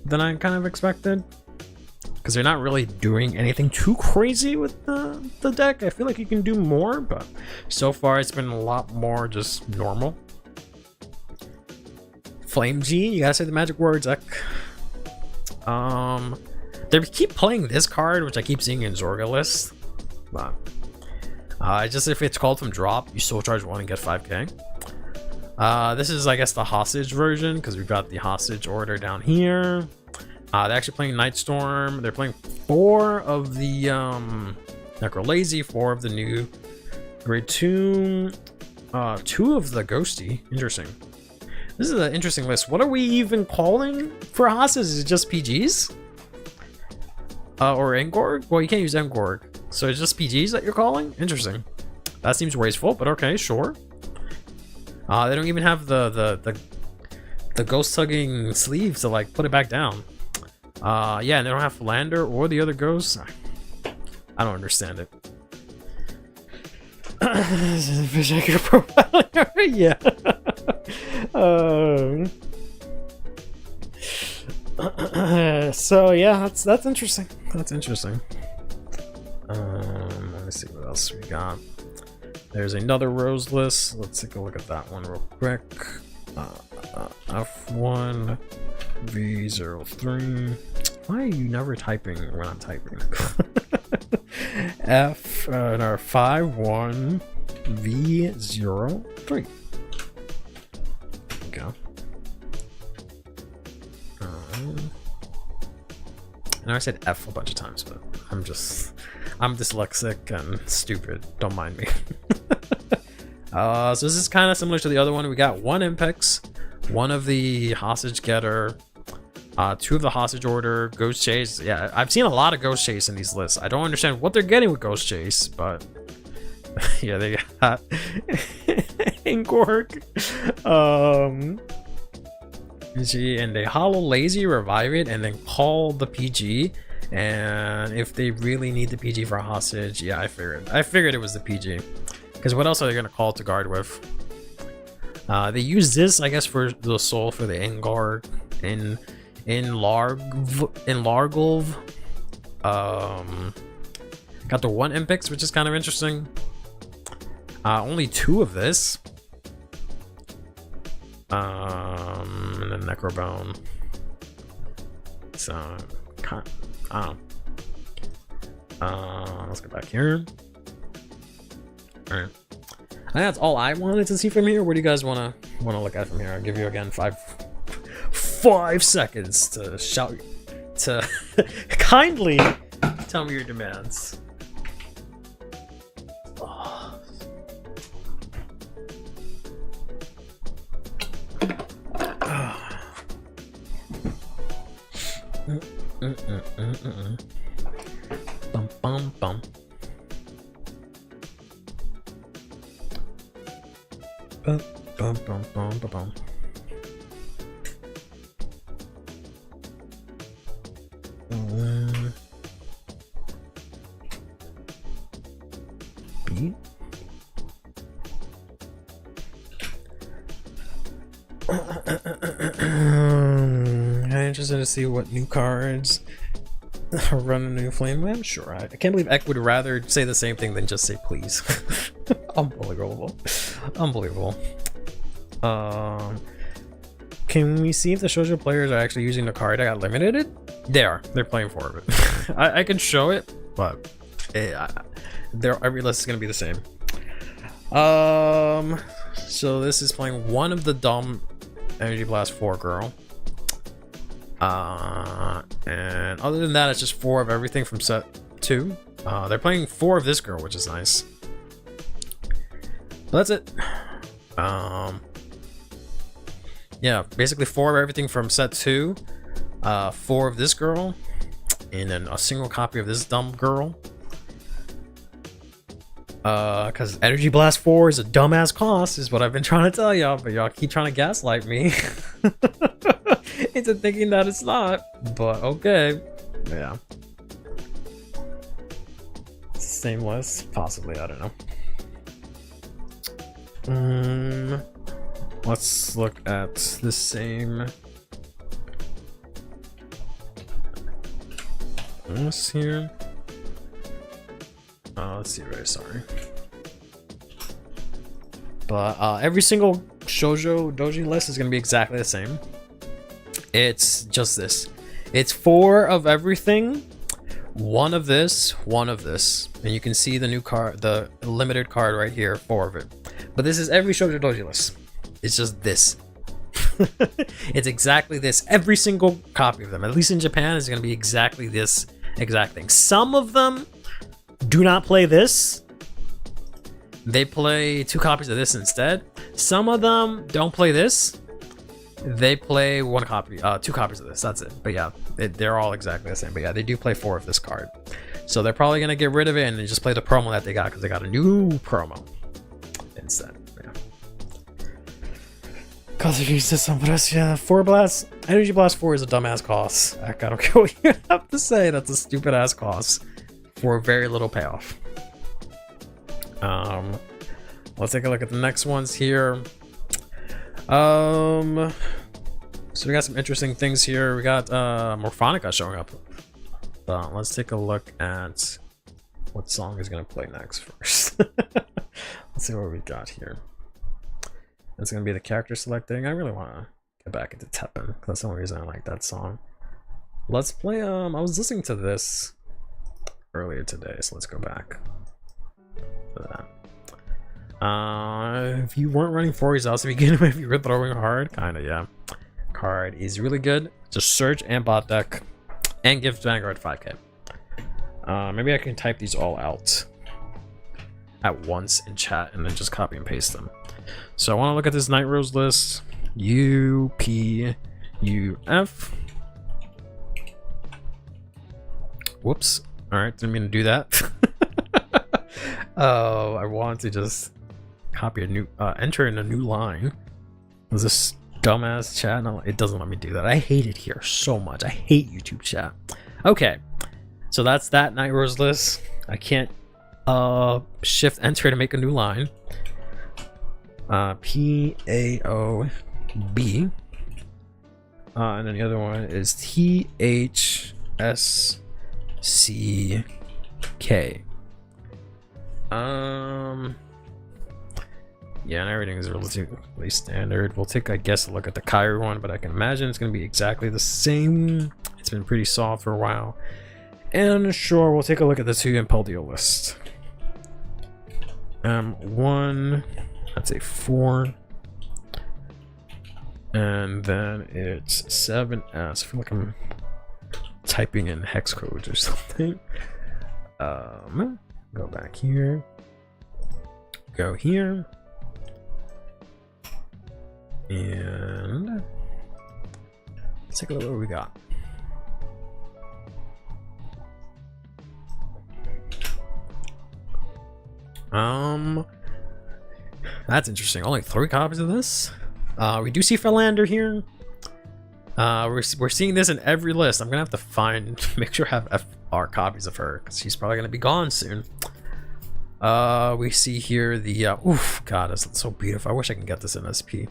B: than I kind of expected, because they're not really doing anything too crazy with the deck. I feel like you can do more, but so far it's been a lot more just normal. Flame G, you gotta say the magic words. They keep playing this card, which I keep seeing in Zorga list, but just if it's called from drop, you still charge 1 and get 5k. This is, I guess, the hostage version, because we've got the hostage order down here. They're actually playing Nightstorm. They're playing 4 of the Necrolazy, 4 of the new grade 2, 2 of the Ghosty. Interesting. This is an interesting list. What are we even calling for hostages? Is it just PGs? Or Engorg? Well, you can't use Engorg. So it's just PGs that you're calling? Interesting. That seems wasteful, but okay, sure. They don't even have the ghost tugging sleeve to like put it back down. Yeah, and they don't have Philander or the other ghosts. I don't understand it. Check your profile. Yeah. So yeah, that's interesting. That's interesting. Let me see what else we got. There's another Rose list. Let's take a look at that one real quick. F1. V03. Why are you never typing when I'm typing? F no, 51 V03. There we go. And I said F a bunch of times, but I'm dyslexic and stupid. Don't mind me. So this is kind of similar to the other one. We got one Impex, one of the hostage getter, two of the hostage order, ghost chase. Yeah, I've seen a lot of ghost chase in these lists. I don't understand what they're getting with ghost chase, but yeah, they got Incork. And they hollow lazy, revive it, and then call the PG. And if they really need the PG for a hostage, yeah, I figured it was the PG. Because what else are they gonna call to guard with? They use this, I guess, for the soul for the Enguard in Largolv. Got the one Impex, which is kind of interesting. Only two of this. And then Necrobone. So, let's go back here. All right. I think that's all I wanted to see from here. What do you guys want to look at from here? I'll give you again five seconds to shout, to kindly tell me your demands. Bum bum bum. Bum bum bum bum bum. B. I'm interested to see what new cards run a new flame. I'm sure. I can't believe Ek would rather say the same thing than just say please. Unbelievable. Unbelievable. Can we see if the shoujo players are actually using the card I got limited? They are. They're playing 4 of it. I can show it, but every list is going to be the same. So this is playing one of the dumb Energy Blast 4 girl. And other than that, it's just 4 of everything from set 2. They're playing 4 of this girl, which is nice. But that's it. Yeah, basically 4 of everything from set 2, 4 of this girl, and then a single copy of this dumb girl. Because Energy Blast 4 is a dumbass cost, is what I've been trying to tell y'all, but y'all keep trying to gaslight me into thinking that it's not. But okay, yeah. Same list, possibly. I don't know. Let's look at the same. This here. Let's see. Very sorry. But every single shoujo doji list is gonna be exactly the same. It's just this. It's 4 of everything, 1 of this, 1 of this, and you can see the new card, the limited card right here, 4 of it. But this is every shoujo doji list. It's just this. It's exactly this. Every single copy of them, at least in Japan, is going to be exactly this exact thing. Some of them do not play this. They play 2 copies of this instead. Some of them don't play this. They play 1 copy, 2 copies of this. That's it. But yeah, they're all exactly the same. But yeah, they do play 4 of this card. So they're probably going to get rid of it and just play the promo that they got, because they got a new promo instead. Cause of your system, but yeah, 4 Blast, Energy Blast 4 is a dumbass cost. I don't care what you have to say, that's a stupid ass cost for very little payoff. Let's take a look at the next ones here. So we got some interesting things here. We got Morphonica showing up. Let's take a look at what song is gonna play next first. Let's see what we got here. It's gonna be the character selecting. I really wanna get back into Teppen. That's the only reason I like that song. Let's play. I was listening to this earlier today, so let's go back to that. If you weren't running 4 results to begin with, you were throwing hard, kind of, yeah. Card is really good. Just search and bot deck, and give Vanguard 5k. Maybe I can type these all out at once in chat and then just copy and paste them. So I want to look at this Night Rose list. UPUF. Whoops. Alright, didn't mean to do that. Oh, I want to just copy a new, enter in a new line. There's this dumbass chat. No, it doesn't let me do that. I hate it here so much. I hate YouTube chat. Okay, so that's that Night Rose list. I can't shift enter to make a new line. PAOB. And then the other one is THSCK. Yeah, and everything is relatively standard. We'll take, I guess, a look at the Kyrie one, but I can imagine it's going to be exactly the same. It's been pretty soft for a while. And sure, we'll take a look at the 2 Impeldio list. 1, I'd say 4. And then it's 7S. I feel like I'm typing in hex codes or something. Go back here. Go here. And let's take a look at what we got. That's interesting. Only 3 copies of this. We do see Philander here. We're seeing this in every list. I'm gonna have to make sure I have FR copies of her because she's probably gonna be gone soon. We see here the oof, god, it's so beautiful. I wish I can get this in SP.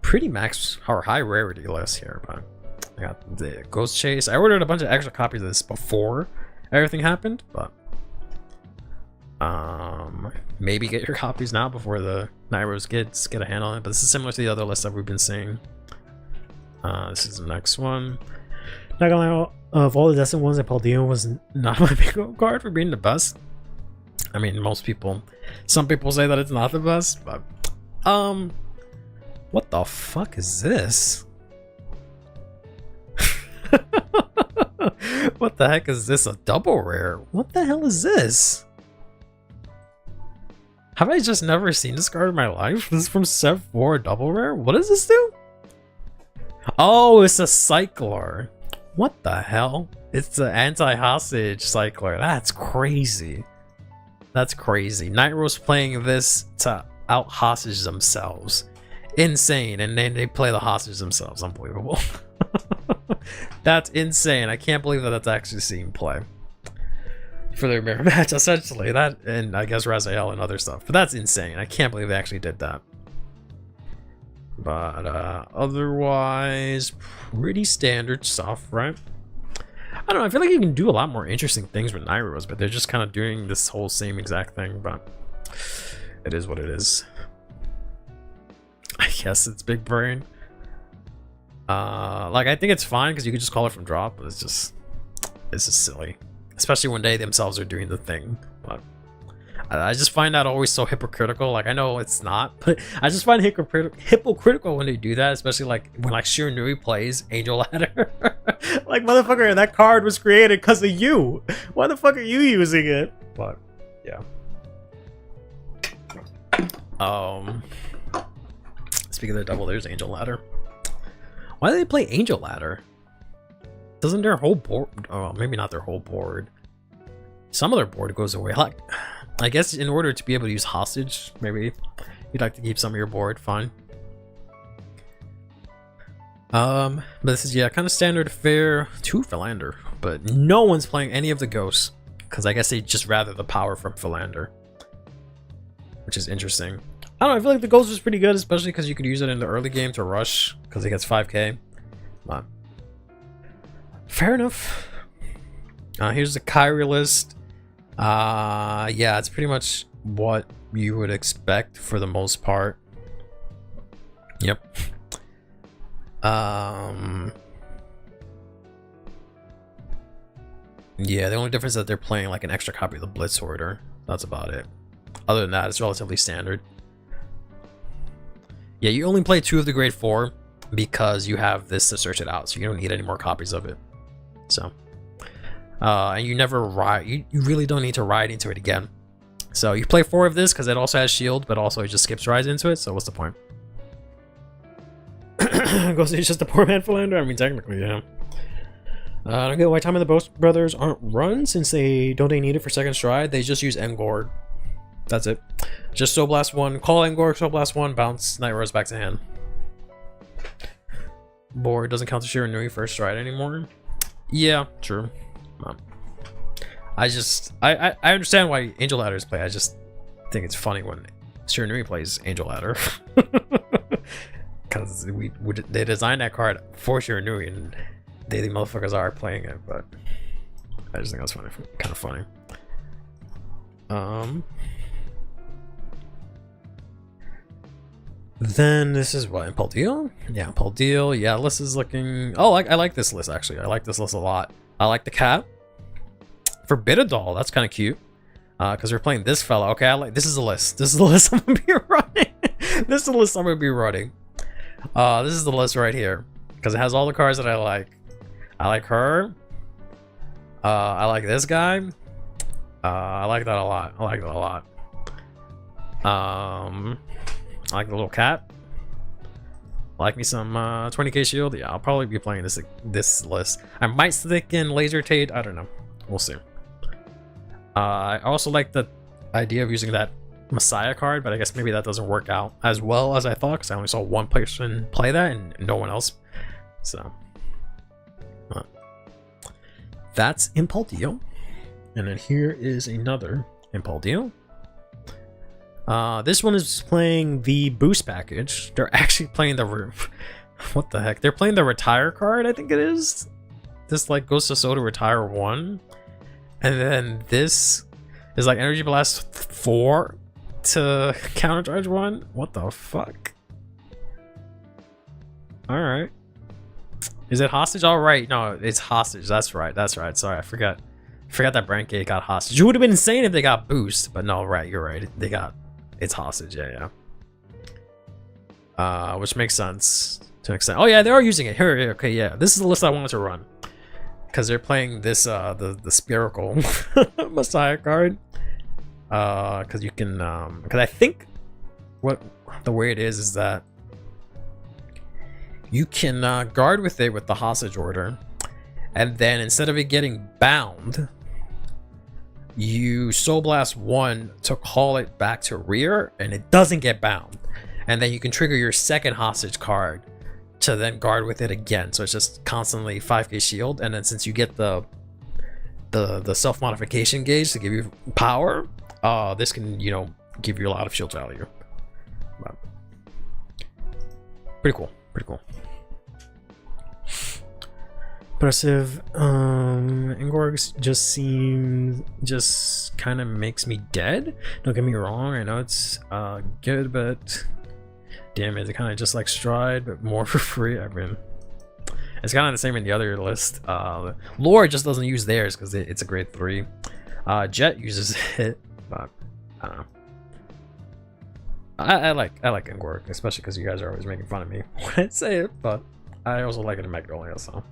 B: Pretty max or high rarity list here, but I got the Ghost Chase. I ordered a bunch of extra copies of this before everything happened, but maybe get your copies now before the Night Rose kids get a handle on it. But this is similar to the other lists that we've been seeing. This is the next one.
A: Not gonna lie, of all the Destined ones, Impeldio was not my pick-up card for being the best. I mean, some people say that it's not the best, but what the fuck is this? What the heck is this? A double rare? What the hell is this? Have I just never seen this card in my life? This is from Set 4 double rare? What does this do? Oh, it's a cycler. What the hell? It's the anti-hostage cycler. That's crazy. That's crazy. Night Rose playing this to out hostage themselves. Insane. And then they play the hostage themselves. Unbelievable. That's insane. I can't believe that that's actually seen play for their mirror match, essentially. That, and I guess Raziel and other stuff. But that's insane. I can't believe they actually did that. But otherwise, pretty standard stuff, right? I don't know. I feel like you can do a lot more interesting things with Night Rose, but they're just kind of doing this whole same exact thing. But it is what it is. I guess it's big brain. Like, I think it's fine because you can just call it from drop, but it's just silly, especially when they themselves are doing the thing. But I just find that always so hypocritical. Like, I know it's not, but I just find hypocritical when they do that, especially like when like Shiranui plays Angel Ladder. Like, motherfucker, that card was created because of you. Why the fuck are you using it? But yeah. Speaking of the double, there's Angel Ladder. Why do they play Angel Ladder? Doesn't their whole board... Oh, maybe not their whole board. Some of their board goes away. Like, I guess in order to be able to use hostage, maybe you'd like to keep some of your board. Fine. But this is, yeah, kind of standard fare to Philander. But no one's playing any of the ghosts. Because I guess they just rather the power from Philander. Which is interesting. I don't know, I feel like the ghost is pretty good, especially because you could use it in the early game to rush, because it gets 5k. But fair enough. Here's the Kyrie list. Yeah, it's pretty much what you would expect for the most part.
B: Yep. Yeah, the only difference is that they're playing like an extra copy of the Blitz Order. That's about it. Other than that, it's relatively standard. Yeah, you only play 2 of the grade 4 because you have this to search it out, so you don't need any more copies of it. So, and you never ride. You really don't need to ride into it again. So you play 4 of this because it also has shield, but also it just skips rides into it. So what's the point? Ghost is just a poor man philander. I mean, technically, yeah. I don't get why Time of the Boast Brothers aren't run since they don't need it for second stride. They just use Engord. That's it. Just Soul Blast 1, call Engord, Soul Blast 1, bounce Night Rose back to hand. Board doesn't count the Shiranui first stride anymore. Yeah, true. I understand why Angel Ladders play. I just think it's funny when Shiranui plays Angel Ladder. Because they designed that card for Shiranui and the motherfuckers are playing it, but I just think that's funny, kind of funny. Then this is what, Impel Deal? Yeah, Impel Deal. Yeah, list is looking... Oh, I like this list, actually. I like this list a lot. I like the cat. For Bitadol, that's kind of cute. Because we're playing this fella. Okay, this is the list. This is the list I'm going to be running. This is the list I'm going to be running. This is the list right here. Because it has all the cards that I like. I like her. I like this guy. I like that a lot. I like that a lot. I like the little cat. I like me some 20k shield. Yeah, I'll probably be playing this list. I might stick in Laser Tate. I don't know. We'll see. I also like the idea of using that Messiah card, but I guess maybe that doesn't work out as well as I thought because I only saw one person play that and no one else. So that's Impel Deal. And then here is another Impel Deal. This one is playing the boost package. They're actually playing the what the heck? They're playing the retire card, I think it is. This like goes to Soda retire 1. And then this is like Energy Blast 4 to countercharge 1. What the fuck? Alright. Is it hostage? Alright, no, it's hostage. That's right, that's right. Sorry, I forgot that Brancade got hostage. It would have been insane if they got boost, but no, right, you're right. It's hostage, yeah. Which makes sense to an extent. Oh yeah, they are using it. Here, okay, yeah. This is the list I wanted to run. Because they're playing this the spherical Messiah card. Because you can because I think what the way it is that you can guard with it with the hostage order, and then instead of it getting bound, you Soul Blast 1 to call it back to rear, and it doesn't get bound. And then you can trigger your second hostage card to then guard with it again. So it's just constantly 5k shield, and then since you get the self-modification gauge to give you power, this can, you know, give you a lot of shield value. But pretty cool. Impressive. Engorg just kind of makes me dead. Don't get me wrong, I know it's good, but damn it, kind of just like Stride, but more for free. I mean, it's kind of the same in the other list. Lore just doesn't use theirs because it's a grade 3. Jet uses it, but I don't know. I like Engorg, especially because you guys are always making fun of me when I say it, but I also like it in Magnolia, so.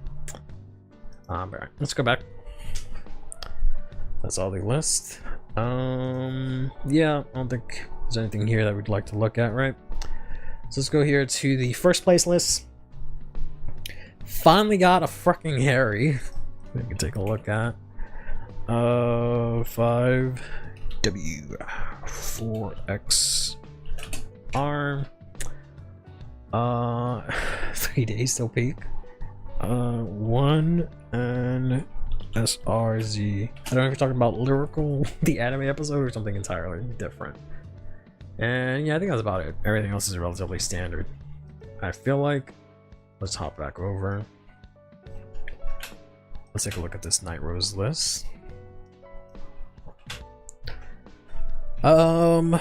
B: Alright, let's go back. That's all the list. Yeah, I don't think there's anything here that we'd like to look at, right? So let's go here to the first place list. Finally got a fucking Harry. We can take a look at 5W4XR. 3 days till peak. 1 and SRZ. I don't know if you're talking about Lyrical, the anime episode, or something entirely different. And yeah, I think that's about it. Everything else is relatively standard. I feel like, let's hop back over. Let's take a look at this Night Rose list. And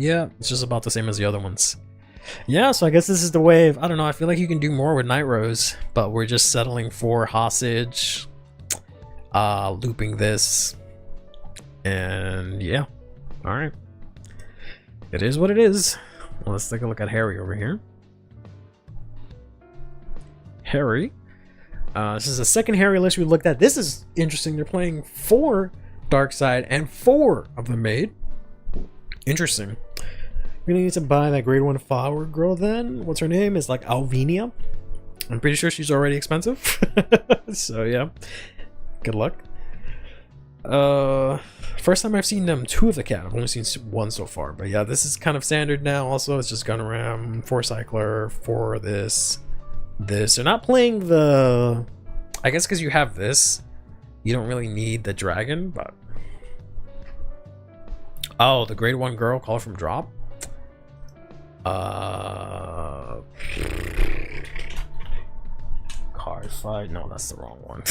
B: yeah, it's just about the same as the other ones. Yeah, so I guess this is the wave. I don't know, I feel like you can do more with Night Rose, but we're just settling for hostage, looping this, and yeah. Alright. It is what it is. Well, let's take a look at Harry over here. Harry. This is the second Harry list we looked at. This is interesting. They're playing 4 Dark Side and 4 of the Maid. Interesting. We're gonna need to buy that grade 1 flower girl then. What's her name? Is like Alvinia. I'm pretty sure she's already expensive. So yeah. Good luck. First time I've seen them 2 of the cat. I've only seen 1 so far. But yeah, this is kind of standard now. Also, it's just Gunner Ram, 4 Cycler, 4 this. They're not playing the... I guess because you have this, you don't really need the dragon, but... Oh, the grade 1 girl, call her from drop? Card fight? No, that's the wrong one.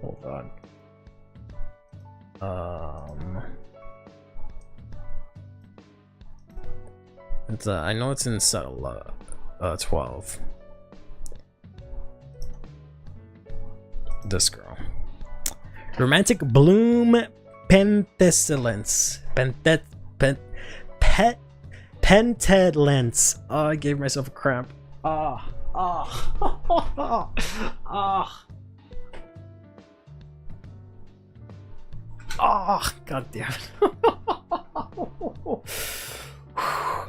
B: Hold on. It's I know it's in set 12. This girl. Romantic Bloom Pentesilence. Pentedlence. Oh, I gave myself a cramp. Ah. Oh, god damn it.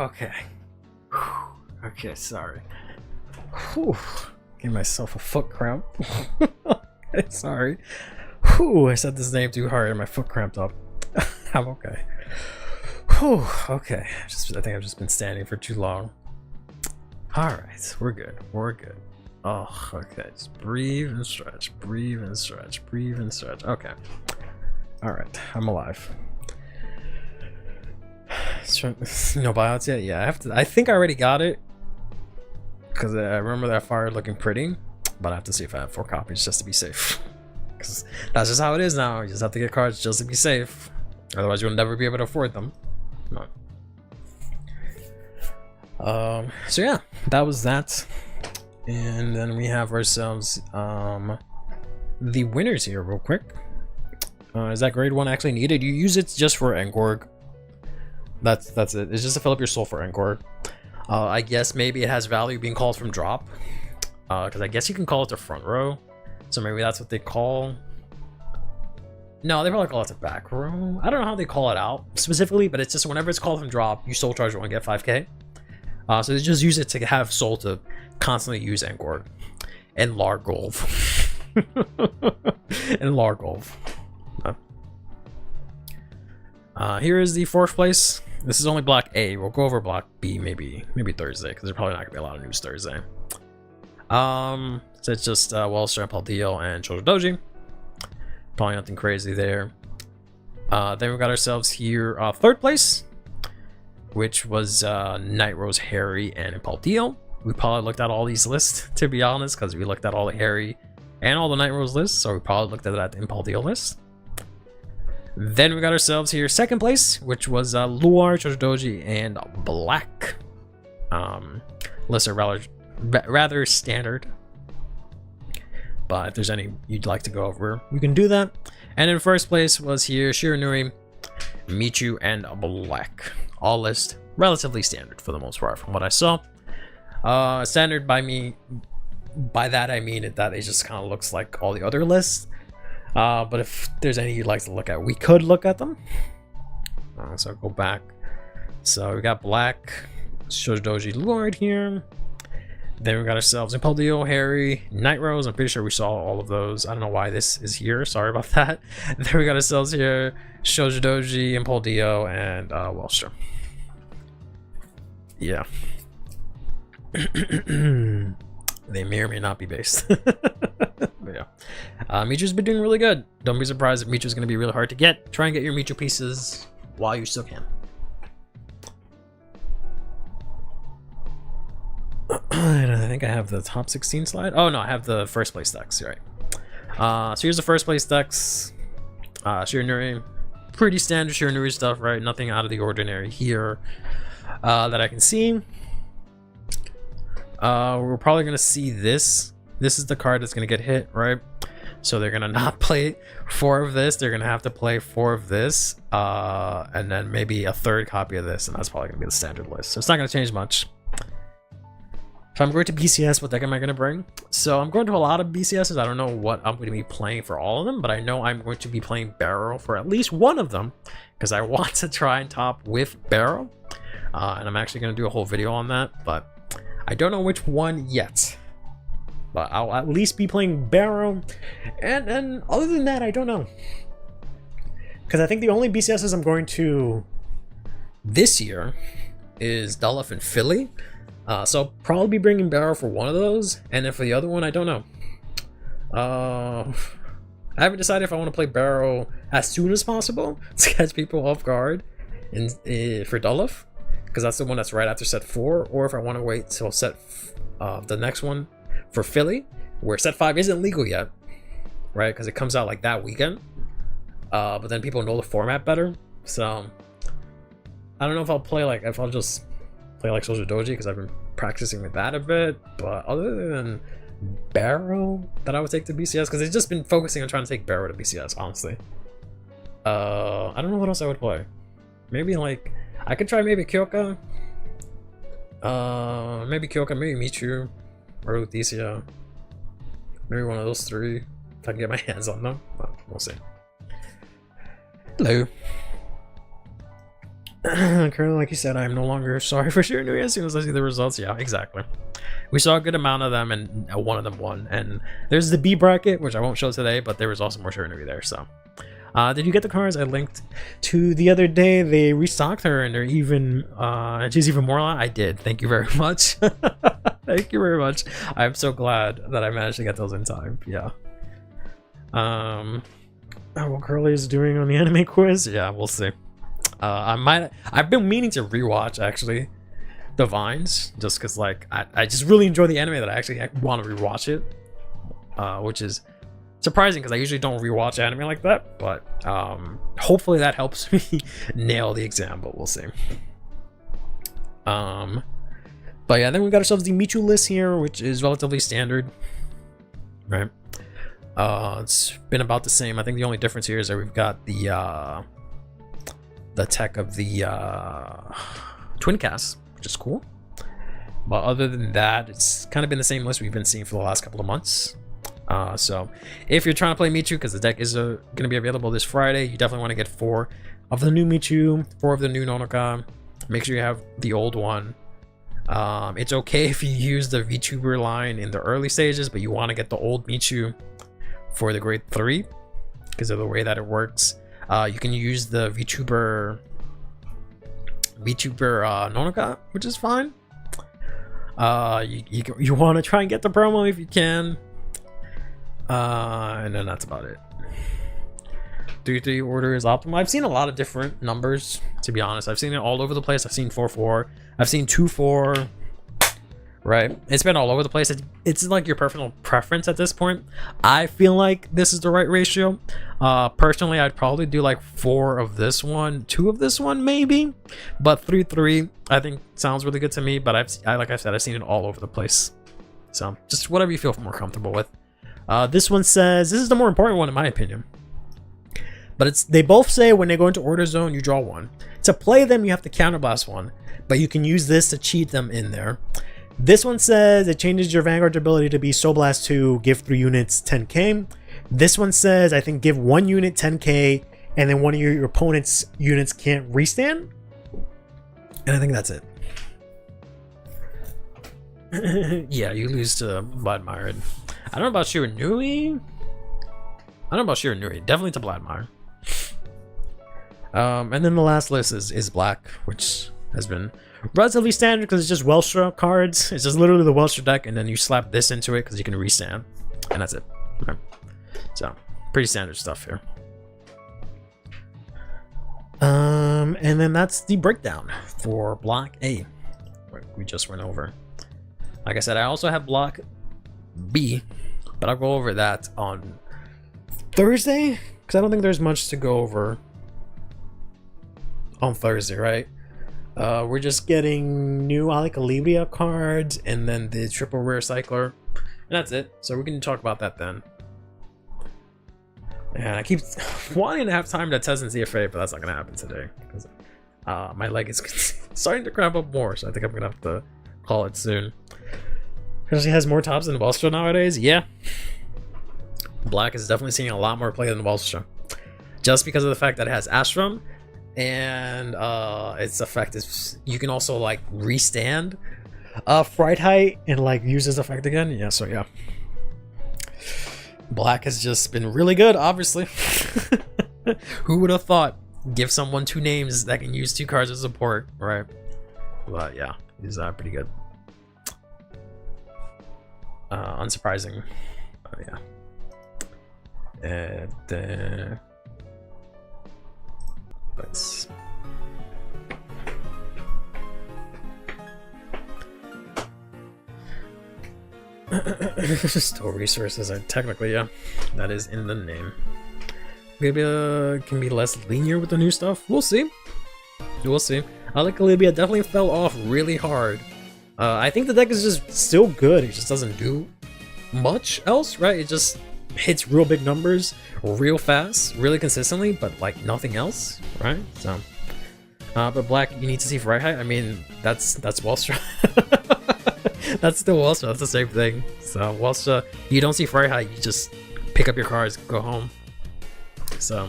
B: Okay. Okay, sorry. Whew. Gave myself a foot cramp. Sorry. Whew, I said this name too hard and my foot cramped up. I'm okay. Whew, okay. I think I've just been standing for too long. Alright, we're good. We're good. Oh, okay. Just breathe and stretch. Breathe and stretch. Breathe and stretch. Okay. Alright, I'm alive. No buyouts yet? Yeah, I have to. I think I already got it. Because I remember that fire looking pretty. But I have to see if I have 4 copies just to be safe. Because that's just how it is now. You just have to get cards just to be safe. Otherwise, you'll never be able to afford them. No. So yeah, that was that. And then we have ourselves the winners here real quick. Is that grade 1 actually needed? You use it just for Engorg. That's it. It's just to fill up your soul for Engorg. I guess maybe it has value being called from drop. Because I guess you can call it the front row. So maybe that's what they call. No, they probably call it the back row. I don't know how they call it out specifically, but it's just whenever it's called from drop, you soul charge 1, get 5k. So they just use it to have soul to constantly use Engorg. And Largolf. And Largolf. Here is the 4th place. This is only block A. We'll go over block B maybe Thursday, because there's probably not gonna be a lot of news Thursday. So it's just Wellster, Paldeo, and Chojo Doji. Probably nothing crazy there. Then we got ourselves here 3rd place, which was Night Rose, Harry, and Paldeo. We probably looked at all these lists, to be honest, because we looked at all the Harry and all the Night Rose lists, so we probably looked at that in Paldeo list. Then we got ourselves here 2nd place, which was Luar, Chojo Doji, and Black. Lists are rather standard, but if there's any you'd like to go over, we can do that. And in 1st place was here Shiranui, Michu, and Black. All lists relatively standard for the most part from what I saw. Standard by that I mean that it just kind of looks like all the other lists. But if there's any you'd like to look at, we could look at them. So I'll go back. So we got Black, Chojo Doji, Lord here. Then we got ourselves Impaldeo, Harry, Night Rose. I'm pretty sure we saw all of those. I don't know why this is here. Sorry about that. Then we got ourselves here Chojo Doji, Impaldeo, and Wellster. Yeah. They may or may not be based. But yeah. Michu's been doing really good. Don't be surprised if Michu's going to be really hard to get. Try and get your Michu pieces while you still can. I think I have the top 16 slide. Oh no, I have the 1st place decks. You're right. So here's the 1st place decks. Shiranui, pretty standard Shiranui stuff, right? Nothing out of the ordinary here that I can see. We're probably gonna see this. This is the card that's gonna get hit, right? So they're gonna not play 4 of this. They're gonna have to play 4 of this, and then maybe a third copy of this, and that's probably gonna be the standard list. So it's not gonna change much. If I'm going to BCS, what deck am I going to bring? So I'm going to a lot of BCSs. I don't know what I'm going to be playing for all of them, but I know I'm going to be playing Barrow for at least one of them because I want to try and top with Barrow. And I'm actually going to do a whole video on that, but I don't know which one yet. But I'll at least be playing Barrow. And other than that, I don't know. Because I think the only BCSs I'm going to this year is Dullif and Philly. So I'll probably be bringing Barrow for one of those, and then for the other one, I don't know. I haven't decided if I want to play Barrow as soon as possible to catch people off guard for Dullif, because that's the one that's right after set 4, or if I want to wait till set the next one for Philly, where set 5 isn't legal yet, right? Because it comes out like that weekend. But then people know the format better, so I don't know if I'll play if I'll just play like Social Doji because I've been practicing with that a bit, but other than Barrow that I would take to BCS, because it's just been focusing on trying to take Barrow to BCS, honestly. I don't know what else I would play. Maybe I could try maybe Kyoka. Maybe Kyoka, maybe Michu, or Lutetia. Maybe one of those 3 if I can get my hands on them. But we'll see. Hello. Currently, like you said, I'm no longer sorry for Shiranui as soon as I see the results. Yeah, exactly. We saw a good amount of them, and one of them won. And there's the B bracket, which I won't show today, but there was also more Shiranui there. So, did you get the cards I linked to the other day? They restocked her, and they're even she's even more. I did. Thank you very much. Thank you very much. I'm so glad that I managed to get those in time. Yeah. What Curly is doing on the anime quiz? Yeah, we'll see. I've been meaning to rewatch actually the Vines, just because I just really enjoy the anime that I actually want to rewatch it, which is surprising because I usually don't rewatch anime like that, but hopefully that helps me nail the exam, but we'll see. But yeah, then we got ourselves the Michu list here, which is relatively standard, right? It's been about the same. I think the only difference here is that we've got the tech of the twin cast, which is cool. But other than that, it's kind of been the same list we've been seeing for the last couple of months. So if you're trying to play Michu, because the deck is going to be available this Friday, you definitely want to get 4 of the new Michu, 4 of the new Nonoka. Make sure you have the old one. It's okay if you use the VTuber line in the early stages, but you want to get the old Michu for the grade 3 because of the way that it works. You can use the VTuber Nonoka, which is fine. You want to try and get the promo if you can. And then that's about it. 3-3 order is optimal. I've seen a lot of different numbers, to be honest. I've seen it all over the place. I've seen 4-4. I've seen 2-4. Right? It's been all over the place. It's like your personal preference at this point. I feel like this is the right ratio. Personally, I'd probably do like 4 of this one, 2 of this one, maybe. But 3-3, I think sounds really good to me. But like I said, I've seen it all over the place. So just whatever you feel more comfortable with. This one says, this is the more important one in my opinion. But they both say when they go into order zone, you draw 1. To play them, you have to counterblast 1. But you can use this to cheat them in there. This one says it changes your Vanguard's ability to be Soul Blast 2, give 3 units 10k. This one says, I think, give 1 unit 10k, and then one of your opponent's units can't restand. And I think that's it. Yeah, you lose to Vladimir. I don't know about Shiranui. Definitely to Vladimir. And then the last list is black, which has been relatively standard because it's just Welstra cards. It's just literally the Welstra deck, and then you slap this into it because you can restand, and that's it. Okay. So pretty standard stuff here. And then that's the breakdown for Block A. We just went over. Like I said, I also have Block B, but I'll go over that on Thursday because I don't think there's much to go over on Thursday, right? We're just getting new Alec-Alibria cards and then the triple rare cycler, and that's it. So we can talk about that then. And I keep wanting to have time to test and CFA, but that's not gonna happen today because my leg is starting to cramp up more. So I think I'm gonna have to call it soon. Because he has more tops than Welstra nowadays. Yeah, Black is definitely seeing a lot more play than Welstra, just because of the fact that it has Astrum. And its effect is you can also like restand Fright Height and like use this effect again. Yeah, so yeah, Black has just been really good, obviously. Who would have thought? Give someone 2 names that can use 2 cards as support, right? But yeah, he's pretty good. Unsurprising. Yeah. And let's store resources are technically, yeah, that is in the name. Maybe can be less linear with the new stuff. We'll see. We'll see. Alec-Alibria definitely fell off really hard. I think the deck is just still good. It just doesn't do much else, right? It just hits real big numbers real fast, really consistently, but like nothing else, right? So but Black, you need to see Fright Height. I mean, that's Welstra. That's still Welstra. That's the same thing. So Welstra, you don't see Fright Height, you just pick up your cards, go home. So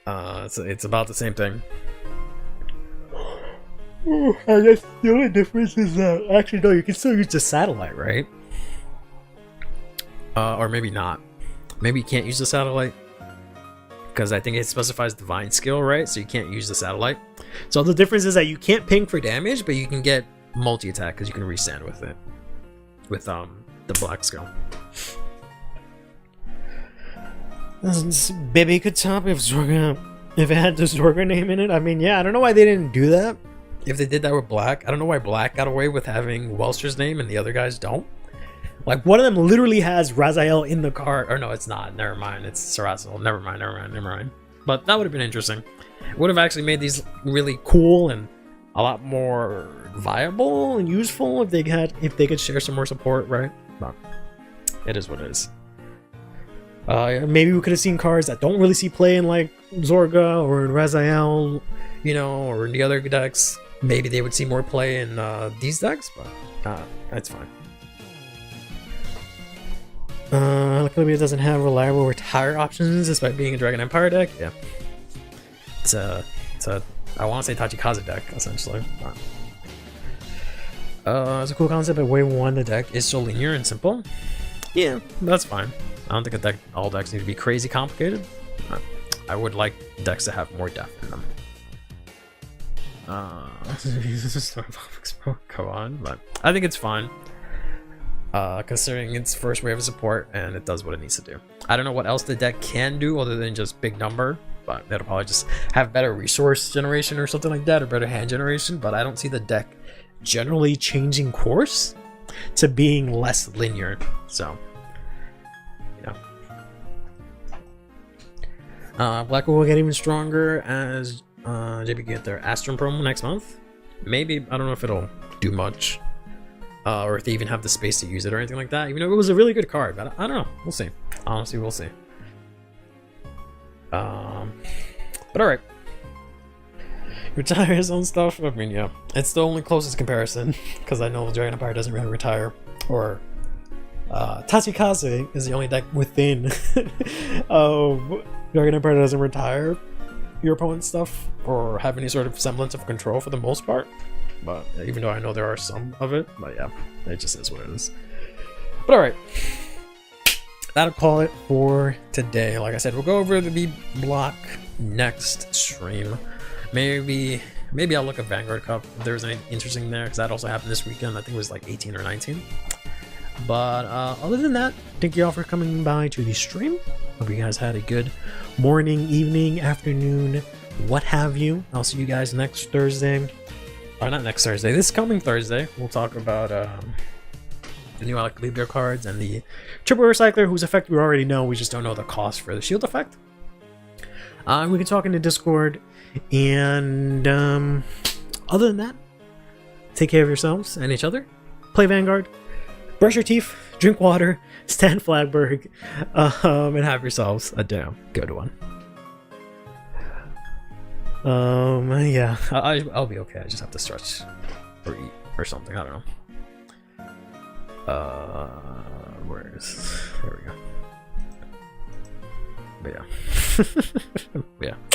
B: it's about the same thing. I guess the only difference is that actually no, you can still use the satellite, right? Or maybe not. Maybe you can't use the satellite because I think it specifies divine skill, right? So you can't use the satellite. So the difference is that you can't ping for damage, but you can get multi-attack because you can restand with it, with the Black skill. Baby could top if Zorga, if it had the Zorga name in it. I mean, yeah, I don't know why they didn't do that. If they did that with Black, I don't know why Black got away with having Welstra's name and the other guys don't. Like, one of them literally has Raziel in the card. Or no, it's not. Never mind. It's Sarazel. Never mind. But that would have been interesting. It would have actually made these really cool and a lot more viable and useful if they could share some more support, right? But it is what it is. Maybe we could have seen cards that don't really see play in like Zorga or in Raziel, you know, or in the other decks. Maybe they would see more play in these decks, but that's fine. Alec-Alibria doesn't have reliable retire options despite being a Dragon Empire deck. Yeah, it's a I want to say Tachikaze deck essentially. It's a cool concept, but Wave 1 the deck is so linear and simple. Yeah, that's fine. I don't think all decks need to be crazy complicated. I would like decks to have more depth in them. Go on, but I think it's fine. Considering its first wave of support, and it does what it needs to do. I don't know what else the deck can do other than just big number, but it'll probably just have better resource generation or something like that, or better hand generation, but I don't see the deck generally changing course to being less linear, so you know. Black will get even stronger as JP get their Astrum promo next month. Maybe, I don't know if it'll do much. Or if they even have the space to use it or anything like that. Even though it was a really good card, but I don't know. We'll see. Honestly, we'll see. But alright. Retire his own stuff? I mean, yeah. It's the only closest comparison. Because I know Dragon Empire doesn't really retire. Or Tachikaze is the only deck within Dragon Empire that doesn't retire your opponent's stuff. Or have any sort of semblance of control for the most part. But even though I know there are some of it, but yeah, it just is what it is. But alright, that'll call it for today. Like I said, we'll go over the B block next stream. Maybe I'll look at Vanguard Cup if there's anything interesting there, because that also happened this weekend. I think it was like 18 or 19. But other than that, thank you all for coming by to the stream. Hope you guys had a good morning, evening, afternoon, what have you. I'll see you guys next Thursday. Or not next Thursday, this coming Thursday. We'll talk about the new Alec-Alibria cards and the Triple Recycler, whose effect we already know. We just don't know the cost for the shield effect.
A: We can talk in the Discord. And other than that, take care of yourselves and each other. Play Vanguard. Brush your teeth. Drink water. Stand Flagberg. And have yourselves a damn good one. Yeah, I'll be okay. I just have to stretch or eat or something. I don't know. There we go. But yeah. Yeah.